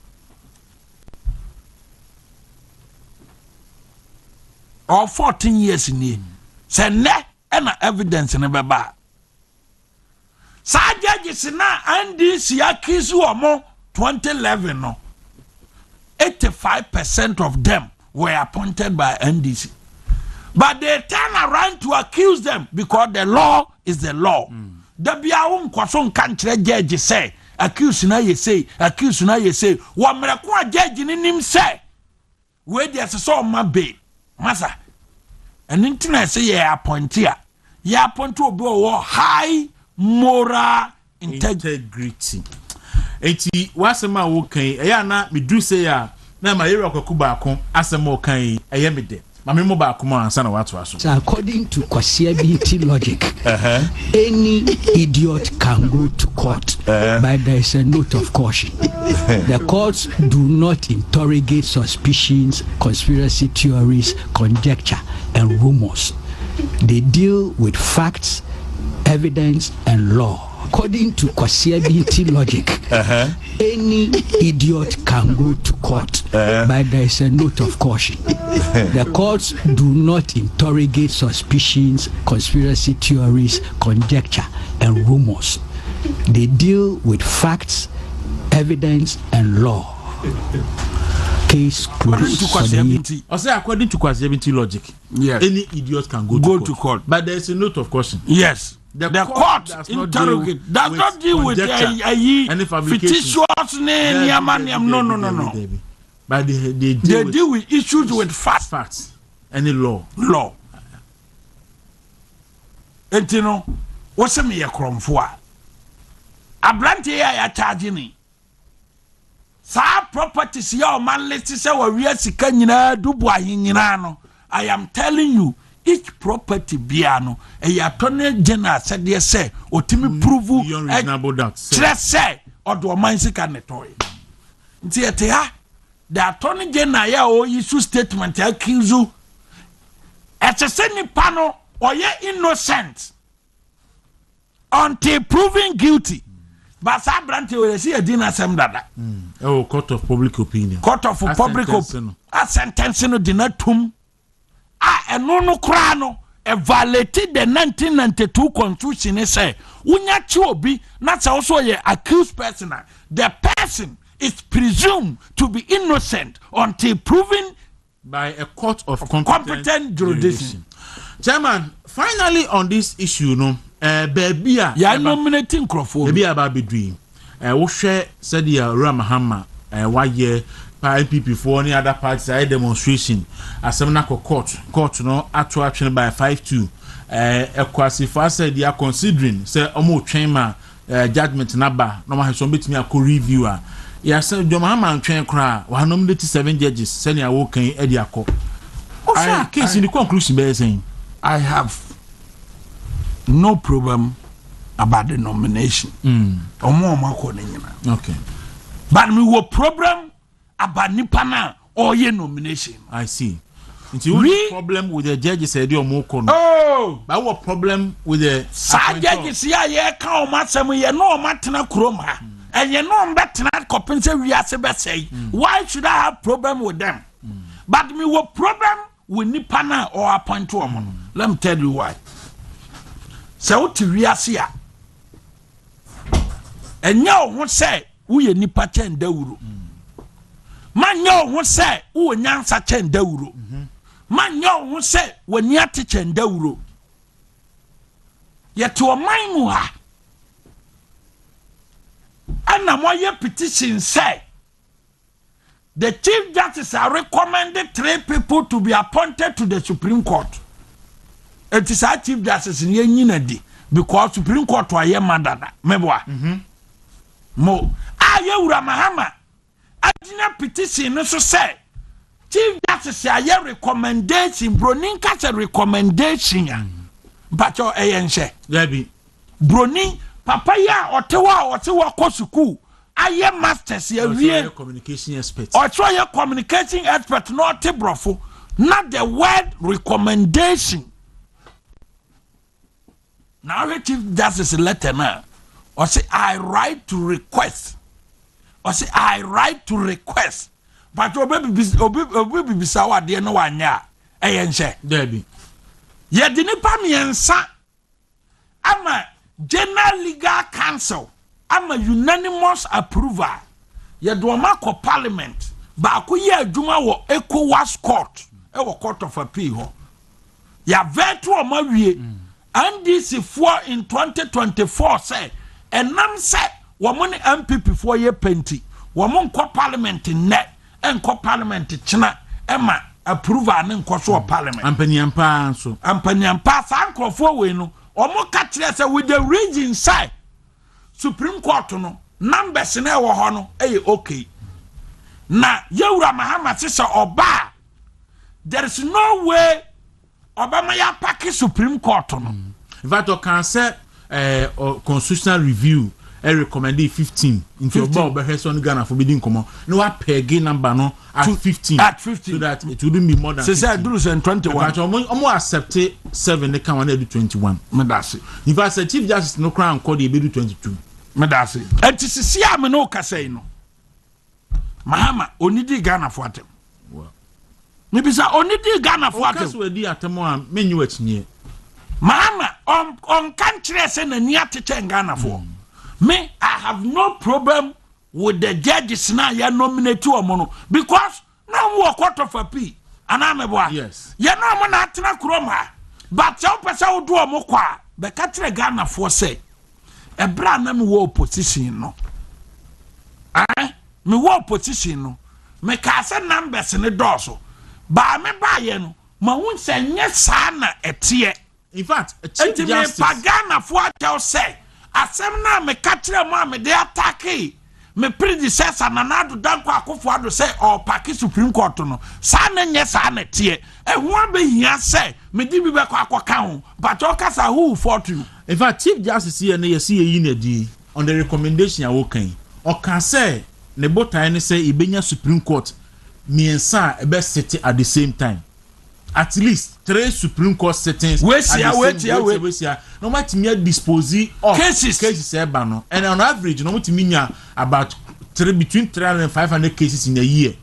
or 14 years in here say ne and evidence ne beba. Sa judges na NDC akizu omo 2011 no 85% of them were appointed by NDC. But they turn around to accuse them because the law is the law. The biawun kwason kantre judge say accuse na ye say wa mrekwa judge ni nim say we dey so ma be masa and internet say ye appoint obi o high moral integrity. Eti wasema wo kan eya na me do say ya na ma yere Kwaku baako asema wo kan eye me de ma me mo baako ma ansa na wato aso. So according to Kwasiabiti logic, any idiot can go to court, but there is a note of caution. The courts do not interrogate suspicions, conspiracy theories, conjecture, and rumors. They deal with facts, evidence, and law. According to Kwasiabiti logic, any idiot can go to court, but there is a note of caution. The courts do not interrogate suspicions, conspiracy theories, conjecture, and rumors. They deal with facts, evidence, and law. Case closed. According to Kwasiabiti logic, yes, any idiot can go to court, but there is a note of caution. Yes. The court does not deal with fictitious no. But they deal with issues with facts. any law. Enti no wose me ye kromfo a abrante ya charge ni sa properties ya o man list say wa wi sika nyina dubu ahinyina no. I am telling you each property bia no e attorney general said dey say otimi prove reasonable doubt say odo man sika netoy nti ete ha the attorney general ya o issue statement accuse you say nipa no oye innocent until proven guilty. But Sabrante will see a dinner sem dada. Oh, court of public opinion. Court of public opinion. A sentence no dinner tum. No crano. A violated the 1992 constitution. Say, unya chobi. That's also a accused person. The person is presumed to be innocent until proven by a court of competent jurisdiction. Chairman, finally on this issue, no. Baby, nominating Crawford. Baby, about be dream. We share said the Mahama. 1 year by NPP for any other parties. I demonstration. As some court, no actual action by 5-2. Kwasifa said they are considering say omo chairman judgment number. No matter some bit me a co-reviewer. Yeah, so Mahama and train cry. We nominated 7 judges. Sending a walk in Eddie Ako. What's case in the conclusion? By saying, I have no problem about the nomination. Okay. But we will problem about Nipana or your nomination. I see. It's problem with the judges said you're more corner. Oh, but what problem with the judges? Yeah, come matter me. You know, Matina Kroma, and you know, better not compensate. We are say, why should I have problem with them? But we will problem with Nipana or appoint to a Let me tell you why. So to Riasia and yo won't say we nipa chen Dawuro. Man yo won't say who nyansa chen Dawuro. Man yo won't say when yati chen Dawuro. Yet to a minua and a more petition say the Chief Justice are recommended 3 people to be appointed to the Supreme Court. It is our Chief Justice in Yenadi because Supreme Court wa ye mandana. Mebwa. Mo. Dawuro Mahama. Adina petition no so say. Chief Justice a recommendation. Bronin catch a recommendation ya. But your ayenche. Debbie. Bronin papa ya otewa ko suku. Aye masters ya wie communication expert. Or try your communication expert not te brofo. Not the word recommendation. Now the Chief Justice letter now. Or say I write to request. Or say I write to request. But obi bisa wa de no wanya. Eyenche. Debbie. Ye de nipa miensa. Ama General Legal Council. Ama unanimous approval. Ye do ma parliament. Ba ko ye adwuma wo ECOWAS court. E wo court of appeal ho. Ya veto o ma wie. NDC 4 in 2024 say enam say woman MPP 4 year penti woman ko parliament net en ko parliament china ema approval ne nko so parliament ampanyampa san krofo we no omo ka kire say with the region side Supreme Court no numbers na wo ho no okay na Dawuro Mahama say oba there is no way Obama ya paki Supreme Court no. In fact, can say constitutional review recommended 15 into about Beheson Ghana for bidding come on. No peg number no at 15. At 15 so that it wouldn't be more than 15. So 21. But almost accepted 7 they can do 21. Medasi. In fact, the Chief Justice no crown called the do 22. Medasi. And to see am no kase no. Mahama onidi Ghana for atem. Maybe say onidi Ghana for atem. Because we di atemo am menyu atinye. Mahama on country say na ni atete Ghana for. Me I have no problem with the judges now you nominate to omono because no more court of appeal anameboa. Yes. You know mo na atena kroma. But you pesa wo do omo kwa be katre Ghana for say ebra na me wo opposition no. Me wo opposition no. Me ka say numbers ne doso. Ba me ba ye no ma won say nye saa na etie in fact a chief enti me justice pagana fo atel say asem na me ka kire mo me de attack me predecessor Nanado Danko Akufo-Addo say or Paki Supreme Court no saa na nye saa na tie ho abehia say me di bi be kwa akoka ho but o kasa who fought you. in fact chief justice here na yesi yi na di on the recommendation ya wokan o kan say ne botan ne say ibenya Supreme Court miensa e be sit at the same time. At least 3 Supreme Court sittings. Wait. No matter me dispose of cases no. And on average, no matter me about between 300 and 500 cases in a year.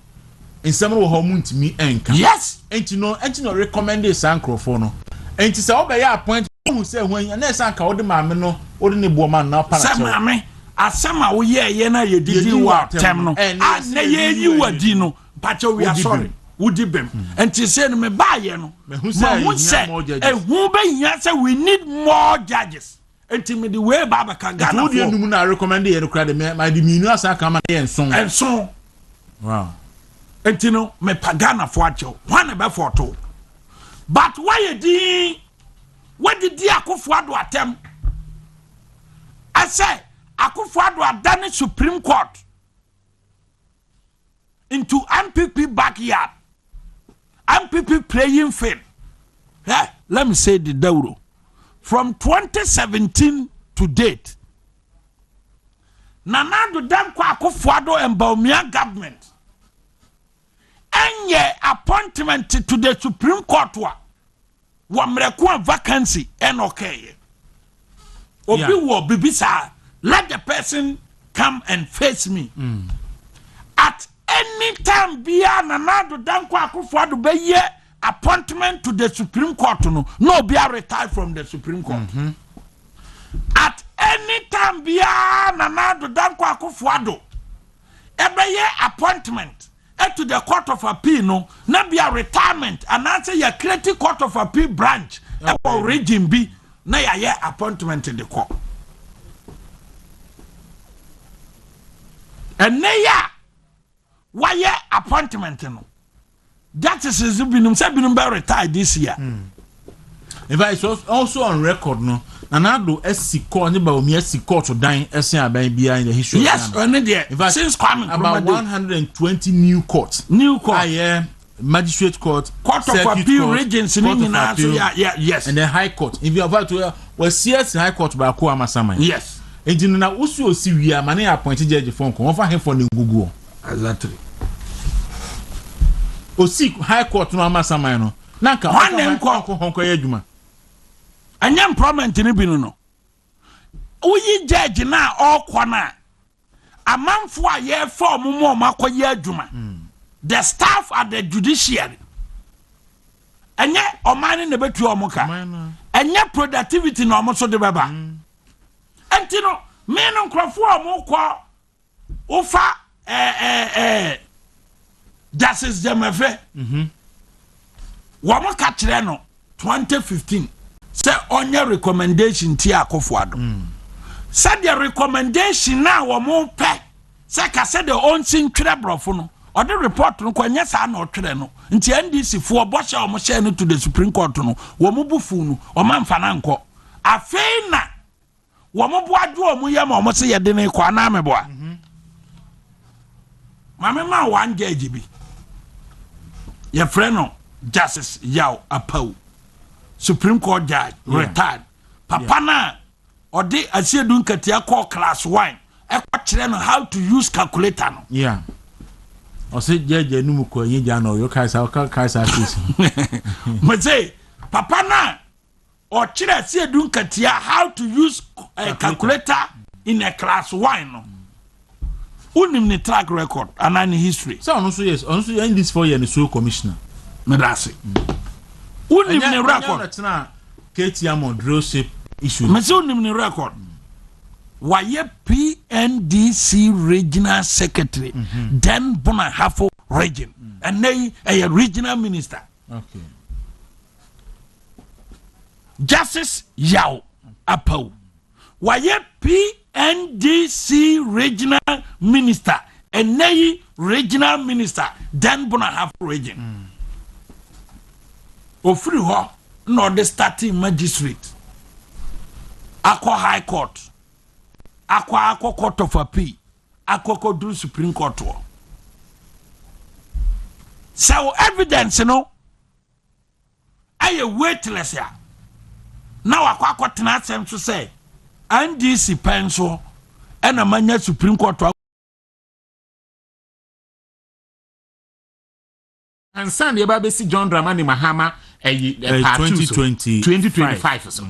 In some of home to me enka. Yes. And you know recommend this microphone no. And to say obey appoint who say when na sanka odi maame no odi ne bo man na para. Say maame asema wo ye na ye didi wa tem no. And na ye yi wadi no. But we are sorry. Would bem and to say me buy no who say who be say we need more judges and to me the way baba can Ghana who do you na recommend you crowd my the minu asa come and so wow and you know me pagana for acho one be for two but why you di what did the Akufo-Addo attempt I say Akufo-Addo adane Supreme Court into MPP backyard. MPP playing field. Yeah, let me say the Dawuro. From 2017 to date, Nanado Danko Akufo-Addo and Bawumia government any appointment to the Supreme Court wa mrekuwa vacancy and okay. Obi wo bibisa, let the person come and face me. At any time bia Nanado Danko Akufo-Addo be ye appointment to the Supreme Court no be retired from the Supreme Court. At any time bia Nanado Danko Akufo-Addo ebe ye appointment to the Court of Appeal no na be a retirement and answer your creative Court of Appeal branch or region B na ye appointment in the court. And ya why appointment no that is binum be retired this year. In fact, it's also on record no Nanado SC court ni Bawumia SC court dan esen aban bia in the history. Yes, only there. In fact, since coming about 120 new courts. Magistrate court, Court of Appeal regions in yes. And the High Court. If you are about to CS High Court by Ko Amasama. Yes. And you know also see we are many appointed judge phone ko offer him for the Google. Exactly. O see High Court no Amasama no. Nanka one name ko honko adwuma. Anya employment ni bi no. Oyi judge na okwana. Amanfo a ye form mo makoye adwuma. The staff at the judiciary. Anya omani ne betu omoka. Anya productivity no omo so de baba. Enti no me no nkrofo omokọ ofa Justice Jemefe. Womo ka kire no 2015 say onye recommendation ti Akufo-Addo. Say the recommendation na womo pe say ka say the onsin twere brofo no or the report no kwanya sa na otwere no nti NDC fo bosha omo share no to the Supreme Court no womo bufu no o manfa na nko afei na womo boadu omo yam omo se ye de ne kwa na meboa mame ma wan judge bi ye friend no Justice Yao Apau Supreme Court judge retired papa na odi asiedu nkatia call class 1 e kwa kire no how to use calculator no o se jeje numu ko yin ja no yo kaisa case me say papa na o kire asiedu nkatia how to use a calculator in a class 1 no unim ni track record and any history so on so yes on so in this 4 year ni so commissioner medase unim ni record na KTM drillship issue me say unim ni record waye PNDC regional secretary then Bonahafo region and they a regional minister. Okay. Justice Yao Apau waye PNDC regional minister and they regional minister then Bonahafo region. ofiri ho no the starting magistrate akọ high court akọ court of appeal akọ do supreme court wo so evidence no aye weightless ya now akọ tena asem so say NDC penso ena manya supreme court and Sunday Babesi John Dramani Mahama 2025 so.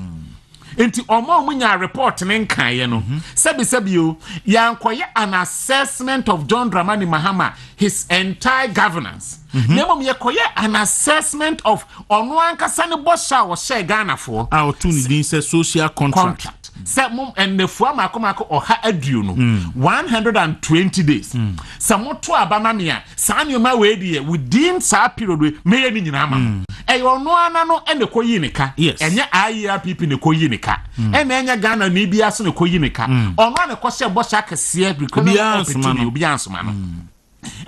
Enti omo munya report nenkan ye no sebi o yankoye an assessment of John Dramani Mahama his entire governance nemom yekoye an assessment of ono ankasa ne bosha wo share Ghana for a otuni din say social contract se mum ennefu amakoma oha aduo no 120 days se moto abama mea sa nyoma we die within sa period we meye ni nyina ama e ono ana no ene koyi nika enye IRPP ne koyi nika ene enye Ghana ni bia so ne koyi nika ono ne kose bosha kese obi ansoma no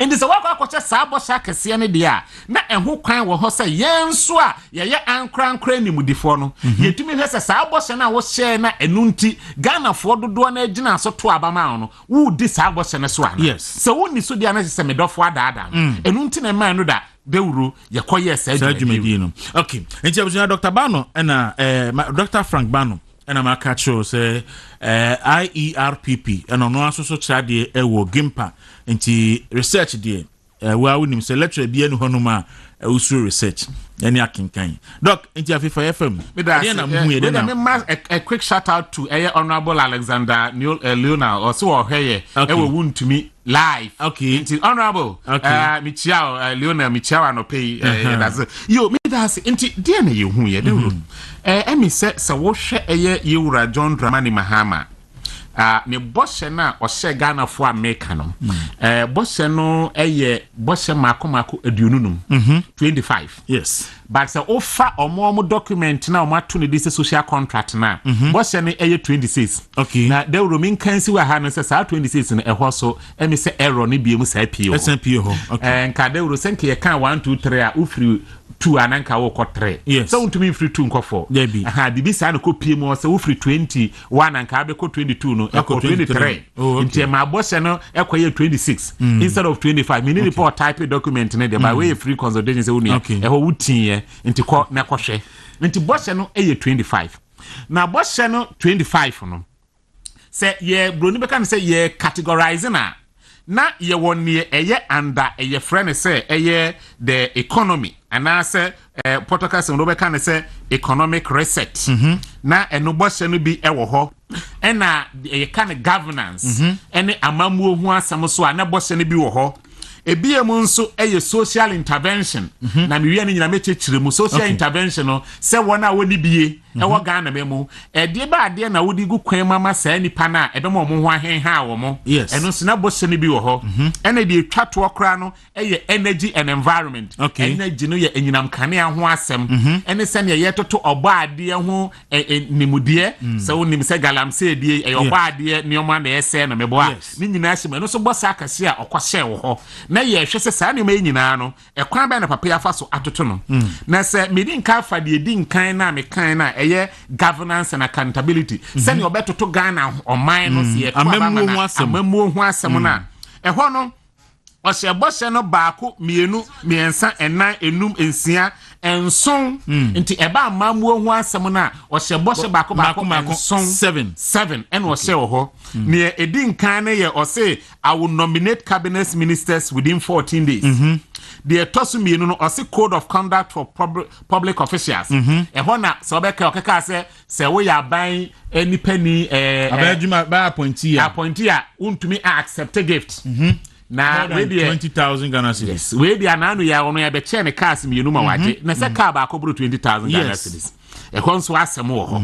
and this work akwacha sabo shaka sia ne dia na eho kwan wo ho se yenso a ye ankran ni mudifo no yetumi hwese sabo hye na wo hye na enunti Ghana fo dodo na agina so to abama no wo di sabo hye ne so ana yes so woni so dia na se medofo adaada enunti na man no da Dawuro yekoye sa adwumadi no okay enti abusua Dr. Bano na Dr. Frank Bano ena maka cho say IERPP ena no aso so chade e wo Gimpa nti research die wa wonim say lecture bia no honoma usu research any akinkan doc nti afifa FM me na mu ye na a quick shout out to honorable Alexander Leona also oheye e wo wuntumi live okay nti honorable Michiao Leona Michiao no pay that's yo me that's nti die na ye hu ye de emi se wo hwe eye Yewura John Dramani Mahama me boshe na o she Ghana fo America no boshe no eye boshe mako aduonunum 25 yes but say offer omo document na omo to ne this social contract na boshe no eye 26 okay na Dawuro min kansi wa ha no say 26 no ehwo so emi say error ne biemu say pio ho okay nka Dawuro senke ye kan 1 2 3 a ufiri 2 ananka wo ko 3 yes so untumi free 2 nko 4 aha bibi sa no ko pie mo se wo free 21 anka be ko 22 no e ko 23 nti ma boshe no e ko ye 26 instead of 25 me need report type document ne de by way free consultation se woni e ho wutin ye nti ko na ko hwe nti boshe no e ye 25 na boshe no 25 no se ye broni be kan se ye categorizing na ye woni eye under eye friend say eye the economy and I say protocol no be kan say economic reset na eno boshe no bi ewo ho na eye kan governance ene amamuo hu asam so na boshe no bi wo ho ebiemu nso eye social intervention na me wi ani nyina mechechire mu social intervention no se wona woni bie ewo Ghana memu de ba ade na wodi gu kwan mama saa nipa na ebe mo ho ahenha wo mo eno nso na boshe no bi wo ho ene de twato okra no eye energy and environment energy no ye enyinam kane ho asem ene se ne ye toto obo ade ho nimude se wonim se galamse die e obo ade ne omo na ese na mebo a ni nyina hye eno so bosa akase a okwahye wo ho na ye hwe se saa ne ma nyina no e kwan ba na papa ya fa so atoto no na se medin ka fa de din kan na me kan na eye governance and accountability send your better to Ghana or mine no see amamu ho asem na e ho no o se boshe no baako mienu miensa enan enum ensia enson nti eba amamu ho asem na o se boshe baako enson 7 and o se ho ne edin kan na ye o se I will nominate cabinet ministers within 14 days the tosu mienu no o se code of conduct for public officials e ho na so be ka okeka se wo ya ban anipani abadjuma ba appointee a untumi accept a gift na we dey 20,000 Ghana cedis we dey ananu ya ono ya be che ne cars mienu ma waje na se car ba akobro 20,000 Ghana cedis e konso asem wo ho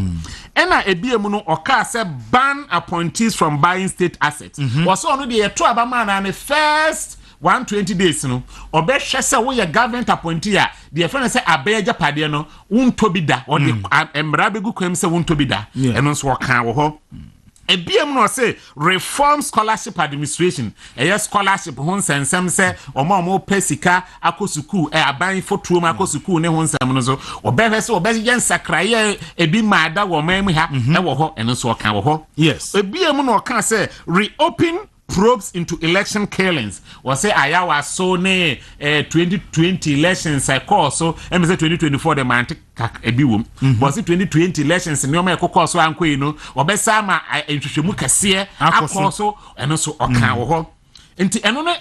ena ebiemu no oka se ban appointees from buying state assets was ono dey to abama na first 120 days no obehwe se wo ye government appointee a the friend say abeja pade no unto bi da o de emra begu kwem se unto bi da eno so kan wo ho ebiem no say reform scholarship administration scholarship ho nsensem say omo pesika akosukuu aban fotuo ma akosukuu ne ho nsem no so obehwe se obeye nsakraye ebi maada wo man mu ha wo ho eno so oka wo ho yes ebiem no oka say reopen probes into election killings was say ayawa so ne 2020 elections I call so em say 2024 the man ebi wom was it 2020 elections ne o ma ekokọ so anko yi no obesa ma entwehwemu kase akọ so eno so oka wo ho nti eno no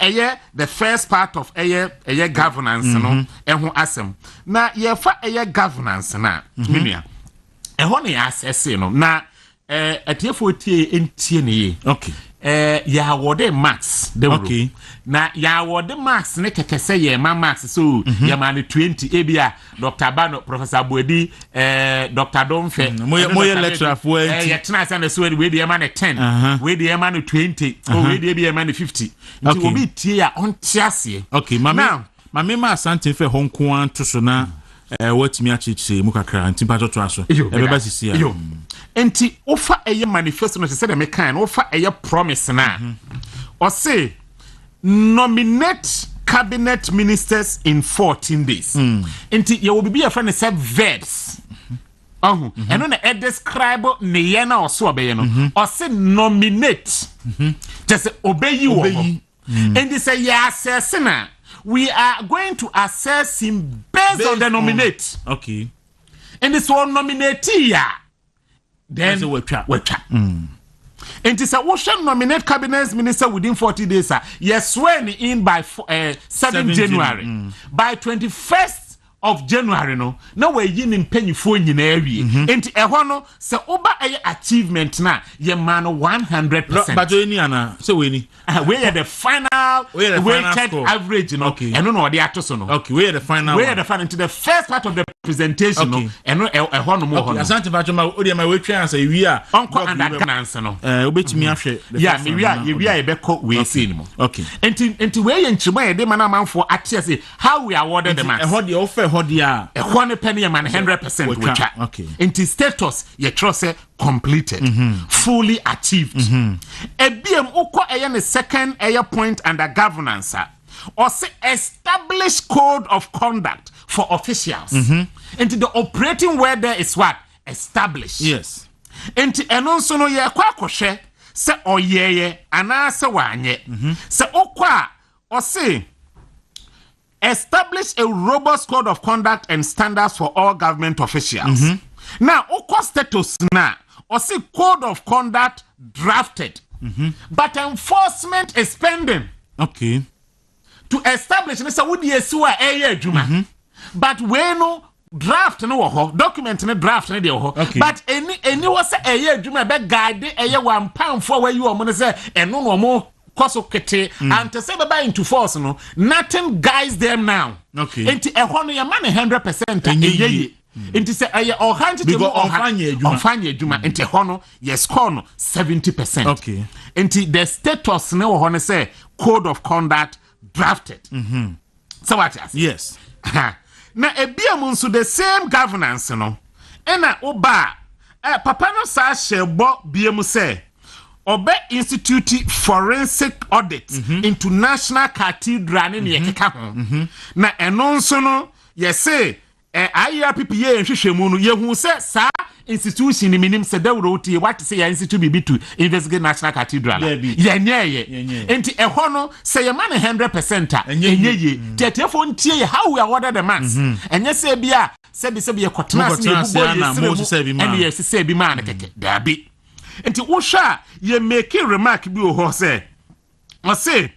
the first part of governance no eho asem na ye fa governance na menua eho ne assess no na atiefo tie entie ne ye okay ya wode max Dawuro. Okay. Na ya wode max ne kekese ye ma max so ya ma 20 ebia Dr. Bano Professor Boedi Dr. Domfe moye lecturer for ya tena say na so we dey ma 10 we dey ma 20 we dey ma 50 nti obi tie ya on tiase okay mama ma asante fe honko an to so na watimi achiche mu kakra nti pa to aso ebeba sisi ya enti ofa manifesto no say dem kan ofa promise na or say nominate cabinet ministers in 14 days enti ye will be a friend say verbs eno na describe ne ye na oso obeye no or say nominate just obeyi wo and say ya assess na we are going to assess him based on the nominate okay and this one nominate ya then we try and this we shall nominate cabinet minister within 40 days yes sworn in by 7 January by 21st of January no we yin mpanyifo nyina awie enti ehwo no se oba achievement na ye man 100% but we ni ana se we ni we the final weighted score. Average no okay. eno no de atoso no okay we the final into the first part of the presentation no eno ehwo no mo ho no asante bacho ma odi ma we twa ansa wi a onko under governance no obetimi ahwe yeah me wi a ebeko we see ni mo okay enti we ye nchima ye de mana manfo ate say how we awarded the match ehwo de ofa ehwo de a ehwo ne penny man 100% which okay enti status ye trust completed fully achieved ebiem ukọ the second point under governance or say establish code of conduct for officials into the operating word there is what establish yes into eno nso no ye kwa akohwe se oyeye ana se wanye se okwa or say establish a robust code of conduct and standards for all government officials now okwa status na or say code of conduct drafted but enforcement is pending okay to establish this would ye so adwuma but we no draft no ho document no draft no de ho but any was adwuma be guide one pound for where you are money say eno no mo koso kete and to say by into force no nothing guides them now okay enti ehwo no ye man 100% eyeye enti say ohanche te onfanye adwuma enti hono yes score no 70% okay enti the status ne wo hono say code of conduct drafted so what yes na ebiam nso the same governance no ena oba papa no sa shebo biam say obe institute forensic audit into national cathedral ne yekeka ho na eno nso no yese IRPPA nhwehwemu no yehu se sa institution ni minim se Dawuro tie what say ya institute bibi to investigate national cathedral yenye enti ehwo no se ye man 100% enye tietefo ntie how we awarded the mass enye se bia se ye kotena se ebubo ye se bi man keke dabi enti wo hwa ye make remark bi o ho se o se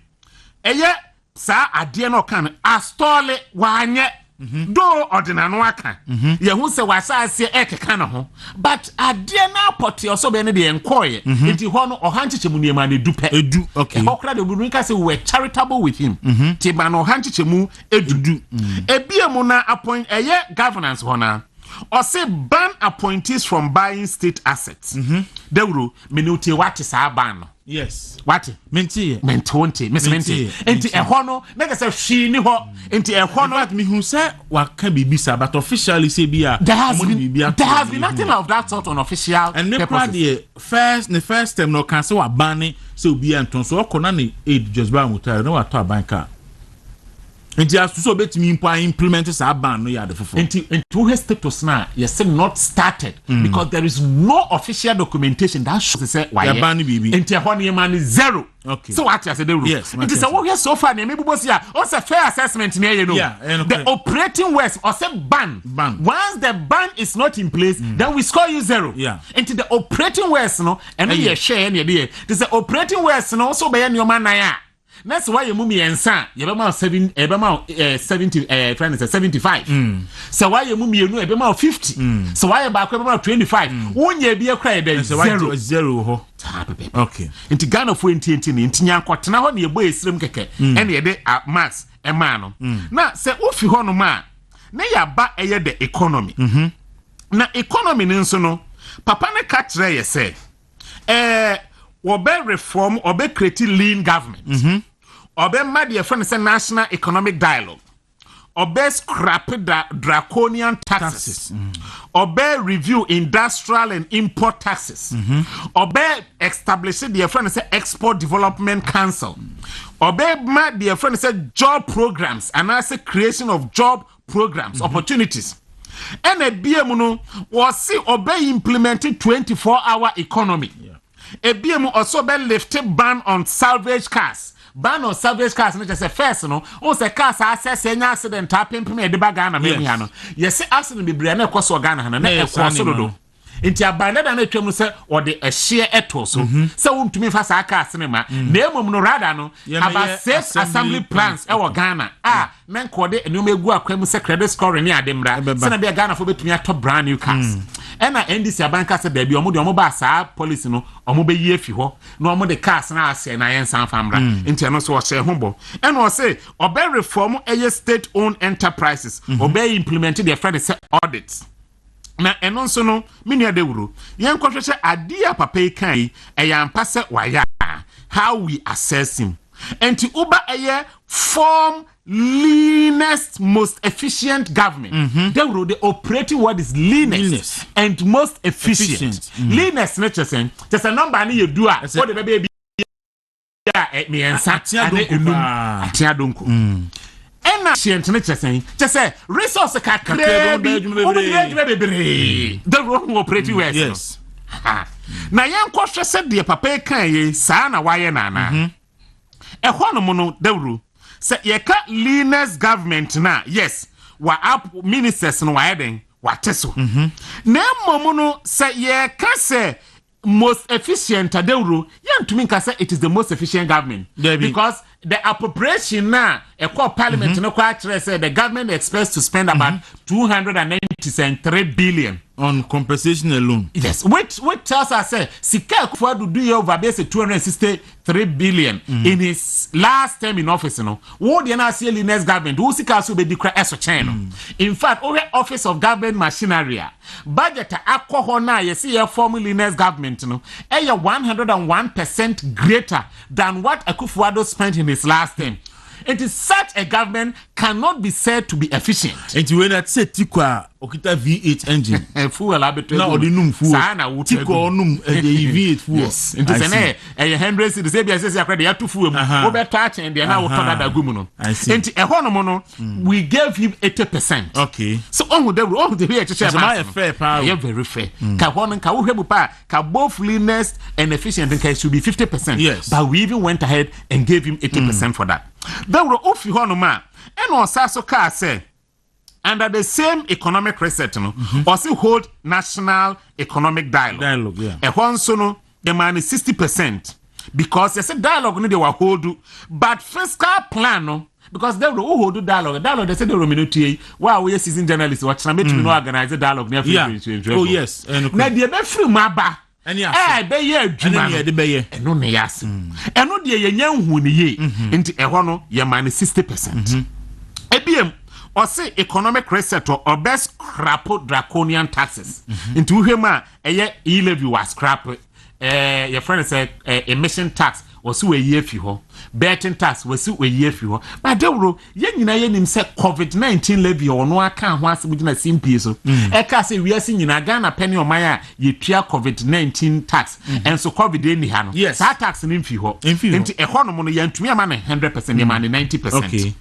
eye sa ade no kan astole wanye do ordinano aka ye hu se wasase ekeka no ho but ade na poti oso be ne de enkoye enti ho no ohanchechemu ne ma ne dupe edu okay okra de budu nka se we were charitable with him ti ba no ohanchechemu edudu ebiemu na appoint governance ho na or say ban appointees from buying state assets Dawuro me no tie what is ban no Yes. What? Menti. Mentonte. Miss Menti. Enti ehono. Nega say she ni ho. Enti ehono. But me who say what can be bisa, but officially say be there has been nothing of that sort on official. And me proud the first time no can say what banning so be anton so okona ni aid just by mutar no what to banka. Enti asuso betimi implement sa ban no ya de fofo. Enti who has status now yes not started because there is no official documentation that shows say why ban bibi. Enti ehon ye man zero. Okay. So what you say the rule? Yes. It is a what here so far na maybe boss here on say fair assessment near you know. Yeah, the operating words or say ban. Once the ban is not in place, then we score you 0. Yeah. Into the operating words no and we share any there. This the operating words no so be your man na ya. That's why you mumi ensa you be 75 so why you mumi enu e be 50 so why you back be 25 wonye bi e cry there 0 ho. Okay. Inti Ghana fo enti inti nyankotena ho na ye boy esrem keke ene ye de max e ma no na se ofi ho no ma na ya ba eye the economy na economy ni nso no papa ne ka kire ye say obe reform obe create lean government obe mad ye friend say national economic dialogue obe scrap draconian taxes obe review industrial and import taxes obe establish the friend say export development council obe mad the friend say job programs and also creation of job programs opportunities and a BM no was see obey implementing 24-hour economy. A BM also be lifted ban on salvage cars. Ban on salvage cars not just a first no. On say cars access any accident happen me de bagana me no. Yes accident be bre na kwaso Ghana na e kwaso do. Inti abanda da na twam say or the a share eto so. Say wontumi fa sa cars ne ma. Na emom no rather no about safe assembly plans e wo Ghana. Men kode enum egu akwam say credit score ni ademra. Say na be Ghana fo betumi atop brand new cars. Ena NDC abanka se baabi omo ba saa policy no omo be yi afi ho na omo de cars na ase na yensan famra nti no so o share hombo ena o say obe reform eye state owned enterprises obe implement the friend say audits na eno nso no menu Dawuro yen kwhwehwe adia papa yi kan ampa se waya how we assess him enti uba eye form leanest, most efficient government. Dawuro, the operating word is leanest and most efficient. Leanest, not just saying, just a number and you do what the baby me and Satia Dunku. And not she and just saying, just say resource a cat the wrong operating word. Yes. Now, young question said, dear papa, can ye, sana, why, nana? A honomono, Dawuro. Say yeka leanest government na yes wa up ministers no waeden wateso na momono say yeka say most efficient Dawuro yantumi nka say it is the most efficient government because the appropriation na a core parliament no kwa kire say the government expects to spend about 293 billion on compensation alone. Yes, which tells us say Sika Kwaku do over base 263 billion in his last term in office no. What the NRC leanest government who Sika so be declare eso chain. In fact, over office of government machinery budget akọ na you see a former leanest government no. 101% greater than what Akufo-Addo spent in his last term. It is such a government cannot be said to be efficient. And when I say Tikwa okita V8 engine, fuel abeto. Na odinum fuel. Sana Tikwa onum V8 fuel. Yes. It is an hundred cities. Say be say akra dey atu fuel. Obe touch and dey na wo toda da gumu no. Enti ehono no we gave him 80%. Okay. So on the way to share. My fair power. Yeah, very fair. Ka hono ka wo hwebu pa ka both leanest and efficient and should be 50%. Yes. But we even went ahead and gave him 80% for that. Dawuro ofi hono ma and also car say under the same economic reset no also hold national economic dialogue yeah so no the man is 60% because they say dialogue no they were hold but fiscal plan no because they will hold dialogue they say they will minute wow we season journalists watch na make no organize dialogue near oh yes na dey be free maba be ye adwuma de be ye eno ne yase eno de ye nya hu ne ye nti ehɔ no ye man 60%. Ebiem or say economic reset or best scrap draconian taxes into him eye e-levy was scrap your friend say emission tax was we year fi ho betting tax was we year fi ho but Dawuro ye nyina ye nim say COVID-19 levy ono aka ho asem gina simpie so e ka say we asi nyina Ghana penny oman a ye tua COVID-19 tax and so COVID any ha no that tax nim fi ho enti e ho no mo no ye ntumi ama na 100% ye ma 90%. Okay.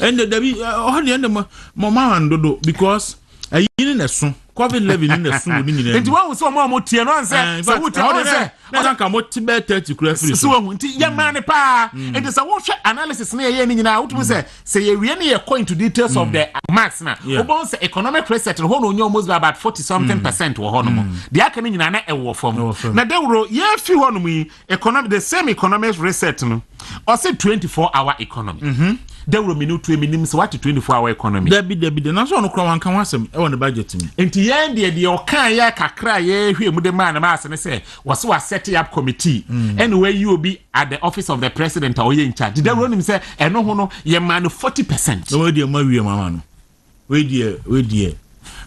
And the on the end of mama and dodo because a yin in so COVID level in the soon in it was so more tie no say so what say na kan mo tibe 30 kura free so nti ye man pa it is a watch analysis na ye ni nyina what say ye we na ye go into details of the maths na obon say economic research ho no onyo almost about 40 something percent wo ho no mo de aka ni nyina na e wo fom na Dawuro ye fi ho no mu economic the same economic research no or say 24-hour economy Dawuro me no to eminim say what 24-hour economy Debi na so no kro wan kan wasem e won the budget mi enti ye de o kan ya kakra ye hwe mu de man ma ase ne say was set up committee anyway you will be at the office of the president or you in charge Dawuro nim say eno ho no ye man 40%. No we dey ma wie mama no we dey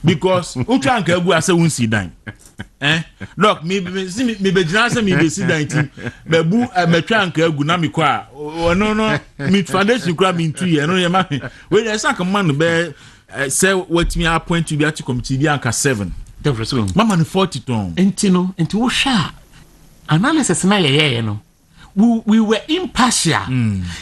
because utran ka egu ase won si dan look me be jina say me be si dan ti be bu metwan ka egu na me ko a no me foundation kura me ntu ye no ye ma we dey say kan man be say what me appoint to be at committee bi anka 7 mama no 40 ton enti wo sha analysis na ye no we were impartial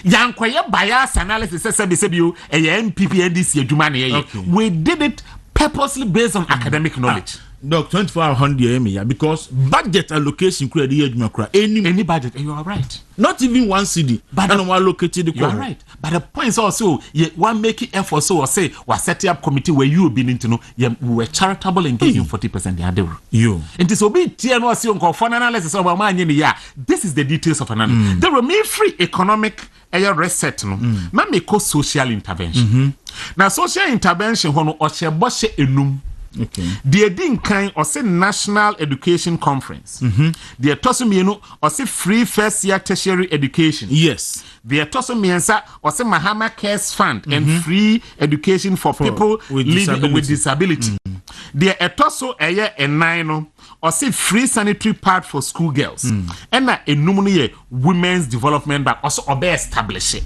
yankoye bias analysis say be o MPP NDC adwuma na ye we did it purposely based on academic knowledge. Doc 2400 because budget allocation could any budget you are right. Not even one CD but no one allocated the you are right. But the point is also one making effort so or say was setting up committee where you been into no we were charitable and giving 40% the you it is obi tie no see on for analysis of man ya this is the details of analysis there were me free economic reset no na me call social intervention now social intervention hono o chebose enum. Okay. The din kind or say National Education Conference. The Tosumienu or say free first year tertiary education. Yes. The Tosumiensa or say Mahama Cares Fund and free education for people living with disability. The Etoso eye enino or say free sanitary pad for school girls. And na enumuni women's development but also obey establish it.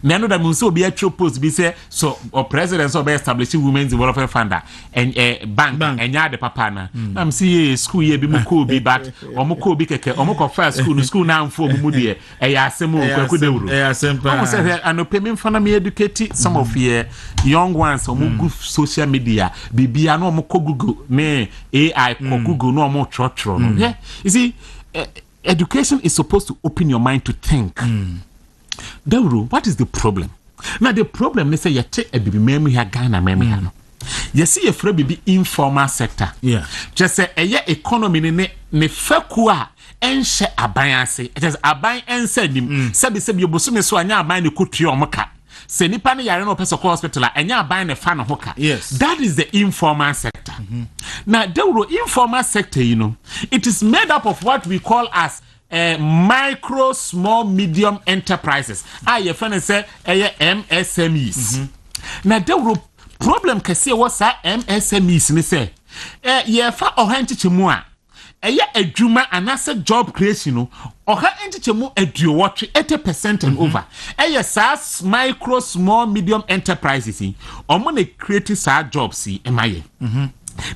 Nano da munso be actual post be say so or president so be establishing women's development fund and bank and ya the papa na am see school ye be mu ko bi but omo ko bi keke omo ko first school na amfo mu de e ya asem o Kwaku Dawuro e asem pa omo say anopemi fana me educate some of your young ones omo go social media bibia na omo ko Google me AI ko Google no omo trotro no yeah you see education is supposed to open your mind to think. Dawuro, what is the problem? Now the problem is say you take a baby memi ha Ghana memi ha no. You see a free baby informal sector. Yeah. Just say a economy ne feku a enhye aban ase. It is aban ense nim. Sebi you bosu me so anya aban ne kotua omka. Se nipa ne yare no person hospital anya aban ne fa no hoka. Yes. That is the informal sector. Now Dawuro informal sector it is made up of what we call as micro, small, medium enterprises. Your friend say MSMEs. Now the problem can say what's MSMEs ni say. Ye fa ohanti chimua. Edwuma anase job creation oha entichemu eduwotwe 80% and over. SAS micro, small, medium enterprises. Omo ne create sa jobs emaye.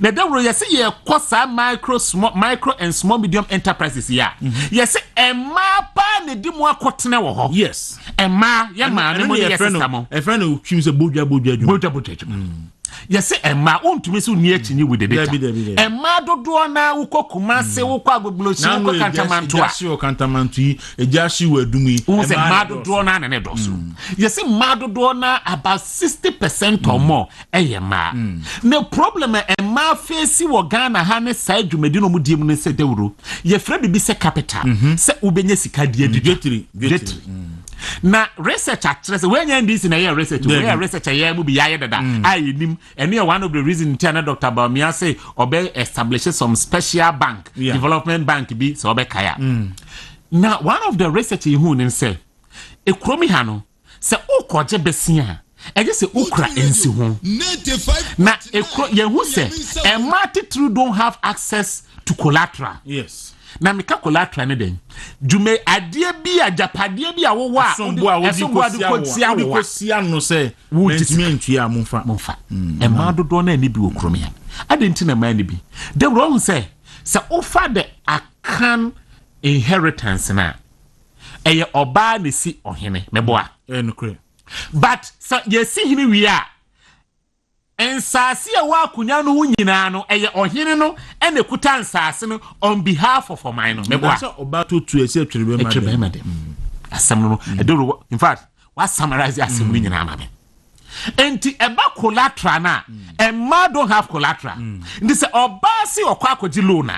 Now Dawuro you say ye kosa micro and small medium enterprises ya. You say emma pa ne di mo akotene wo ho. Yes. Emma ya ma ne mo ye system. A friend who twim say bodwa. Yes, Emma untumi so ni akini with the data. Emma dodo na ukokuma se ukwa agboblosi ukwa kantamanto a. Ejashi o kantamanto yi, ejashi wo adumi. Emma dodo na ne doso. Yes, Emma dodo na about 60% or more Emma. The problem Emma face wo Ghana ha ne side dwumedi no mu die mu ne se Dawuro. Ye fra bibi se capital. Se ubenye sika die getri. Na research actress when you this in a research where research a mu bi yaye dada ayenim ene one of the reason China Dr. Bawumia say obe establish some special bank development bank bi so obe kaya now one of the research hu nim say ekromi ha no say ukoje besia eje say ukra ensi ho na ekro ye hu say a multi don't have access to collateral. Yes. na meka collateral ne den dwume ade bi ajapade bi a wo wa esombo a wodi kosia no se mentimi antua momfa e ma dodo na ni bi wo krom ya ade nti na ma ni bi Dawuro hu se ofa the akan inheritance na eye oba ne si ohene meboa enukre but so yesi hini wi a ensase a wa akunya no nyina no eye ohene no ene kuta nsase no on behalf of oman no meboa so oba to esi atwere ma dem asam no Dawuro in fact wa summarize asam no nyina ma me enti eba collateral na emma don't have collateral ndi se oba si okwa akoji loan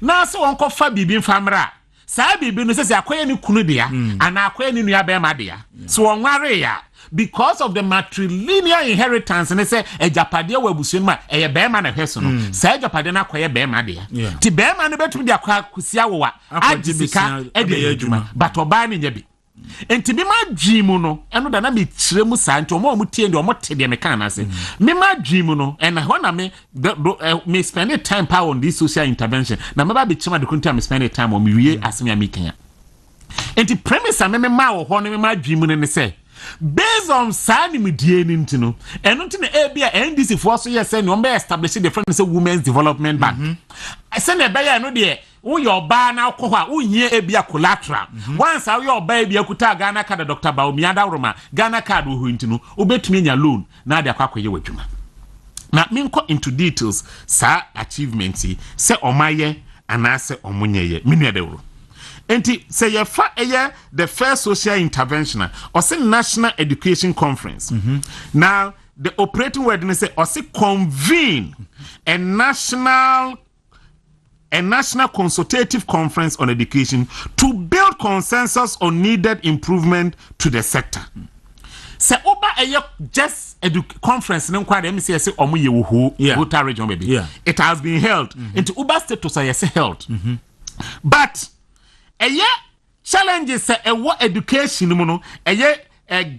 na se wonko fa bibi mfamra saa bibi no se akoye ni kunu dia ana akoye ni nua be ma dia so wonware ya because of the matrilineal inheritance ne say ejapade wa abusuo ma eye be ma na hweso no saa ejapade na akoye be ma dia ti be ma no betumi dia akwa kusia wo ajisika e de adwuma but oba ni nya bi enti bi ma dwimu no eno da na me kire mu sa nti omo tie ndi omo te de me kan na se me ma dwimu no and ho na me spend time power on this social intervention na me ba be chima de kunta me spend time on me wie asem ya me kanya enti premise a me ma wo ho no me ma dwimu no ne se based on sani medie ni ntino eno ntine e bia NDC for so yes no be establish the friend say women's development bank ese na be ya no de wo your ba na akọ a wo hie e bia collateral once a your ba e bia kuta Ghana card Dr. Baumia Dawuro Ghana card wo ntino obetumi nya loan na de akwakoye wadwuma na minko into details sa achievements se omaye anase omunyeye minu Dawuro enti say ye fa the first social intervention or say national education conference now the operating word ne say or say convene a national consultative conference on education to build consensus on needed improvement to the sector. Say oba just conference ne kwa dem say omoye wo Volta region baby. It has been held into Uba status I say held. But challenges education no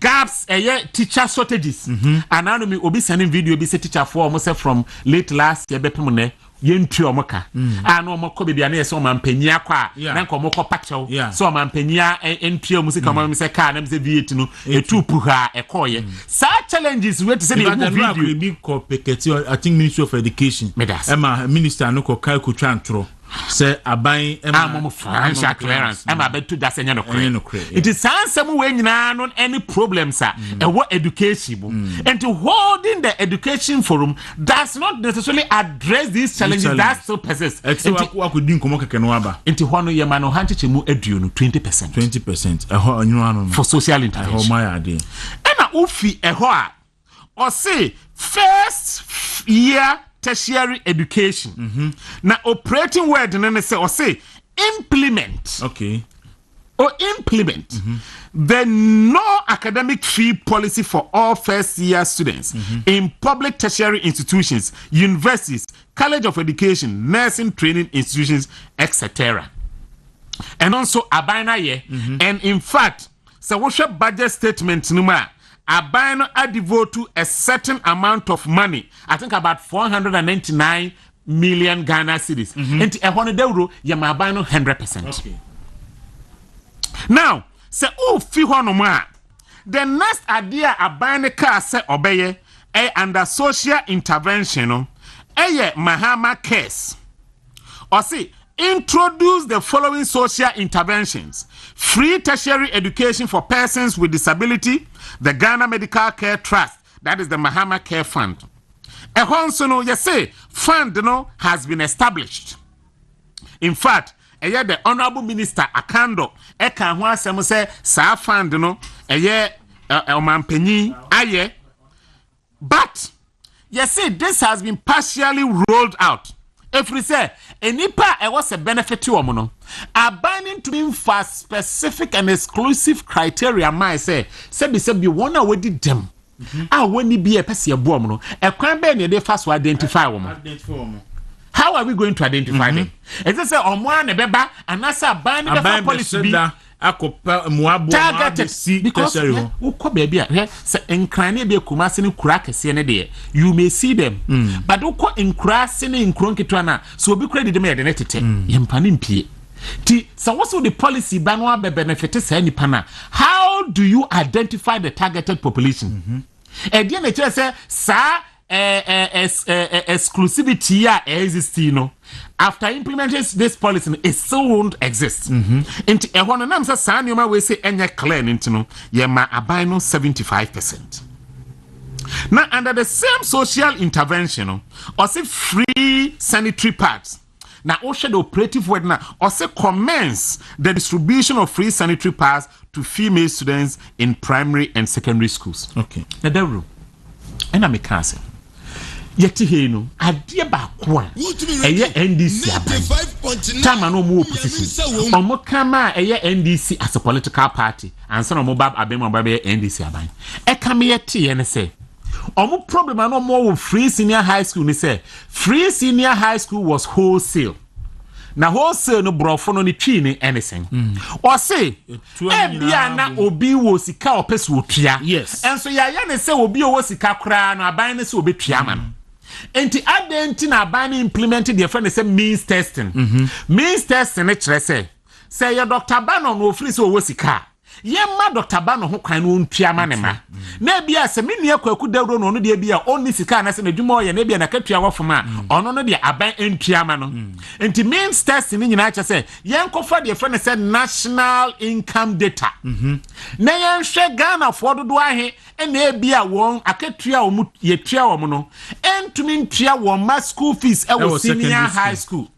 gaps teacher shortages and now me obi sending video be say teacher for almost from late last year bepem ne yentu omoka and omoko bebia na so mampania kwa na nkomoko pacho so mampania entu musika mo se ka na se viet no etupu ha ekoye sa challenges we to say the video be ko peketi I think Ministry of Education ema minister no ko kai ko twantro say aban ema financial clearance ema betu da senya no kre it is ansem we nyina no any problems ewo education and to holding the education forum does not necessarily address these challenges that still persist akodi nkomo keke no aba enti hono ye ma no hancheche mu aduo no 20% eho anyu ano for social intervention eho my ade ena ufi eho a o say first year tertiary education now operating word and say implement the no academic fee policy for all first year students in public tertiary institutions, universities, college of education, nursing training institutions, etc. And also abina ye and in fact so what's your budget statement numa Abano devote to a certain amount of money. I think about 499 million Ghana cedis. And Dawuro yama abano 100%. Okay. Now, say the next idea abano ka se obeye under social intervention Mahama case. Or see introduce the following social interventions: free tertiary education for persons with disability, the Ghana Medical Care Trust, that is the Mahama Care Fund. A honsono say fund no has been established. In fact, the Honorable Minister Akando eka ho asem say sa fund no omampanyi aye, but say this has been partially rolled out. If we say enipa was a benefit to omono abaning to be for specific and exclusive criteria my say be one we did them when you be a person aboa no e kwan be ne dey fast to identify woman. How are we going to identify them? It say omo na beba anasa ban be for policy be akopa muabo targeted because ukọ baby say enkrane be kumase ne kura kese ne de you may see them but ukọ enkura se ne nkron ketwa na so obi kura de dem ye de ne tete yempa ne mpie So what's the policy banwa be benefit say nipa na? How do you identify the targeted population? And then they say sa exclusivity exists, after implementing this policy, it still won't exist. Into a one and sa nyoma we say enya clear into yema abino 75%. Now under the same social intervention, or say free sanitary pads. Now, also the operative word now also commence the distribution of free sanitary pads to female students in primary and secondary schools. Okay. Now, Dawuro, and I'm a cousin. Yet, you know, I dear back one. A year NDC. Time no more opposition. Or more kama a year NDC as a political party, and some of Mobab Abema Baby NDC Abine. A come here tea and say. Omo problem no more with free senior high school ni say free senior high school was wholesale. Na wholesale no brofo no ni twi ni anything. Or say bia na obi wo sika opese wo tua. Yes. Enso ya ne say obi wo sika kra no aban ne say obi tua ma no. Enti adenti na aban implemented the friend say means testing. Means testing ne kire say your Dr. Bannon no free so wo sika. Yemma Dr. Bannon ho kwan no ntua ma ne ma. Na bia se me nua Kwaku Dawuro no de bia onni sika na se na dwuma oye na bia na katua wofoma ono no de aban ntua ma no. Enti means test ni nyina cha se yenkofa de friend say national income data. Na yenhwe Ghana for dodo ahe na bia won akatua wo yetua wo no entumi ntua wo ma school fees e wo senior high school.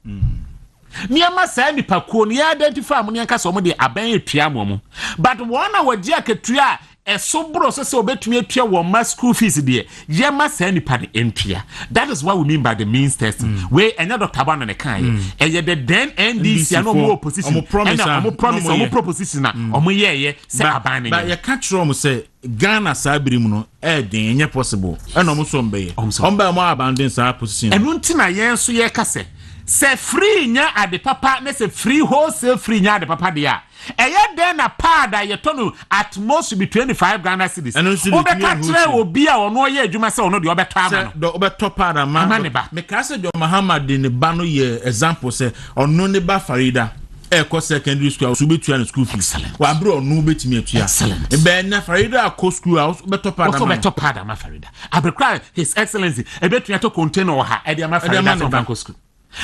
Niama say ni pakuo ni identify mo ni anka so mo de aban etua mo. But one na waji akatua esobro so obetumi atua wo ma school fees de yema say ni pa de entua. That is what we mean by the means testing. We enya Dr. Bannon ne kan ye the then NDC no more opposition. Omo proposition na omo ye say aban ne. But ye catch rom say Ghana sabiri mu no den enye possible. E no mo so mbeye. Omba mo abandon sa position. Enu ntina yen so ye ka say free nya ade papa na say free wholesale free nya ade papa dia eye den na pad a yetonu at most be 25 Ghana cedis obekatre obi a ono ye adwuma say ono de obeto ama no obeto pad ama me ka say jo Mahama de ne ba no ye example say ono ne ba Farida eko secondary school so betua na school fees wa bro ono betimi atua excellent e be na Farida ko school house obeto pad ama also beto pad ama Farida abekra his excellency e betua to container o ha e de ama Farida from Banco school.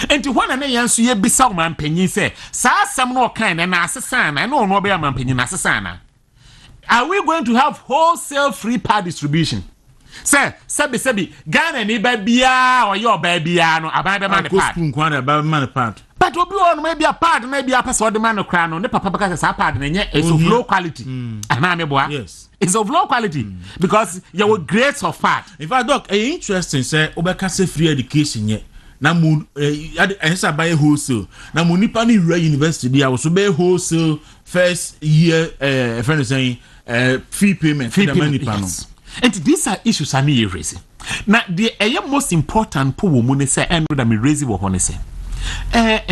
Enti wana ne yansu ye bisa man panyin say sa asem no kan na asesa na no no be man panyin asesa na. Are we going to have wholesale free pad distribution? Say sebi Ghana ni ba bia or your baby no aban be man the pad nkwan ba man pad. But obi on maybe a pad maybe a person the man no kra no ne papa because sa pad na nye is of low quality. Ana me boa. Yes. It's of low quality because your grades of pad. In fact doc interesting say obeka say free education ye na mu esa buy wholesale na mu nipa ni Ura University dia wo so be wholesale first year friend saying fee payment for the money panel. And these are issues I need raising. Now the most important po wo mu ne say endo da me raise wo ho ne say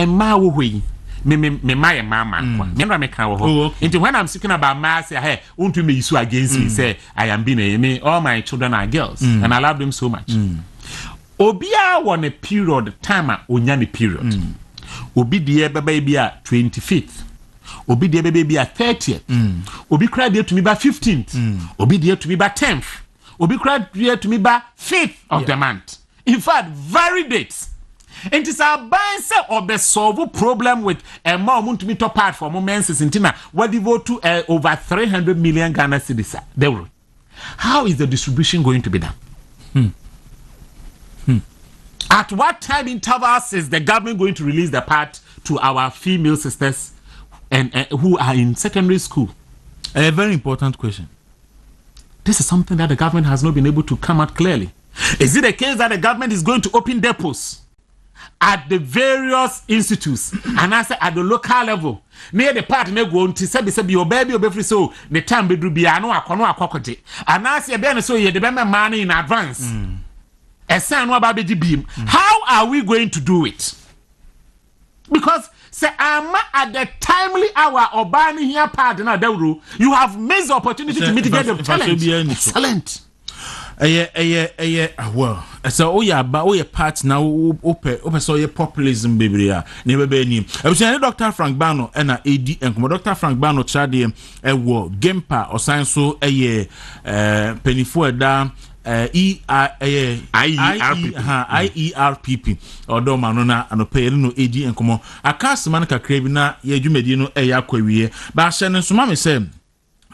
ma wo hoyi me my mama kwa me na me kan wo ho. Into when I'm speaking about ma say hey won't me issue against me say I am being me all my children are girls and I love them so much. Obia won a period time onya ne period. Obi de baba bia 25th. Obi de baba bia 30th. Obi cry there to me by 15th. Obi there to me by 10th. Obi cry there to me by 5th of the month. In fact, very dates. And it's a balance of the solve problem with a moment to me top part for moments intina what devote to over 300 million Ghana cedis. How is the distribution going to be done? At what time intervals is the government going to release the part to our female sisters and who are in secondary school? A very important question. This is something that the government has not been able to come out clearly. Is it the case that the government is going to open depots at the various institutes and also at the local level? Near the part may go to say your baby or free so the time be do be no akokoje. And as you be so you the money in advance. How are we going to do it? Because say at the timely hour of banning here part na Dawuro, you have missed the opportunity to mitigate the challenge. Excellent. Well, so your part now open so your populism baby never be any. I was saying Dr. Frank Bano and AD and Dr. Frank Bano Chadi Gempa or science so penny for down IERPP or do manona and pay no AD and come on. I cast manaka cravina ye jumedino yakwe but Shannon Sumami said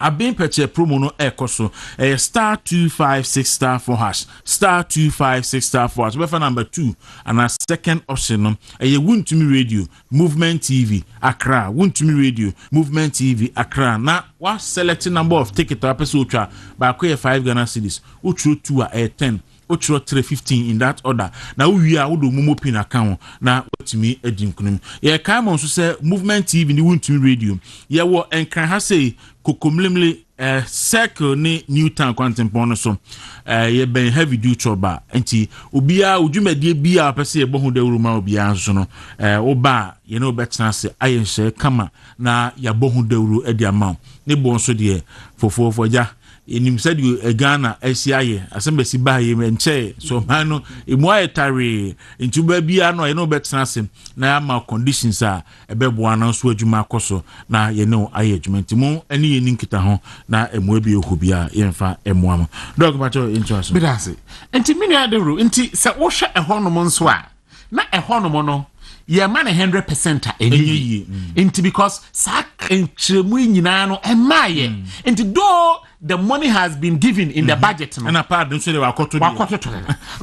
I've been purchase promo no ekoso star 256*4# star 256*4#. We for number 2 and our second option no win to me radio movement TV Accra win to me radio movement TV Accra na what selected number of ticket episode by 5 Ghana cedis utro 2 at 10 Ochro 315 in that order. Now we are would momo pin account. Now what me edim kunum. Yeah, come on so say movement TV ni won't me radio. Yeah, what and can ha say kokomlemle circle ni Newtown Quantum so ye ben heavy duty ba enti obia odwumade bia pese ye bohu Dawuro ma obia nso no oba ye no betena se ayenhye kama na ya bohu Dawuro edi ama ne bo nso de fofofo ja enim said you Ghana SCIA asembesi ba ye menche so mano emu ayetare ntu ba bia no ye no betena se na ama conditions a ebeboa na so adwuma akoso na ye no aye adwuma mu eni ye ninkita ho na emu abi ohobia yemfa emu am dog macho interest bidase enti mini Dawuro enti se wo hwe ehonom nso a na ehonom no ye man 100% enyi enti because sak entremu nyina no emaye enti do the money has been given in the budget no and a part don't say they were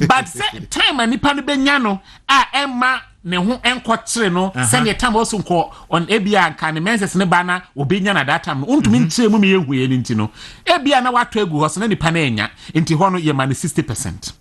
but say time and nipa no benya no a emma ne ho enkokyere no say the time also nko on ebia kan ne menses ne ba na obenya na that time untumi nkyere mu me yehuye ni nti no ebia na wato egu ho so na nipa na enya nti ho no ye man 60%.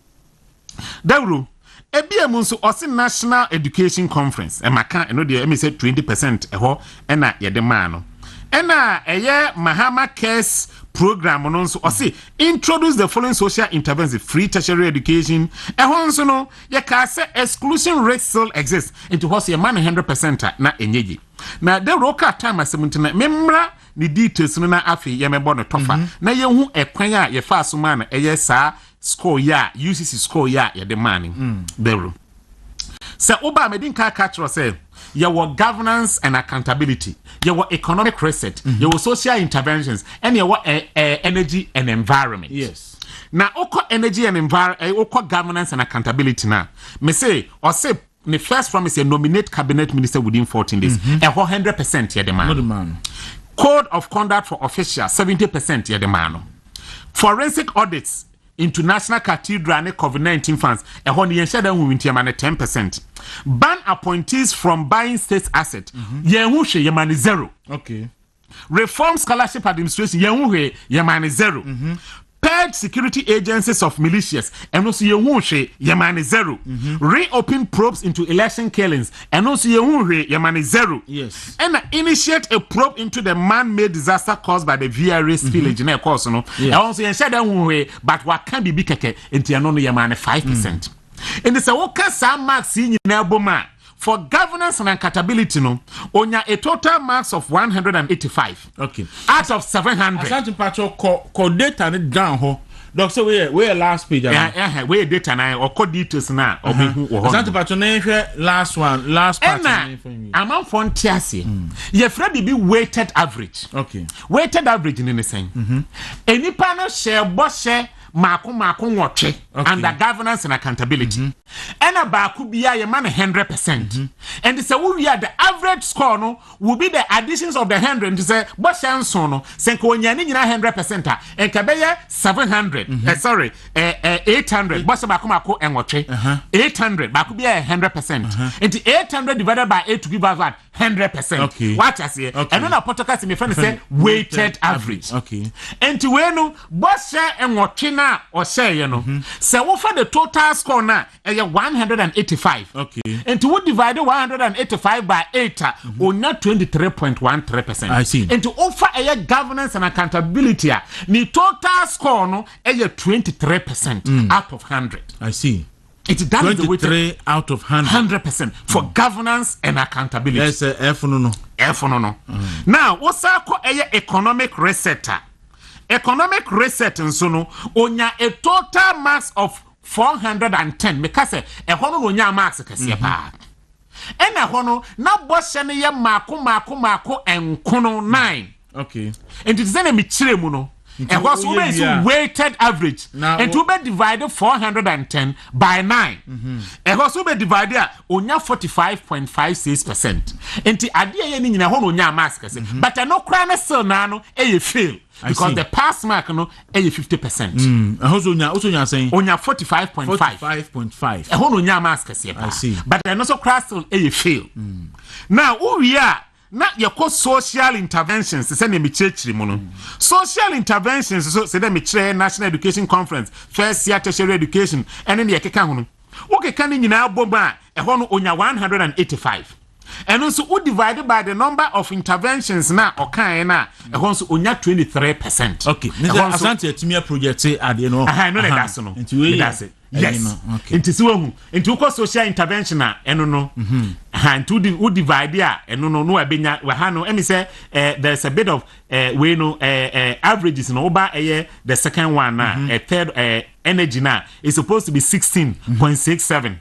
Dawuro ebia mu nso osi National Education Conference e maka eno de emi say 20% eho ena ye de ma no ena eye Mahama Cares program no nso osi introduce the following social interventions: free tertiary education eho nso no ye ka say exclusion rate still exists into ho say man 100% na enyeji na the roka time asemuntina memra ni details no na afi ye mebo no tofa na ye hu ekwan a ye fa so man eye sa score ya UCC score ya ye de man Dawuro se oba medin ka catch say your governance and accountability, your economic reset, your social interventions, and your energy and environment. Yes. Now, oko energy and environment, oko governance and accountability. Now, me say or say the first promise nominate cabinet minister within 14 days. 100% here demand. Code of conduct for officials 70% here demand. Forensic audits into National Cathedral and COVID-19 funds, a honey ensure that we win 10%. Ban appointees from buying state asset, Yehushe Yemani 0. Okay. Reform scholarship administration, Yehushe Yemani 0. Purge security agencies of militias, and also Yehushe Yemani 0. Reopen probes into election killings, and also Yehushe Yemani 0. Yes. And initiate a probe into the man-made disaster caused by the VRS village. And also ensure that but what can be big into Yemani 5%. And it's a worker some marks in Naboma for governance and accountability no onya a total marks of 185. Okay. Out of 700. Asante pacho ko data ne down ho. Doc say we last page. We data na or code details na or be who. Asante pacho na last one last part. Amount for ntiase. Ye Fred be weighted average. Okay. Weighted average in the same. Enipa no share boss share Mako watche under governance and accountability. And a baku bia ye man 100%. And so we are the average score no will be the additions of the 100 to say but no senko nyani 100% and kabeye 700 800 but mako and watche 800 baku bia 100%. And 800 divided by 8 to give us what 100%. Okay. What I say and then a podcast me friend say weighted average. Okay. And to wenu but and watche na or say you know so what for the total score na 185. Okay. And to divide 185 by 8 on 23.13%. I see. And to offer a governance and accountability the total score no 23% out of 100. I see. It's that 23 out of 100% for governance and accountability. Yes, F no. Now, what's our economic resetter? economic reset nso no onya a total mass of 410 because e hono no nya max kese pa ena hono na boshe ne ye mako enkono 9 okay and it is na me kire mu no and was always weighted average and to be divided 410 by 9 and was be divided onya 45.56% and the idea ye ni nyina hono nya max kese but no kra na still na no e fail because the pass mark no e 50%. Also nya saying onya 45.5 e hono nya mask kase pa but no so class e fail. Now we are na your social interventions say na me chechiri mu no social interventions so say na me chire national education conference first year tertiary education and then the keka ho no wo keka ni nyina aboma e hono onya 185 and also we divided by the number of interventions na okan na e also onya 23%. Okay, asante atimia project ade no no that's no that's it. Yes. Okay. Into so into social intervention na eno no and to divide there eno no abenya we ha no emi say there's a bit of we no averages no over the second one na third energy na is supposed to be 16.67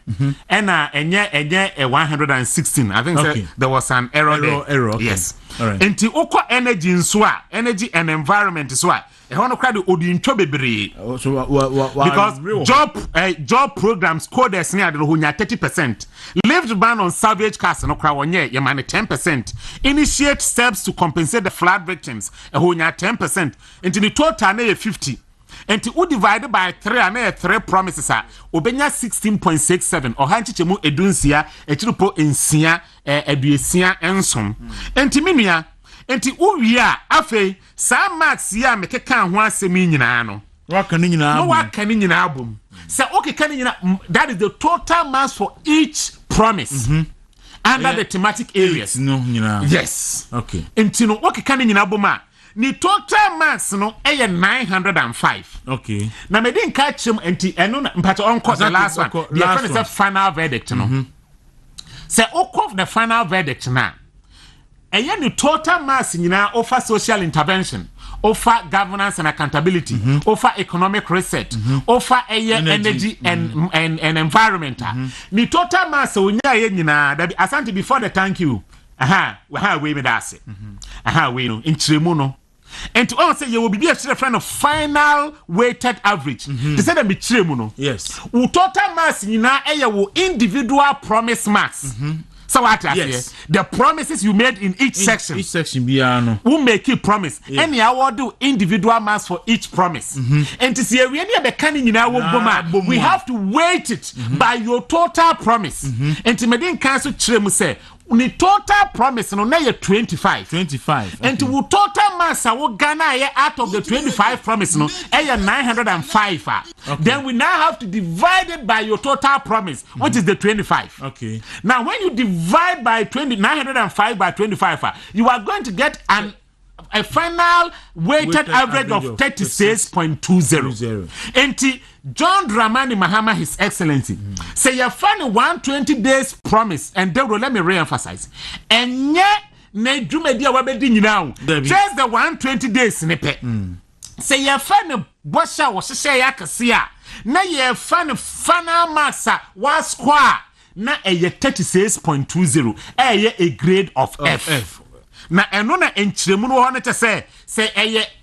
and enye 116. I think there was an error there. Okay. Yes. All right. Into oko energy nso a energy and environment so a hono crowd odi ntwa bebre because job programs coders near the hunya 30%. Lift ban on salvage cars no crowd wonye ye man 10%. Initiate steps to compensate the flood victims hunya 10%. Into the total na 50. And to divide by 3 and 3 promises are obenya 16.67 or hanchichemu edunsia echirupo ensia eduesia ensom. Enti minua enti uwia afe sa max ya mekeka ho asemi nyina no waka ni nyina no waka ni nyina abom say okay kan nyina that is the total mass for each promise under the thematic areas no nyina yes okay enti no okay kan nyina abom a ni total mass no 905 okay na me din ka chem enti eno mpacho onko the last one the final verdict no say okọ the final verdict na the total mass nyina offer social intervention, offer governance and accountability, offer economic reset, offer energy and environment. The total mass nyina nyina that asante before the thank you. We me that say. We no in Chiremuno. And to all say you will be a friend of final weighted average. They say that be Chiremuno. Yes. U total mass nyina wo individual promise mass. So what yes. The promises you made in each section. Each section biano. Who make a promise. Any award do individual mass for each promise. And to see we have to weight it by your total promise. And to make cancel Chiremu say the total promise no na 25. And to total mass Ghana out of the 25 promise no 905. Then we now have to divide it by your total promise, which is the 25. Okay. Now when you divide by 905 by 25, you are going to get a final weighted average of 36.20. And John Dramani Mahama, His Excellency, say you find 120 days promise, and Dawuro, let me re-emphasize. And yet, just the 120 days snippet. Say you find a bosha was say yakasia. Na you find a final massa was square. Na a 36.20. A grade of F. Na enona enchiremu no ho say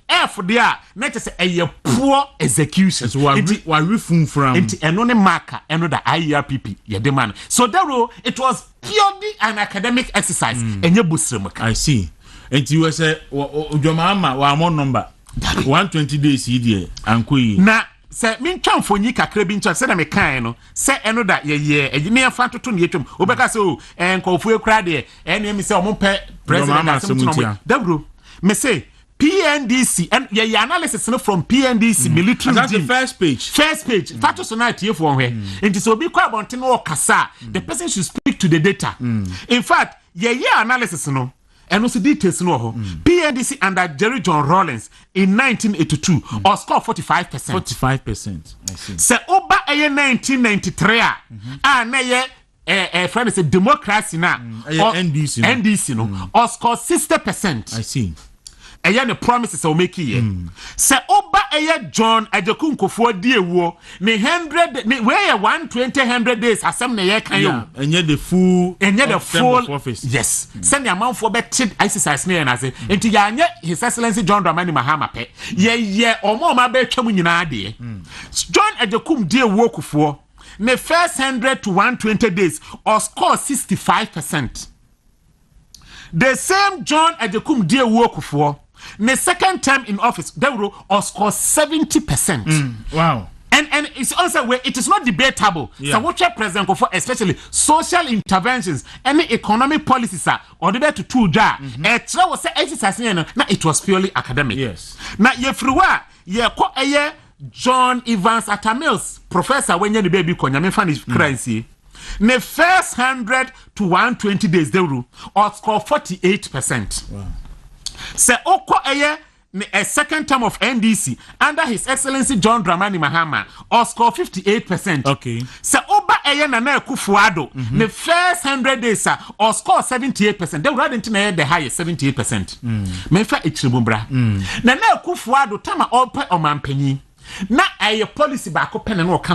F there na say a poor execution. So we refund from enti eno ne marker eno da IRPP ye demand. So Dawuro, it was purely an academic exercise. Enye busremaka. I see. Enti you say Mahama wa amount number 120 days here anko na se min twamfonyi kakra bi ntwa se na me kan no se eno da ye me afa toto ne yetwam obeka se o enkofu ekura de ene mi se ompe president asem Dawuro me say PNDC and your analysis from PNDC military. That's the first page. Fato so na tie for hwe. Enti so bi kwa bonte no kasa. The person should speak to the data. In fact, your analysis no and also details no PNDC under Jerry John Rawlings in 1982 or score 45%. 45%. I see. Se oba 1993 na ye friend is a democracy na NDC no or score 60%. I see. ɛyɛ ne promises a o make ye sɛ oba ɛyɛ John Agyekum Kufuor die wo ne 100 ne we 100 days asɛm na yɛ kan yo ɛnyɛ the full office yes send the amount for better exercise ne na say enti ya anye His Excellency John Dramani Mahama pe ye omo ma be twam nyina de John Agyekum die wo Kufuor ne first 100 to 120 days or score 65%. The same John Agyekum die wo Kufuor the second term in office, Dawuro or score 70%. Wow. And it's also where it is not debatable. So what your president for especially social interventions, any economic policies are or the better to two jar. Was exercise now it was purely academic. Yes. Now John Evans Atamils, professor when you the baby konya me fan is currency. The first 100 to 120 days Dawuro or score 48%. Wow. Se oko a second term of NDC under His Excellency John Dramani Mahama or score 58%. Okay. Se oba Nana Akufo-Addo the first 100 days or score 78%. They were into the highest 78%. Mefa ichibumbra. Nana Akufo-Addo tama ope omampenyi. Na a policy back open and work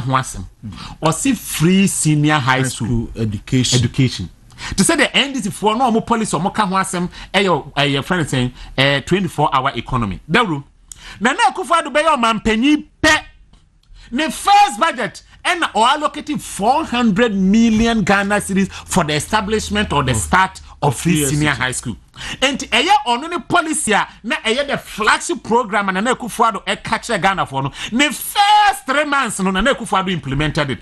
or see free senior high school education. To say the NDC for no policy or more can wasem a friend saying 24-hour economy. Dawuro. Nana Akufo-Addo be your man penny pe. The first budget and or allocating 400 million Ghana cedis for the establishment or the start of free senior high school. And on policy na the flagship program and Nana Akufo-Addo catch Ghana for no. The first 3 months no Nana Akufo-Addo implemented it.